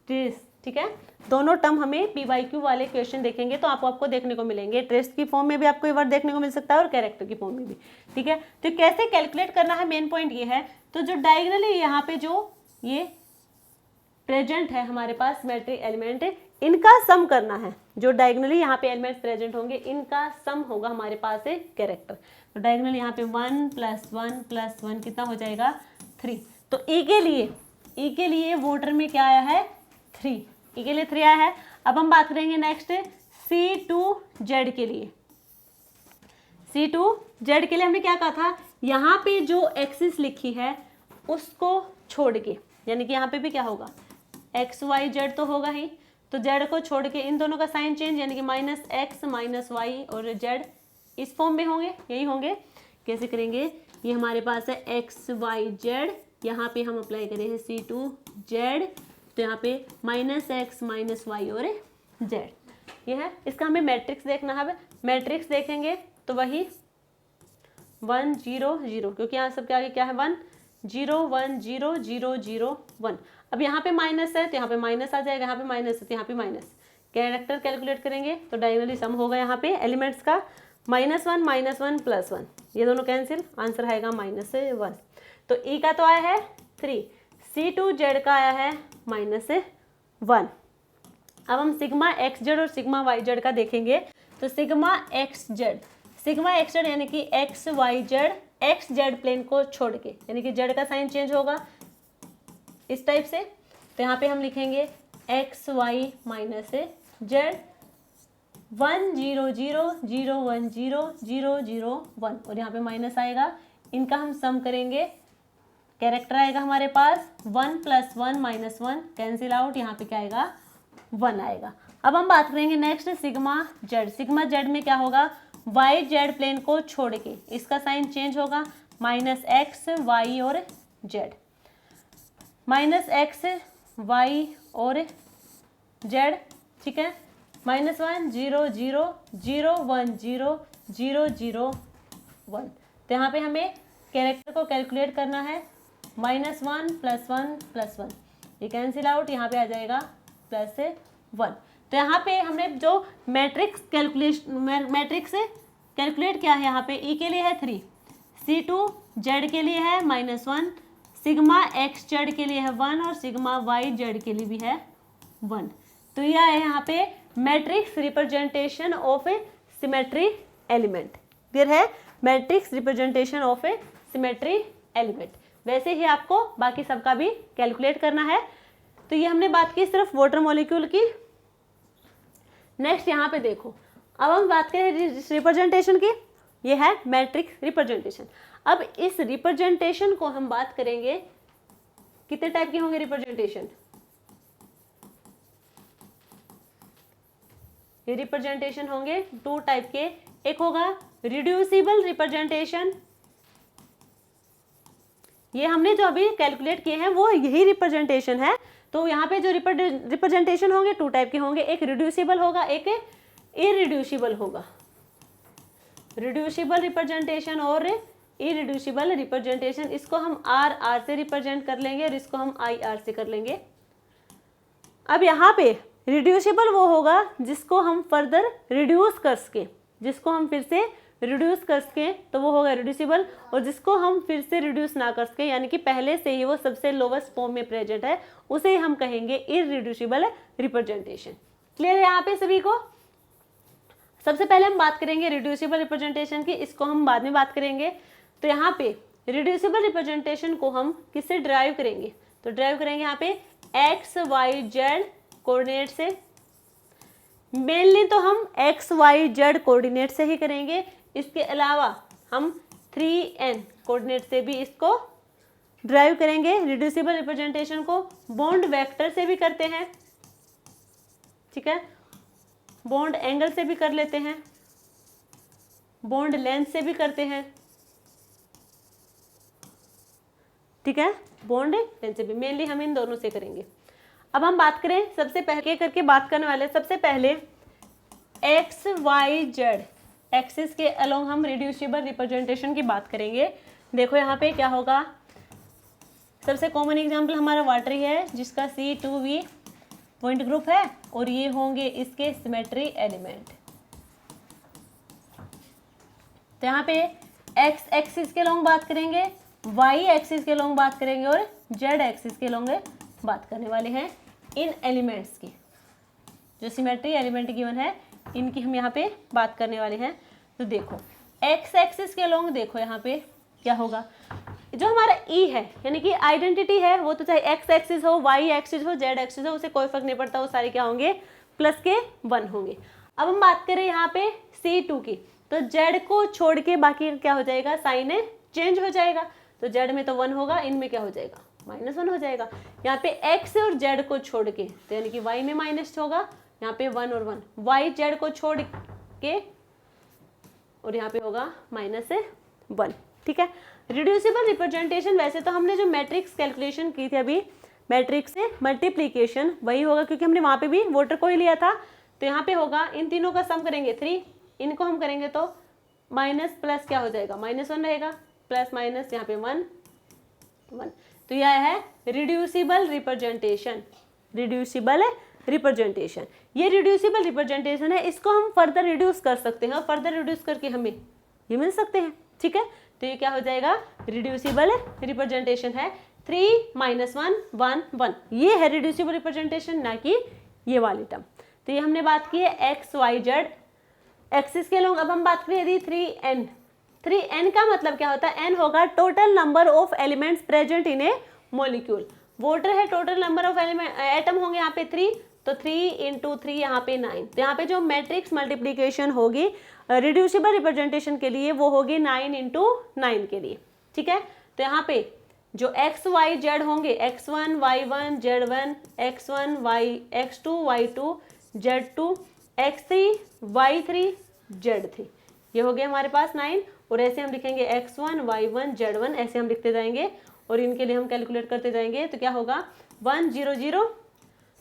ठीक है। दोनों टर्म हमें PYQ वाले क्वेश्चन देखेंगे तो आपको देखने को मिलेंगे। टेस्ट की फॉर्म में भी आपको ये वर्ड देखने को मिल सकता है और कैरेक्टर की फॉर्म में भी, ठीक है। तो कैसे कैलकुलेट करना है, मेन पॉइंट ये है। तो जो डायगोनली यहाँ पे जो ये प्रेजेंट है हमारे पास सिमेट्री एलिमेंट, इनका सम करना है। जो डायगोनली यहाँ पे एलिमेंट्स प्रेजेंट होंगे इनका सम होगा हमारे पास है कैरेक्टर। तो डायगोनली यहाँ पे 1 + 1 + 1 कितना हो जाएगा 3। तो ई के लिए वोटर में क्या आया है 3, ई के लिए 3 आया है। अब हम बात करेंगे नेक्स्ट C2Z के लिए। C2Z के लिए हमने क्या कहा था, यहाँ पे जो एक्सिस लिखी है उसको छोड़ के, यानी कि यहाँ पे भी क्या होगा XYZ तो होगा ही, तो Z को छोड़ के इन दोनों का साइन चेंज, यानी कि -x -y और Z इस फॉर्म में होंगे, यही होंगे। कैसे करेंगे, ये हमारे पास है XYZ, यहाँ पे हम अप्लाई करें हैं C2Z, तो यहाँ पे -x -y और Z ये है। इसका हमें मैट्रिक्स देखना है। मैट्रिक्स देखेंगे तो वही 1 0 0, क्योंकि यहाँ सब क्या है 1 0 1 0 0 0 1। अब यहाँ पे माइनस है तो यहाँ पे माइनस आ जाएगा, यहाँ पे माइनस है तो यहाँ पे माइनस। कैरेक्टर कैलकुलेट करेंगे तो डायगोनली सम होगा यहाँ पे एलिमेंट्स का -1 -1 + 1, ये दोनों कैंसिल, आंसर आएगा -1। तो ई का तो आया है 3, C2Z का आया है -1। अब हम सिग्मा XZ और सिग्मा YZ का देखेंगे। तो सिग्मा XZ यानी कि XYZ, XZ प्लेन को छोड़ के, यानी कि Z का साइन चेंज होगा इस टाइप से। तो यहाँ पे हम लिखेंगे XY - Z 1 0 0 0 1 0 0 0 1, और यहाँ पे माइनस आएगा। इनका हम सम करेंगे, कैरेक्टर आएगा हमारे पास 1 + 1 -1 कैंसिल आउट, यहाँ पे क्या आएगा 1 आएगा। अब हम बात करेंगे नेक्स्ट सिग्मा Z में क्या होगा, YZ प्लेन को छोड़ के इसका साइन चेंज होगा, -x y और Z, -x y और Z, ठीक है। -1 0 0 0 1 0 0 0 1। तो यहाँ पे हमें कैरेक्टर को कैलकुलेट करना है, -1 + 1 + 1, ये कैंसिल आउट, यहाँ पे आ जाएगा +1। तो यहाँ पे हमने जो मैट्रिक्स कैलकुलेट किया है, यहाँ पे ई के लिए है 3, C2Z के लिए है -1, सिग्मा XZ के लिए है 1 और सिग्मा YZ के लिए भी है 1। तो यह है यहाँ पे matrix representation of a symmetry element. फिर है matrix representation of a symmetry element. वैसे ही आपको बाकी सबका भी कैलकुलेट करना है। तो ये हमने बात की सिर्फ वाटर मॉलिक्यूल की। नेक्स्ट यहाँ पे देखो, अब हम बात करें रिप्रेजेंटेशन की, ये है मैट्रिक्स रिप्रेजेंटेशन। अब इस रिप्रेजेंटेशन को हम बात करेंगे, कितने टाइप के होंगे रिप्रेजेंटेशन, ये रिप्रेजेंटेशन होंगे 2 टाइप के। एक होगा रिड्यूसिबल रिप्रेजेंटेशन, ये हमने जो अभी कैलकुलेट किए हैं वो यही रिप्रेजेंटेशन है। तो यहाँ पे जो रिप्रेजेंटेशन होंगे 2 टाइप के होंगे, एक रिड्यूसिबल होगा, एक इरिड्यूसिबल होगा। रिड्यूसिबल रिप्रेजेंटेशन और इरिड्यूसिबल रिप्रेजेंटेशन, इसको हम R से रिप्रेजेंट कर लेंगे और इसको हम IR से कर लेंगे। अब यहाँ पे रिड्यूसिबल वो होगा जिसको हम फर्दर रिड्यूस कर सके, जिसको हम फिर से रिड्यूस कर सके तो वो होगा रिड्यूसिबल, और जिसको हम फिर से रिड्यूस ना कर सके, यानी कि पहले से ही वो सबसे लोवेस्ट फॉर्म में प्रेजेंट है, उसे हम कहेंगे इरिड्यूसिबल रिप्रेजेंटेशन। क्लियर है यहाँ पे सभी को? सबसे पहले हम बात करेंगे रिड्यूसिबल रिप्रेजेंटेशन की, इसको हम बाद में बात करेंगे। तो यहाँ पे रिड्यूसिबल रिप्रेजेंटेशन को हम किससे ड्राइव करेंगे, तो ड्राइव करेंगे यहाँ पे XYZ कोऑर्डिनेट से। मेनली तो हम XYZ कोऑर्डिनेट से ही करेंगे, इसके अलावा हम 3N कोऑर्डिनेट से भी इसको ड्राइव करेंगे। रिड्यूसिबल रिप्रेजेंटेशन को बॉन्ड वेक्टर से भी करते हैं, ठीक है, बॉन्ड एंगल से भी कर लेते हैं, बॉन्ड लेंथ से भी करते हैं, ठीक है, बॉन्ड लेंथ से भी। मेनली हम इन दोनों से करेंगे। अब हम बात करें, सबसे पहले करके बात करने वाले, सबसे पहले XYZ एक्सिस के अलोंग हम रिड्यूसिबल रिप्रेजेंटेशन की बात करेंगे। देखो यहाँ पे क्या होगा, सबसे कॉमन एग्जांपल हमारा वाटर ही है जिसका C2V पॉइंट ग्रुप है और ये होंगे इसके सिमेट्री एलिमेंट। तो यहाँ पे एक्स एक्सिस के लॉन्ग बात करेंगे, वाई एक्सिस के लॉन्ग बात करेंगे और जेड एक्सिस के लॉन्ग बात करने वाले हैं इन एलिमेंट्स की। जो सिमेट्री एलिमेंट गिवन है इनकी हम यहाँ पे बात करने वाले हैं। तो देखो एक्स एक्सिस के लॉन्ग देखो यहाँ पे क्या होगा, जो हमारा ई है यानी कि आइडेंटिटी है, वो तो चाहे एक्स एक्सिस हो, वाई एक्सिस हो, जेड एक्सिस हो, उसे कोई फर्क नहीं पड़ता, वो सारे क्या होंगे प्लस के 1 होंगे। अब हम बात करें यहाँ पे C2 की, तो जेड को छोड़ के बाकी क्या हो जाएगा, साइन चेंज हो जाएगा। तो जेड में तो 1 होगा, इनमें क्या हो जाएगा -1 हो जाएगा। यहाँ पे एक्स और जेड को छोड़ के तो यानी कि वाई में माइनस होगा, यहाँ पे 1 और 1, वाई जेड को छोड़ के और यहाँ पे होगा -1। ठीक है, रिड्यूसिबल रिप्रेजेंटेशन, वैसे तो हमने जो मैट्रिक्स कैलकुलेशन की थी अभी, मैट्रिक्स से मल्टीप्लीकेशन वही होगा क्योंकि हमने वहाँ पे भी वोटर को ही लिया था। तो यहाँ पे होगा इन तीनों का सम करेंगे 3, इनको हम करेंगे तो माइनस प्लस क्या हो जाएगा -1 रहेगा, प्लस माइनस यहाँ पे 1 1। तो यह है रिड्यूसिबल रिप्रेजेंटेशन। रिड्यूसिबल रिप्रेजेंटेशन, ये रिड्यूसिबल रिप्रेजेंटेशन है, इसको हम फर्दर रिड्यूस कर सकते हैं और फर्दर रिड्यूस करके हमें ये मिल सकते हैं। ठीक है, तो ये क्या हो जाएगा, रिड्यूसिबल रिप्रेजेंटेशन है। 3 -1 1 1, ये है रिड्यूसिबल रिप्रेजेंटेशन, ना कि ये वाली टर्म। तो ये हमने बात की है एक्स वाई जेड एक्सिस के लोग। अब हम बात करें यदि 3n का मतलब क्या होता है, n होगा total number of elements present in A molecule. Voter है, टोटल नंबर ऑफ एटम होंगे यहाँ पे 3, तो 3 × 3 यहाँ पे 9। तो यहाँ पे जो मैट्रिक्स मल्टीप्लीकेशन होगी रिड्यूसिबल रिप्रेजेंटेशन के लिए वो होगी 9 × 9 के लिए। ठीक है, तो यहाँ पे जो एक्स वाई जेड होंगे, x1 y1 z1 x1 y x2 y2 z2 x3 y3 z3, ये हो गया हमारे पास 9। और ऐसे हम लिखेंगे x1 y1 z1, ऐसे हम लिखते जाएंगे और इनके लिए हम कैलकुलेट करते जाएंगे। तो क्या होगा 1 0 0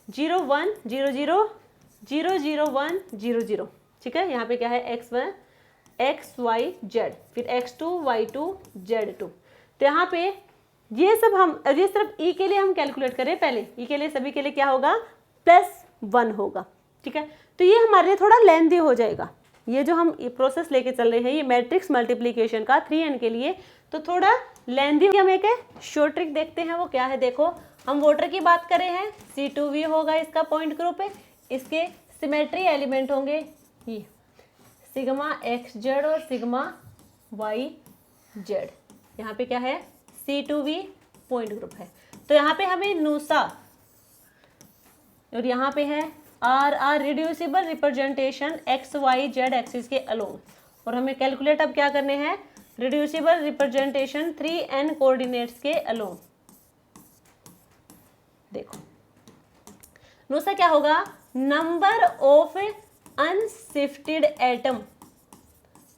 0 1 0 0 0 0 1 0 0। ठीक है, यहाँ पे क्या है x1 x y z, फिर x2 y2 z2। तो यहाँ पे ये सब हम, ये सिर्फ ई के लिए हम कैलकुलेट करें पहले, ई के लिए सभी के लिए क्या होगा +1 होगा। ठीक है, तो ये हमारे लिए थोड़ा लेंथी हो जाएगा, ये जो हम प्रोसेस लेके चल रहे हैं ये मैट्रिक्स मल्टीप्लिकेशन का 3n के लिए, तो थोड़ा लेंथी। हम एक शॉर्ट ट्रिक देखते हैं, वो क्या है, देखो हम वोटर की बात करें हैं, C2V होगा इसका पॉइंट ग्रुप है, इसके सिमेट्री एलिमेंट होंगे ये सिग्मा XZ और सिग्मा YZ। यहाँ पे क्या है C2V पॉइंट ग्रुप है। तो यहाँ पे हमें नूसा और यहाँ पे है RR reducible representation XYZ axis के अलोंग, और हमें कैलकुलेट अब क्या करने हैं, रिड्यूसिबल रिप्रेजेंटेशन 3n कोऑर्डिनेट्स के अलोंग। देखो नूसा क्या होगा, number of unshifted atom,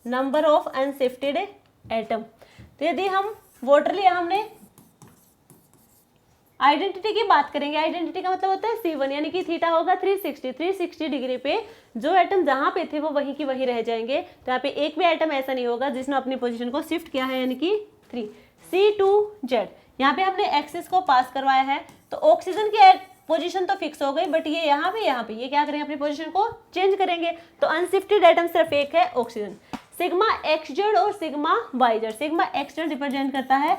number of unshifted atom. तो यदि हम वोटर लिया हमने, आइडेंटिटी की बात करेंगे, आइडेंटिटी का मतलब होता है C1, यानी कि थीटा होगा 360 डिग्री पे जो एटम जहां पे थे वो वहीं की वहीं रह जाएंगे। तो यहाँ पे एक भी एटम ऐसा नहीं होगा जिसने अपनी पोजीशन को शिफ्ट किया है, यानी कि 3 C2Z। यहाँ पे हमने एक्सिस को पास करवाया है, तो ऑक्सीजन की पोजीशन तो फिक्स हो गई, बट ये यहाँ पे ये क्या करेंगे, अपनी पोजीशन को चेंज करेंगे। तो अनशिफ्टेड एटम सिर्फ एक है, ऑक्सीजन। सिग्मा XZ और sigma YZ, sigma XZ represent करता है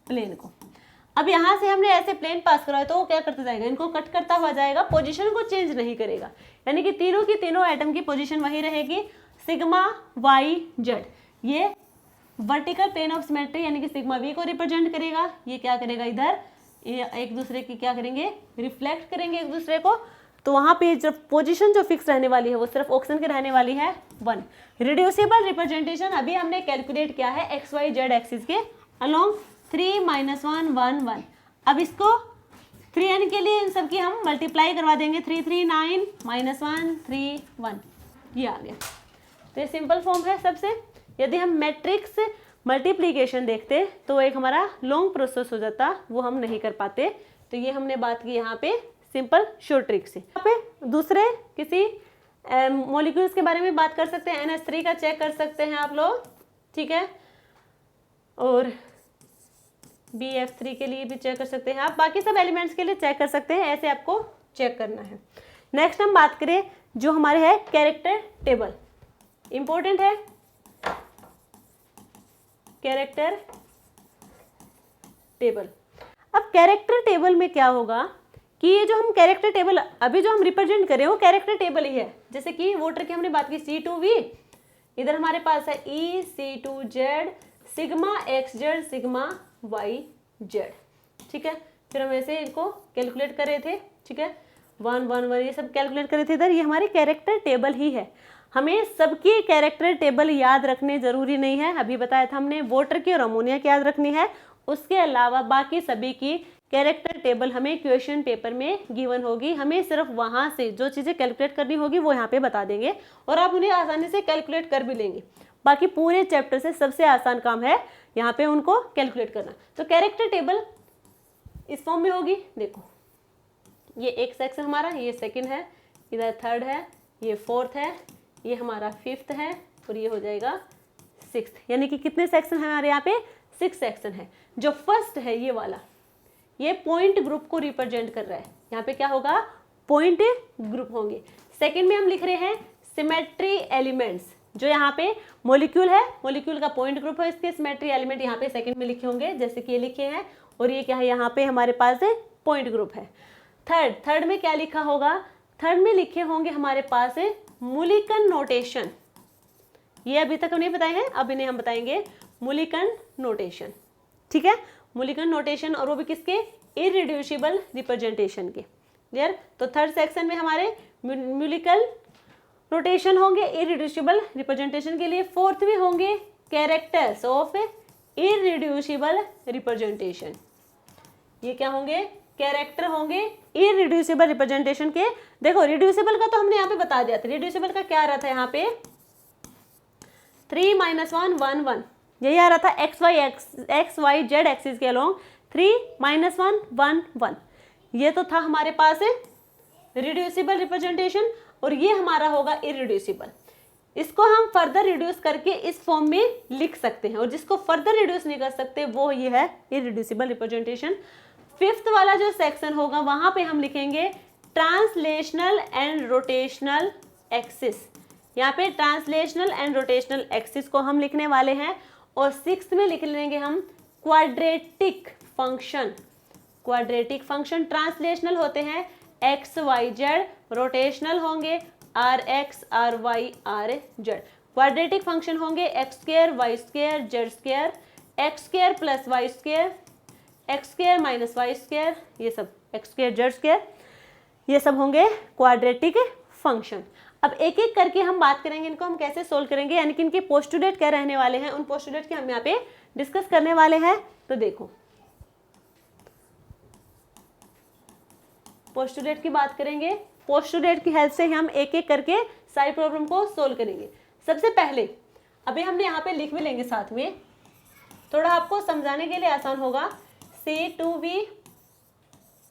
प्लेन को। अब यहाँ से हमने ऐसे प्लेन पास करवाया तो वो क्या करता जाएगा, इनको कट करता हुआ जाएगा, पोजीशन को चेंज नहीं करेगा, यानी कि तीनों की तीनों एटम की पोजीशन वही रहेगी। सिग्मा YZ ये वर्टिकल प्लेन ऑफ सिमेट्री यानी कि सिग्मा V को रिप्रेजेंट करेगा, ये क्या करेगा, इधर ये एक दूसरे की क्या करेंगे, रिफ्लेक्ट करेंगे एक दूसरे को। तो वहाँ पे जो पोजीशन जो फिक्स रहने वाली है वो सिर्फ ऑक्सीजन की रहने वाली है 1। रिड्यूसिबल रिप्रेजेंटेशन अभी हमने कैलकुलेट किया है XYZ एक्सिस के अलोंग 3 -1 1 1। अब इसको 3n के लिए इन सब की हम मल्टीप्लाई करवा देंगे, 3 3 9 -1 3 1, ये आ गया। तो ये सिंपल फॉर्म है सबसे। यदि हम मैट्रिक्स मल्टीप्लीकेशन देखते तो एक हमारा लॉन्ग प्रोसेस हो जाता, वो हम नहीं कर पाते। तो ये हमने बात की यहाँ पे सिंपल शॉर्ट ट्रिक से। यहाँ पे दूसरे किसी मॉलिक्यूल्स के बारे में बात कर सकते हैं, NH3 का चेक कर सकते हैं आप लोग, ठीक है, और BF3 के लिए भी चेक कर सकते हैं आप, बाकी सब एलिमेंट्स के लिए चेक कर सकते हैं। ऐसे आपको चेक करना है। नेक्स्ट हम बात करें जो हमारे है कैरेक्टर टेबल, इंपॉर्टेंट है कैरेक्टर टेबल। अब कैरेक्टर टेबल में क्या होगा कि ये जो हम कैरेक्टर टेबल अभी जो हम रिप्रेजेंट करें वो कैरेक्टर टेबल ही है। जैसे कि वोटर की हमने बात की C2V, इधर हमारे पास है E C2Z sigma XZ sigma YZ, ठीक है। फिर हम ऐसे इनको कैलकुलेट कर रहे थे, ठीक है, 1 1 1 ये सब कैलकुलेट कर रहे थे इधर। ये हमारी कैरेक्टर टेबल ही है। हमें सबकी कैरेक्टर टेबल याद रखने जरूरी नहीं है, अभी बताया था हमने वोटर की और अमोनिया की याद रखनी है। उसके अलावा बाकी सभी की कैरेक्टर टेबल हमें क्वेश्चन पेपर में गिवन होगी। हमें सिर्फ वहाँ से जो चीज़ें कैलकुलेट करनी होगी वो यहाँ पे बता देंगे और आप उन्हें आसानी से कैलकुलेट कर भी लेंगे। बाकी पूरे चैप्टर से सबसे आसान काम है यहाँ पे उनको कैलकुलेट करना। तो कैरेक्टर टेबल इस फॉर्म में होगी। देखो ये एक सेक्शन हमारा, ये सेकंड है, इधर थर्ड है, ये फोर्थ है, ये हमारा फिफ्थ है और ये हो जाएगा सिक्स्थ। यानी कि कितने सेक्शन है हमारे यहाँ पे? 6 सेक्शन है। जो फर्स्ट है ये वाला, ये पॉइंट ग्रुप को रिप्रेजेंट कर रहा है। यहाँ पे क्या होगा? पॉइंट ग्रुप होंगे। सेकंड में हम लिख रहे हैं सिमेट्री एलिमेंट्स, जो यहाँ पे मॉलिक्यूल है, मॉलिक्यूल का पॉइंट ग्रुप है, इसके सिमेट्री एलिमेंट यहाँ पे सेकंड में लिखे होंगे, जैसे कि ये लिखे हैं। और ये क्या है? यहाँ पे हमारे पास है पॉइंट ग्रुप है। थर्ड में क्या लिखा होगा? थर्ड में लिखे होंगे हमारे पास है मूलिकन नोटेशन। ये अभी तक हम नहीं बताए हैं, अब इन्हें हम बताएंगे मूलिकन नोटेशन, ठीक है। मूलिकन नोटेशन, और वो भी किसके? इररिड्यूसिबल रिप्रेजेंटेशन के। क्लियर? तो थर्ड सेक्शन में हमारे मूलिकन नोटेशन होंगे इररिड्यूसिबल रिप्रेजेंटेशन के लिए। फोर्थ में होंगे कैरेक्टर्स ऑफ इररिड्यूसिबल रिप्रेजेंटेशन। ये क्या होंगे? कैरेक्टर होंगे इररिड्यूसिबल रिप्रेजेंटेशन के। देखो रिड्यूसिबल का तो हमने यहाँ पे बता दिया था। रिड्यूसिबल का क्या आ रहा था यहाँ पे? 3 - 1 1 1, यही आ रहा था एक्स वाई जेड एक्सिस के अलोंग 3 - 1 1 1। ये तो था हमारे पास रिड्यूसिबल रिप्रेजेंटेशन, और ये हमारा होगा इररिड्यूसिबल। इसको हम फर्दर रिड्यूस करके इस फॉर्म में लिख सकते हैं, और जिसको फर्दर रिड्यूस नहीं कर सकते वो ये है इररिड्यूसिबल रिप्रेजेंटेशन। फिफ्थ वाला जो सेक्शन होगा वहां पे हम लिखेंगे ट्रांसलेशनल एंड रोटेशनल एक्सिस। यहाँ पे ट्रांसलेशनल एंड रोटेशनल एक्सिस को हम लिखने वाले हैं। और सिक्स्थ में लिख लेंगे हम quadratic function. Quadratic function translational होते हैं एक्स वाई जेड, रोटेशनल होंगे R X R Y R Z. Quadratic function होंगे X square Y square Z square, X square plus Y square, X square minus Y square, ये सब x square Z square, ये सब होंगे quadratic function. अब एक एक करके हम बात करेंगे इनको हम कैसे सोल्व करेंगे, यानी कि इनके पोस्टुलेट क्या रहने वाले हैं, उन पोस्टुलेट के हम यहाँ पे डिस्कस करने वाले हैं। तो देखो पोस्टुलेट की बात करेंगे, पोस्टुलेट की हेल्प से हम एक एक करके सारी प्रॉब्लम को सोल्व करेंगे। सबसे पहले अभी हमने यहाँ पे लिख भी लेंगे साथ में, थोड़ा आपको समझाने के लिए आसान होगा। C2V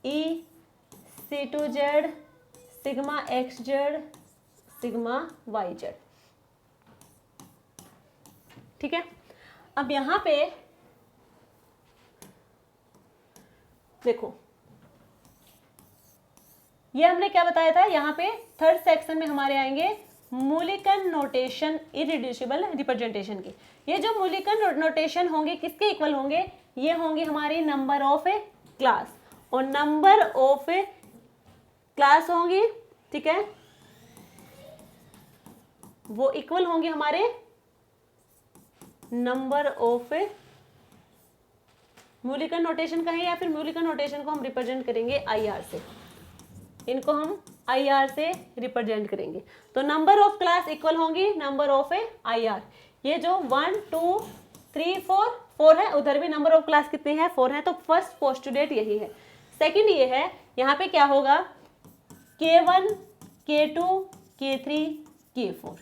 E C2Z sigma XZ sigma YZ, ठीक है। अब यहाँ पे देखो ये हमने क्या बताया था, यहाँ पे थर्ड सेक्शन में हमारे आएंगे मूलिकन नोटेशन इररिड्यूसिबल रिप्रेजेंटेशन के। ये जो मूलिकन नोटेशन होंगे किसके इक्वल होंगे? ये होंगे हमारी नंबर ऑफ क्लास, और नंबर ऑफ क्लास होंगी, ठीक है, वो इक्वल होंगे हमारे नंबर ऑफ मूलिकन नोटेशन कहें, या फिर मूलिकन नोटेशन को हम रिप्रेजेंट करेंगे IR से। इनको हम IR से रिप्रेजेंट करेंगे। तो नंबर ऑफ क्लास इक्वल होंगी नंबर ऑफ IR। ये जो 1 2 3 4 है, उधर भी नंबर ऑफ क्लास कितने हैं? 4 है। तो फर्स्ट पोस्टुलेट यही है। सेकंड ये है, यहाँ पे क्या होगा? K1 K2 K3 K4,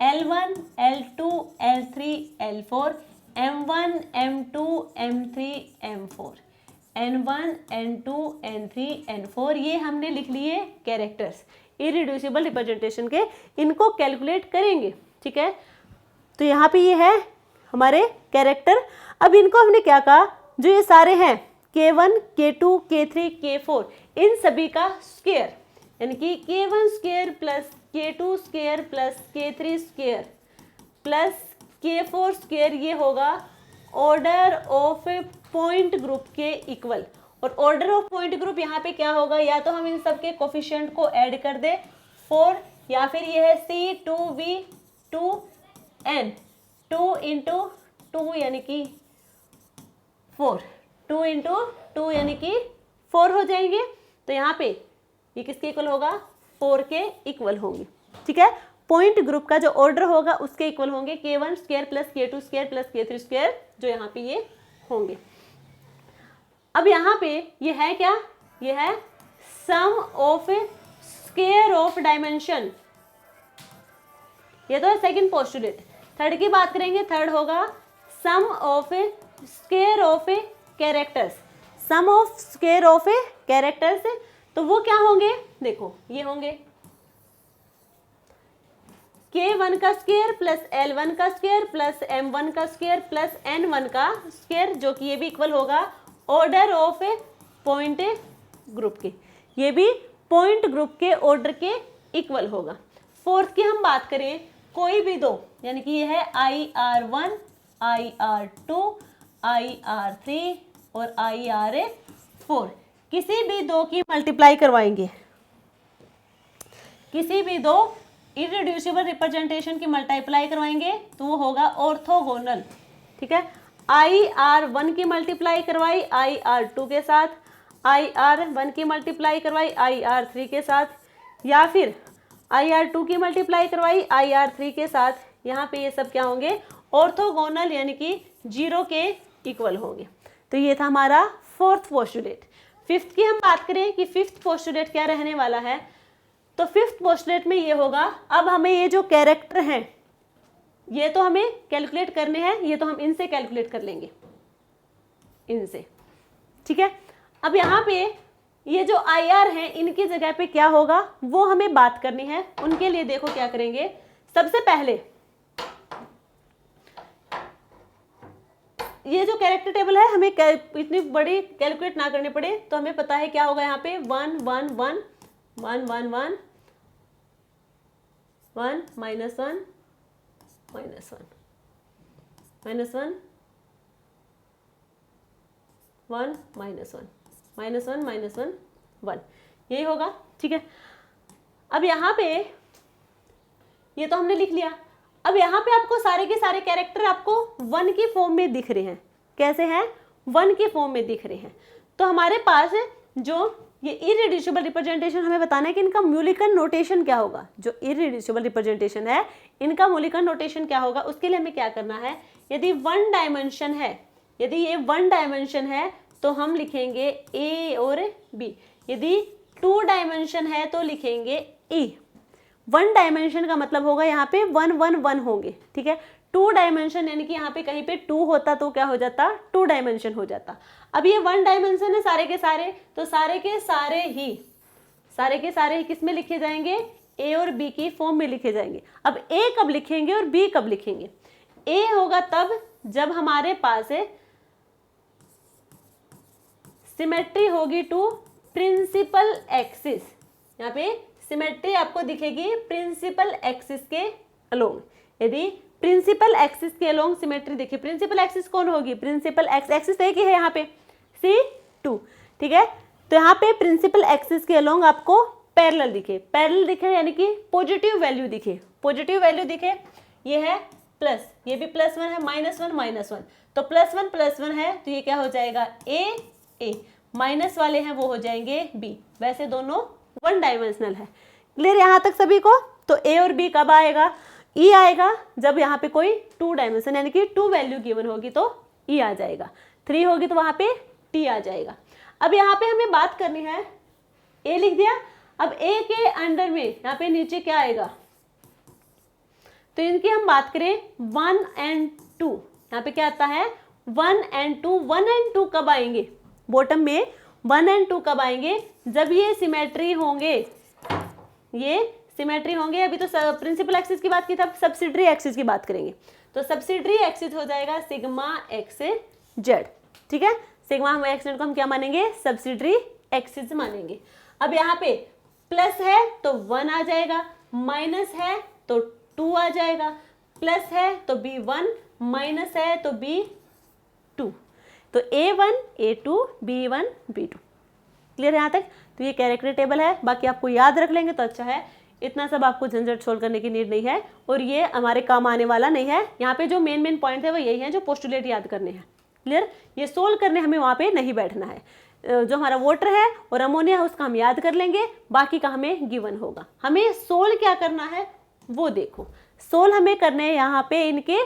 L1 L2 L3 L4, M1 M2 M3 M4, N1 N2 N3 N4। ये हमने लिख लिए कैरेक्टर्स इररिड्यूसिबल रिप्रेजेंटेशन के। इनको कैलकुलेट करेंगे, ठीक है। तो यहाँ पे ये है हमारे कैरेक्टर। अब इनको हमने क्या कहा, जो ये सारे हैं K1, K2, K3, K4 इन सभी का स्क्वायर, यानी कि K1 square plus K2 square plus K3 square plus K4 square, ये होगा ऑर्डर ऑफ पॉइंट ग्रुप के इक्वल। और ऑर्डर ऑफ पॉइंट ग्रुप यहाँ पे क्या होगा, या तो हम इन सब के कोफिशिएंट को ऐड कर दे 4, या फिर ये है C2V2N 2 इंटू 2 यानी कि 4, 2 इंटू 2 यानी कि 4 हो जाएंगे। तो यहाँ पे ये किसके इक्वल होगा, 4 के इक्वल होंगे। ठीक है, पॉइंट ग्रुप का जो ऑर्डर होगा उसके इक्वल होंगे K1 square plus K2 square plus K3 square, जो यहाँ पे ये होंगे। अब यहाँ पे ये है क्या, ये है सम ऑफ स्क्वायर ऑफ डायमेंशन, ये तो है सेकंड पोस्टुलेट। थर्ड की बात करेंगे, थर्ड होगा sum of square of characters, sum of square of characters. तो वो क्या होंगे, देखो ये होंगे K1 का स्क्वायर प्लस L1 का स्क्वायर प्लस M1 का स्क्वायर प्लस N1 का स्क्वायर, जो कि ये भी इक्वल होगा ऑर्डर ऑफ पॉइंट ग्रुप के, ये भी पॉइंट ग्रुप के ऑर्डर के इक्वल होगा। फोर्थ की हम बात करें, कोई भी दो, यानी कि ये है IR1, IR2, IR3 और IR4, किसी भी दो की मल्टीप्लाई करवाएंगे, किसी भी दो इररिड्यूसिबल रिप्रेजेंटेशन की मल्टीप्लाई करवाएंगे तो वो होगा ऑर्थोगोनल। ठीक है, IR1 की मल्टीप्लाई करवाई IR2 के साथ, IR1 की मल्टीप्लाई करवाई IR3 के साथ, या फिर IR2 की मल्टीप्लाई करवाई IR3 के साथ, यहाँ पे ये सब क्या होंगे, ऑर्थोगोनल, यानी कि 0 के इक्वल होंगे। तो ये था हमारा फोर्थ पोस्टुलेट। फिफ्थ की हम बात करें कि फिफ्थ पोस्टुलेट क्या रहने वाला है, तो फिफ्थ पोस्टुलेट में ये होगा, अब हमें ये जो कैरेक्टर हैं ये तो हमें कैलकुलेट करने हैं, ये तो हम इनसे कैलकुलेट कर लेंगे, इनसे। ठीक है, अब यहाँ पे ये जो IR हैं इनकी जगह पे क्या होगा वो हमें बात करनी है। उनके लिए देखो क्या करेंगे, सबसे पहले ये जो कैरेक्टर टेबल है हमें इतनी बड़ी कैलकुलेट ना करनी पड़े, तो हमें पता है क्या होगा यहाँ पे 1 1 1 1 1 1 1 minus 1 minus 1 minus 1 1 minus 1 minus 1 minus 1 1, यही होगा। ठीक है, अब यहाँ पे ये तो हमने लिख लिया। अब यहाँ पे आपको सारे के सारे कैरेक्टर आपको 1 की फॉर्म में दिख रहे हैं। कैसे हैं, 1 की फॉर्म में दिख रहे हैं। तो हमारे पास जो ये इररिड्यूसिबल रिप्रेजेंटेशन, हमें बताना है कि इनका मूलिकन नोटेशन क्या होगा। जो इररिड्यूसिबल रिप्रेजेंटेशन है इनका मूलिकन नोटेशन क्या होगा, उसके लिए हमें क्या करना है, यदि 1 डायमेंशन है, यदि ये 1 डायमेंशन है तो हम लिखेंगे A और B, यदि 2 डायमेंशन है तो लिखेंगे E। 1 डायमेंशन का मतलब होगा यहाँ पे 1 1 1 होंगे। ठीक है, 2 डायमेंशन यानी कि यहाँ पे कहीं पे 2 होता तो क्या हो जाता, 2 डायमेंशन हो जाता। अब ये 1 डायमेंशन है सारे के सारे, तो सारे के सारे ही किस में लिखे जाएंगे, A और B की फॉर्म में लिखे जाएंगे। अब A कब लिखेंगे और B कब लिखेंगे, A होगा तब जब हमारे पास सिमेट्री होगी टू प्रिंसिपल एक्सिस। यहाँ पे सिमेट्री आपको दिखेगी प्रिंसिपल एक्सिस के अलोंग। यदि प्रिंसिपल एक्सिस के अलोंग सिमेट्री देखिए, प्रिंसिपल एक्सिस कौन होगी, प्रिंसिपल एक्सिस एक ही है यहाँ पे C2। ठीक है, तो यहाँ पे प्रिंसिपल एक्सिस के अलोंग आपको पैरेलल दिखे यानी कि पॉजिटिव वैल्यू दिखे, पॉजिटिव वैल्यू दिखे। ये है प्लस, ये भी +1 है, -1 -1, तो +1 है तो ये क्या हो जाएगा A, माइनस वाले हैं वो हो जाएंगे B। वैसे दोनों 1 डायमेंशनल है। क्लियर यहाँ तक सभी को। तो A और B कब आएगा, E आएगा जब यहाँ पे कोई 2 डायमेंशन यानी कि 2 वैल्यू गिवन होगी तो E आ जाएगा, 3 होगी तो वहाँ पे T आ जाएगा। अब यहाँ पे हमें बात करनी है, A लिख दिया। अब A के अंडर में यहाँ पे नीचे क्या आएगा, तो इनकी हम बात करें 1 और 2, यहाँ पे क्या आता है 1 और 2। 1 और 2 कब आएंगे, बॉटम में 1 और 2 कब आएंगे, जब ये सिमेट्री होंगे, ये सिमेट्री होंगे। अभी तो प्रिंसिपल एक्सिस की बात की था, सब्सिडरी एक्सिस की बात करेंगे। तो सब्सिडरी एक्सिस हो जाएगा सिग्मा एक्स जेड। ठीक है, सिग्मा हम एक्सटेंड को हम क्या मानेंगे, सब्सिडरी एक्सिस मानेंगे। अब यहाँ पे प्लस है तो 1 आ जाएगा, माइनस है तो 2 आ जाएगा, प्लस है तो B1, माइनस है तो B2, तो A1 A2 B1 B2। Clear है यहाँ तक? तो ये कैरेक्टर टेबल है, बाकी आपको याद रख लेंगे तो अच्छा है, इतना सब आपको झंझट सोल्व करने की नीड नहीं है और ये हमारे काम आने वाला नहीं है। यहाँ पे जो मेन पॉइंट है वो यही है जो पोस्टुलेट याद करने हैं। क्लियर? ये सोल्व करने हमें वहाँ पे नहीं बैठना है। जो हमारा वाटर है और अमोनिया है उसका हम याद कर लेंगे, बाकी का हमें गिवन होगा। हमें सोल्व क्या करना है वो देखो। सोल्व हमें करने हैं यहाँ पे इनके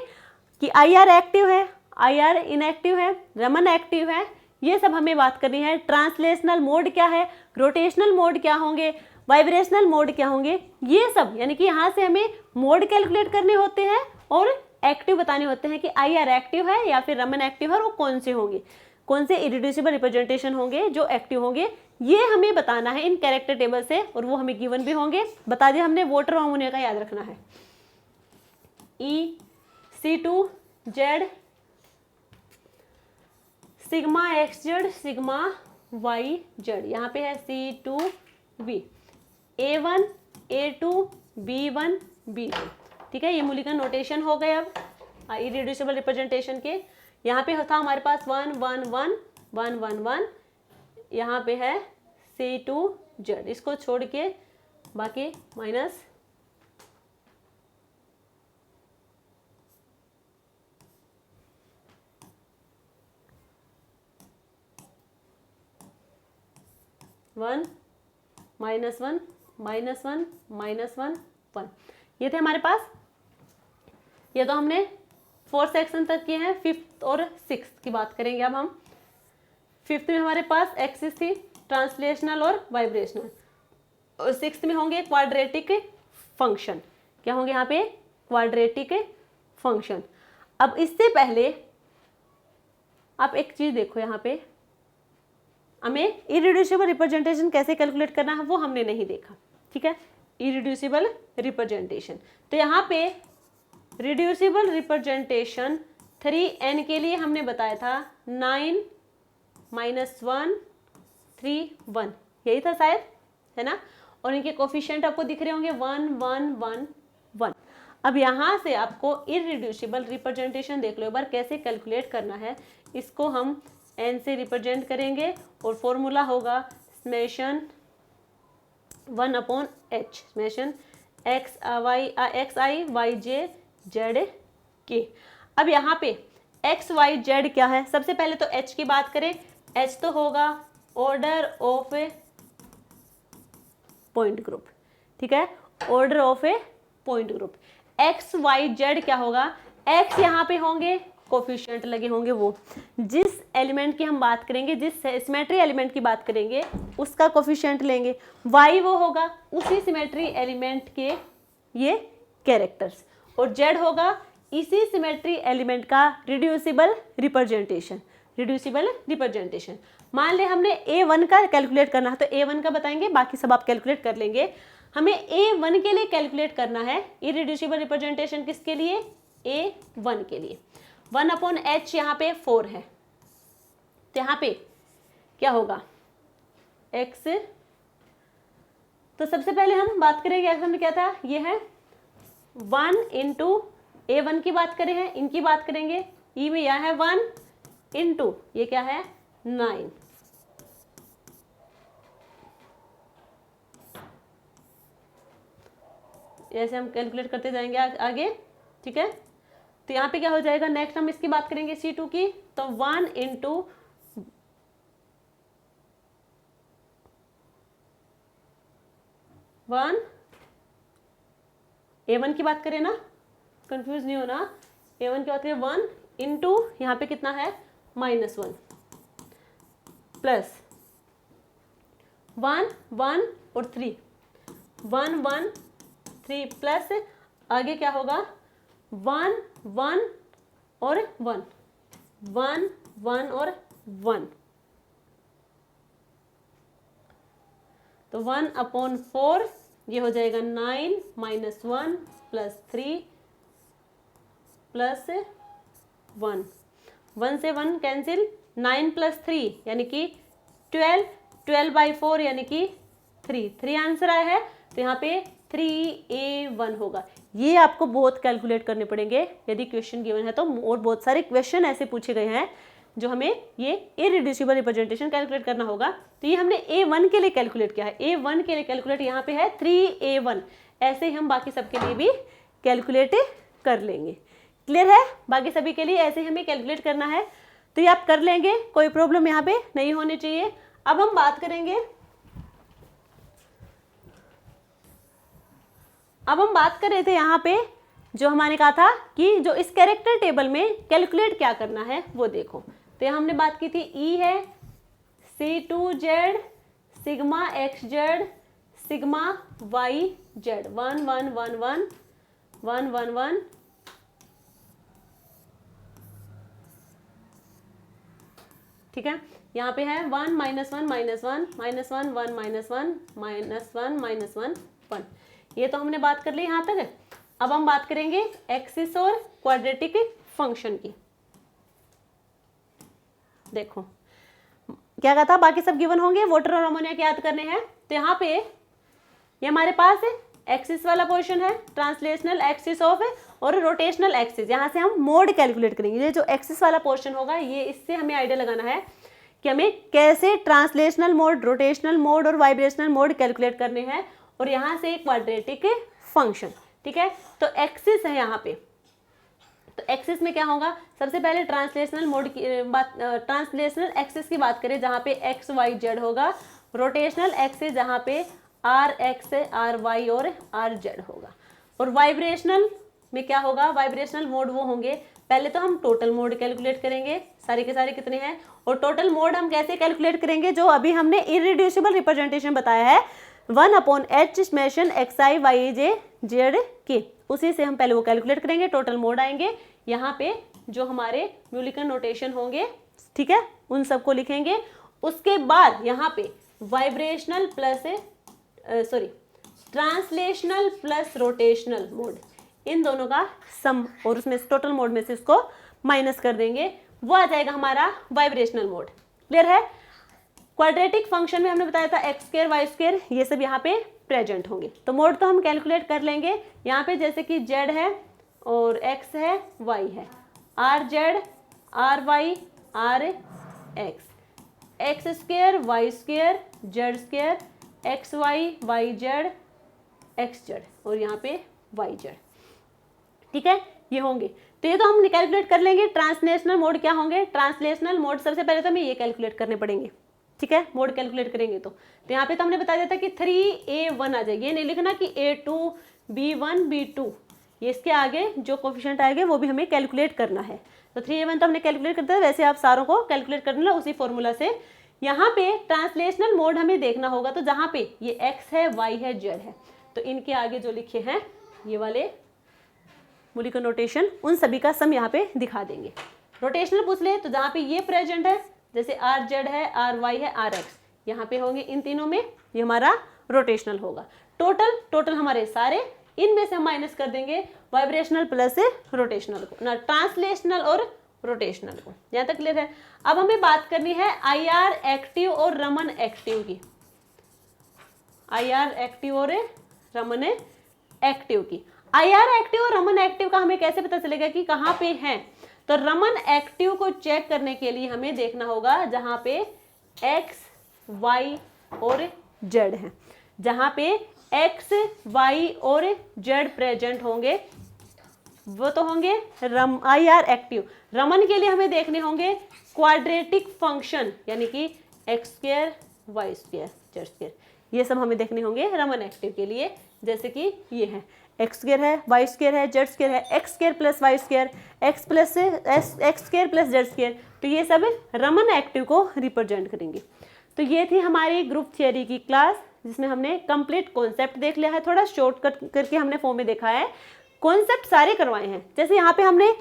कि IR एक्टिव है, IR इनएक्टिव है, रमन एक्टिव है, ये सब हमें बात करनी है। ट्रांसलेशनल मोड क्या है, रोटेशनल मोड क्या होंगे, वाइब्रेशनल मोड क्या होंगे, ये सब यानी कि यहाँ से हमें मोड कैलकुलेट करने होते हैं और एक्टिव बताने होते हैं कि IR एक्टिव है या फिर रमन एक्टिव है और वो कौन से होंगे, कौन से इरिड्यूसिबल रिप्रेजेंटेशन होंगे जो एक्टिव होंगे, ये हमें बताना है इन कैरेक्टर टेबल से और वो हमें गिवन भी होंगे। बता दिया हमने। वाटर और अमोनिया का याद रखना है, EC2Z sigma XZ sigma YZ, यहाँ पे है C2V, A1 A2 B1 B2। ठीक है, ये मूली का नोटेशन हो गए। अब इरिड्यूसिबल रिप्रेजेंटेशन के यहाँ पे था हमारे पास 1 1 1 1 1 1, यहाँ पे है C2Z, इसको छोड़ के बाकी minus one minus 1 minus 1 minus 1 1, ये थे हमारे पास। ये तो हमने 4 सेक्शन तक किए हैं। 5th और 6th की बात करेंगे अब हम। 5th में हमारे पास एक्सिस थी, ट्रांसलेशनल और वाइब्रेशनल, और 6th में होंगे क्वाड्रेटिक फंक्शन। क्या होंगे यहाँ पे? Quadratic function. अब इससे पहले आप एक चीज देखो, यहाँ पे हमें इरिड्यूसिबल रिप्रेजेंटेशन कैसे कैलकुलेट करना है वो हमने नहीं देखा। ठीक है, इरिड्यूसिबल रिप्रेजेंटेशन, तो यहाँ पे रिड्यूसिबल रिप्रेजेंटेशन 3n के लिए हमने बताया था 9 -1 3 1, यही था शायद, है ना। और इनके कोफिशिएंट आपको दिख रहे होंगे 1 1 1 1। अब यहाँ से आपको इरिड्यूसिबल रिप्रेजेंटेशन देख लो एक बार कैसे कैलकुलेट करना है। इसको हम n से रिप्रेजेंट करेंगे और फॉर्मूला होगा summation 1/h, summation xi yj z k। अब यहाँ पे x y z क्या है? सबसे पहले तो h की बात करें, h तो होगा order of A point group. ठीक है, order of A point group. x y z क्या होगा? x यहाँ पे होंगे कोफिशिएंट लगे होंगे, वो जिस एलिमेंट की हम बात करेंगे, जिस सिमेट्री एलिमेंट की बात करेंगे उसका कोफिशिएंट लेंगे। y वो होगा उसी सिमेट्री एलिमेंट के ये कैरेक्टर्स, और z होगा इसी सिमेट्री एलिमेंट का रिड्यूसिबल रिप्रेजेंटेशन। रिड्यूसिबल रिप्रेजेंटेशन मान ले हमने A1 का कैलकुलेट करना है तो A1 का बताएंगे, बाकी सब आप कैलकुलेट कर लेंगे। हमें A1 के लिए कैलकुलेट करना है इरिड्यूसिबल रिप्रेजेंटेशन, किसके लिए? A1 के लिए। 1/h यहाँ पे 4 है, तो यहाँ पे क्या होगा? x, तो सबसे पहले हम बात करेंगे x में क्या था, ये है 1 × A1 की बात करें हैं, इनकी बात करेंगे, ई में यह है 1 × ये क्या है 9, ऐसे हम कैलकुलेट करते जाएंगे आगे। ठीक है, तो यहाँ पे क्या हो जाएगा? नेक्स्ट हम इसकी बात करेंगे C2 की, तो 1 × 1, A1 की बात करें ना, कंफ्यूज नहीं होना, A1 की बात करें 1 × यहाँ पे कितना है -1 प्लस 1 1 और 3, 1 1 3 प्लस आगे क्या होगा 1 1 और 1 1 1 और 1, तो 1/4 ये हो जाएगा 9 -1 प्लस 3 प्लस 1, 1 से 1 कैंसिल, 9 + 3 यानी कि 12, 12/4 यानी कि 3 आंसर आया है, तो यहाँ पे 3A1 होगा। ये आपको बहुत कैलकुलेट करने पड़ेंगे यदि क्वेश्चन गिवन है तो, और बहुत सारे क्वेश्चन ऐसे पूछे गए हैं जो हमें ये इररिड्यूसिबल रिप्रेजेंटेशन कैलकुलेट करना होगा। तो ये हमने A1 के लिए कैलकुलेट किया है, A1 के लिए कैलकुलेट यहाँ पे है 3A1। ऐसे ही हम बाकी सबके लिए भी कैलकुलेट कर लेंगे। क्लियर है? बाकी सभी के लिए ऐसे ही हमें कैलकुलेट करना है, तो ये आप कर लेंगे, कोई प्रॉब्लम यहाँ पे नहीं होनी चाहिए। अब हम बात करेंगे, अब हम बात कर रहे थे यहाँ पे जो हमने कहा था कि जो इस कैरेक्टर टेबल में कैलकुलेट क्या करना है वो देखो। तो यहाँ हमने बात की थी E है C2Z sigma XZ sigma YZ 1 1 1 1 1 1 1 ठीक है। यहाँ पे है 1 -1 -1 -1 -1 -1 -1 -1 1। ये तो हमने बात कर ली यहाँ तक। अब हम बात करेंगे एक्सिस और क्वाड्रेटिक फंक्शन की। देखो क्या कहा था, बाकी सब गिवन होंगे, वाटर और अमोनिया के याद करने हैं। तो यहाँ पे ये हमारे पास है एक्सिस वाला पोर्शन है, ट्रांसलेशनल एक्सिस ऑफ और रोटेशनल एक्सिस। यहाँ से हम मोड कैलकुलेट करेंगे। ये जो एक्सिस वाला पोर्शन होगा, ये इससे हमें आइडिया लगाना है कि हमें कैसे ट्रांसलेशनल मोड, रोटेशनल मोड और वाइब्रेशनल मोड कैलकुलेट करने हैं, और यहाँ से क्वाड्रेटिक फंक्शन। ठीक है, तो एक्सिस है यहाँ पे। तो एक्सिस में क्या होगा, सबसे पहले ट्रांसलेशनल मोड की बात, ट्रांसलेशनल एक्सिस की बात करें जहाँ पे एक्स वाई जेड होगा, रोटेशनल एक्सिस जहाँ पे आर एक्स आर वाई और आर जेड होगा, और वाइब्रेशनल में क्या होगा, वाइब्रेशनल मोड वो होंगे, पहले तो हम टोटल मोड कैलकुलेट करेंगे, सारे के सारे कितने हैं, और टोटल मोड हम कैसे कैलकुलेट करेंगे, जो अभी हमने इररिड्यूसिबल रिप्रेजेंटेशन बताया है 1/h summation xi yj zk, उसी से हम पहले वो कैलकुलेट करेंगे, टोटल मोड आएंगे, यहाँ पे जो हमारे म्यूलिकन नोटेशन होंगे, ठीक है, उन सबको लिखेंगे। उसके बाद यहाँ पे vibrational plus translational plus rotational mode, इन दोनों का सम, और उसमें टोटल मोड में से इसको माइनस कर देंगे, वो आ जाएगा हमारा वाइब्रेशनल मोड। क्लियर है? क्वाड्रेटिक फंक्शन में हमने बताया था x² y², ये सब यहाँ पे प्रेजेंट होंगे। तो मोड तो हम कैलकुलेट कर लेंगे। यहाँ पे जैसे कि z है और x है, y है, rz ry rx, x² y² z² xy yz xz, और यहाँ पे yz। ठीक है, ये होंगे। तो ये तो हम कैलकुलेट कर लेंगे। ट्रांसलेशनल मोड क्या होंगे, ट्रांसलेशनल मोड सबसे पहले तो हमें ये कैलकुलेट करने पड़ेंगे। ठीक है, मोड कैलकुलेट करेंगे तो यहाँ पे तो हमने बता दिया था कि 3A1 आ जाएगी, ये नहीं लिखना कि A2 B1 B2, ये इसके आगे जो कोफिशिएंट आएंगे वो भी हमें कैलकुलेट करना है। तो 3A1 तो हमने कैलकुलेट करते हैं, वैसे आप सारों को कैलकुलेट करना उसी फॉर्मूला से। यहाँ पे ट्रांसलेशनल मोड हमें देखना होगा, तो जहाँ पे ये x है y है z है, तो इनके आगे जो लिखे हैं ये वाले मोलिकुलर नोटेशन, उन सभी का सम यहाँ पे दिखा देंगे। रोटेशनल पूछ ले तो जहाँ पे ये प्रेजेंट है, जैसे आर जेड है, आर वाई है, आर एक्स, यहाँ पे होंगे इन तीनों में, ये हमारा रोटेशनल होगा। टोटल हमारे सारे, इनमें से हम माइनस कर देंगे वाइब्रेशनल प्लस रोटेशनल को, ना ट्रांसलेशनल और रोटेशनल को। यहाँ तक क्लियर है? अब हमें बात करनी है IR एक्टिव और रमन एक्टिव की। IR एक्टिव और रमन एक्टिव की। IR एक्टिव और रमन एक्टिव का हमें कैसे पता चलेगा कि कहाँ पे हैं? तो रमन एक्टिव को चेक करने के लिए हमें देखना होगा जहां पे x, y और z है। जहां पे x, y और z प्रेजेंट होंगे वो तो होंगे IR एक्टिव। रमन के लिए हमें देखने होंगे क्वाड्रेटिक फंक्शन, यानी कि x² y² z², ये सब हमें देखने होंगे रमन एक्टिव के लिए। जैसे कि ये है x² है, y² है, z² है, x² plus y², x² plus z², तो ये सब रमन एक्टिव को रिप्रेजेंट करेंगे। तो ये थी हमारी ग्रुप थियरी की क्लास, जिसमें हमने कंप्लीट कॉन्सेप्ट देख लिया है, थोड़ा शॉर्टकट करके हमने फॉर्म में देखा है, कॉन्सेप्ट सारे करवाए हैं। जैसे यहाँ पे हमने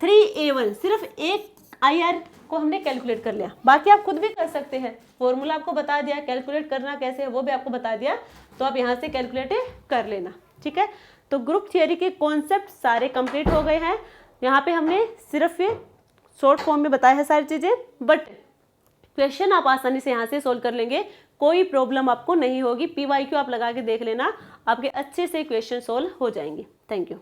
3A1 सिर्फ एक IR को हमने कैलकुलेट कर लिया, बाकी आप खुद भी कर सकते हैं, फॉर्मूला आपको बता दिया, कैलकुलेट करना कैसे है वो भी आपको बता दिया, तो आप यहाँ से कैलकुलेट कर लेना। ठीक है, तो ग्रुप थियरी के कॉन्सेप्ट सारे कंप्लीट हो गए हैं। यहाँ पे हमने सिर्फ शॉर्ट फॉर्म में बताया है सारी चीजें, बट क्वेश्चन आप आसानी से यहाँ से सोल्व कर लेंगे, कोई प्रॉब्लम आपको नहीं होगी। PYQ आप लगा के देख लेना, आपके अच्छे से क्वेश्चन सोल्व हो जाएंगे। Thank you.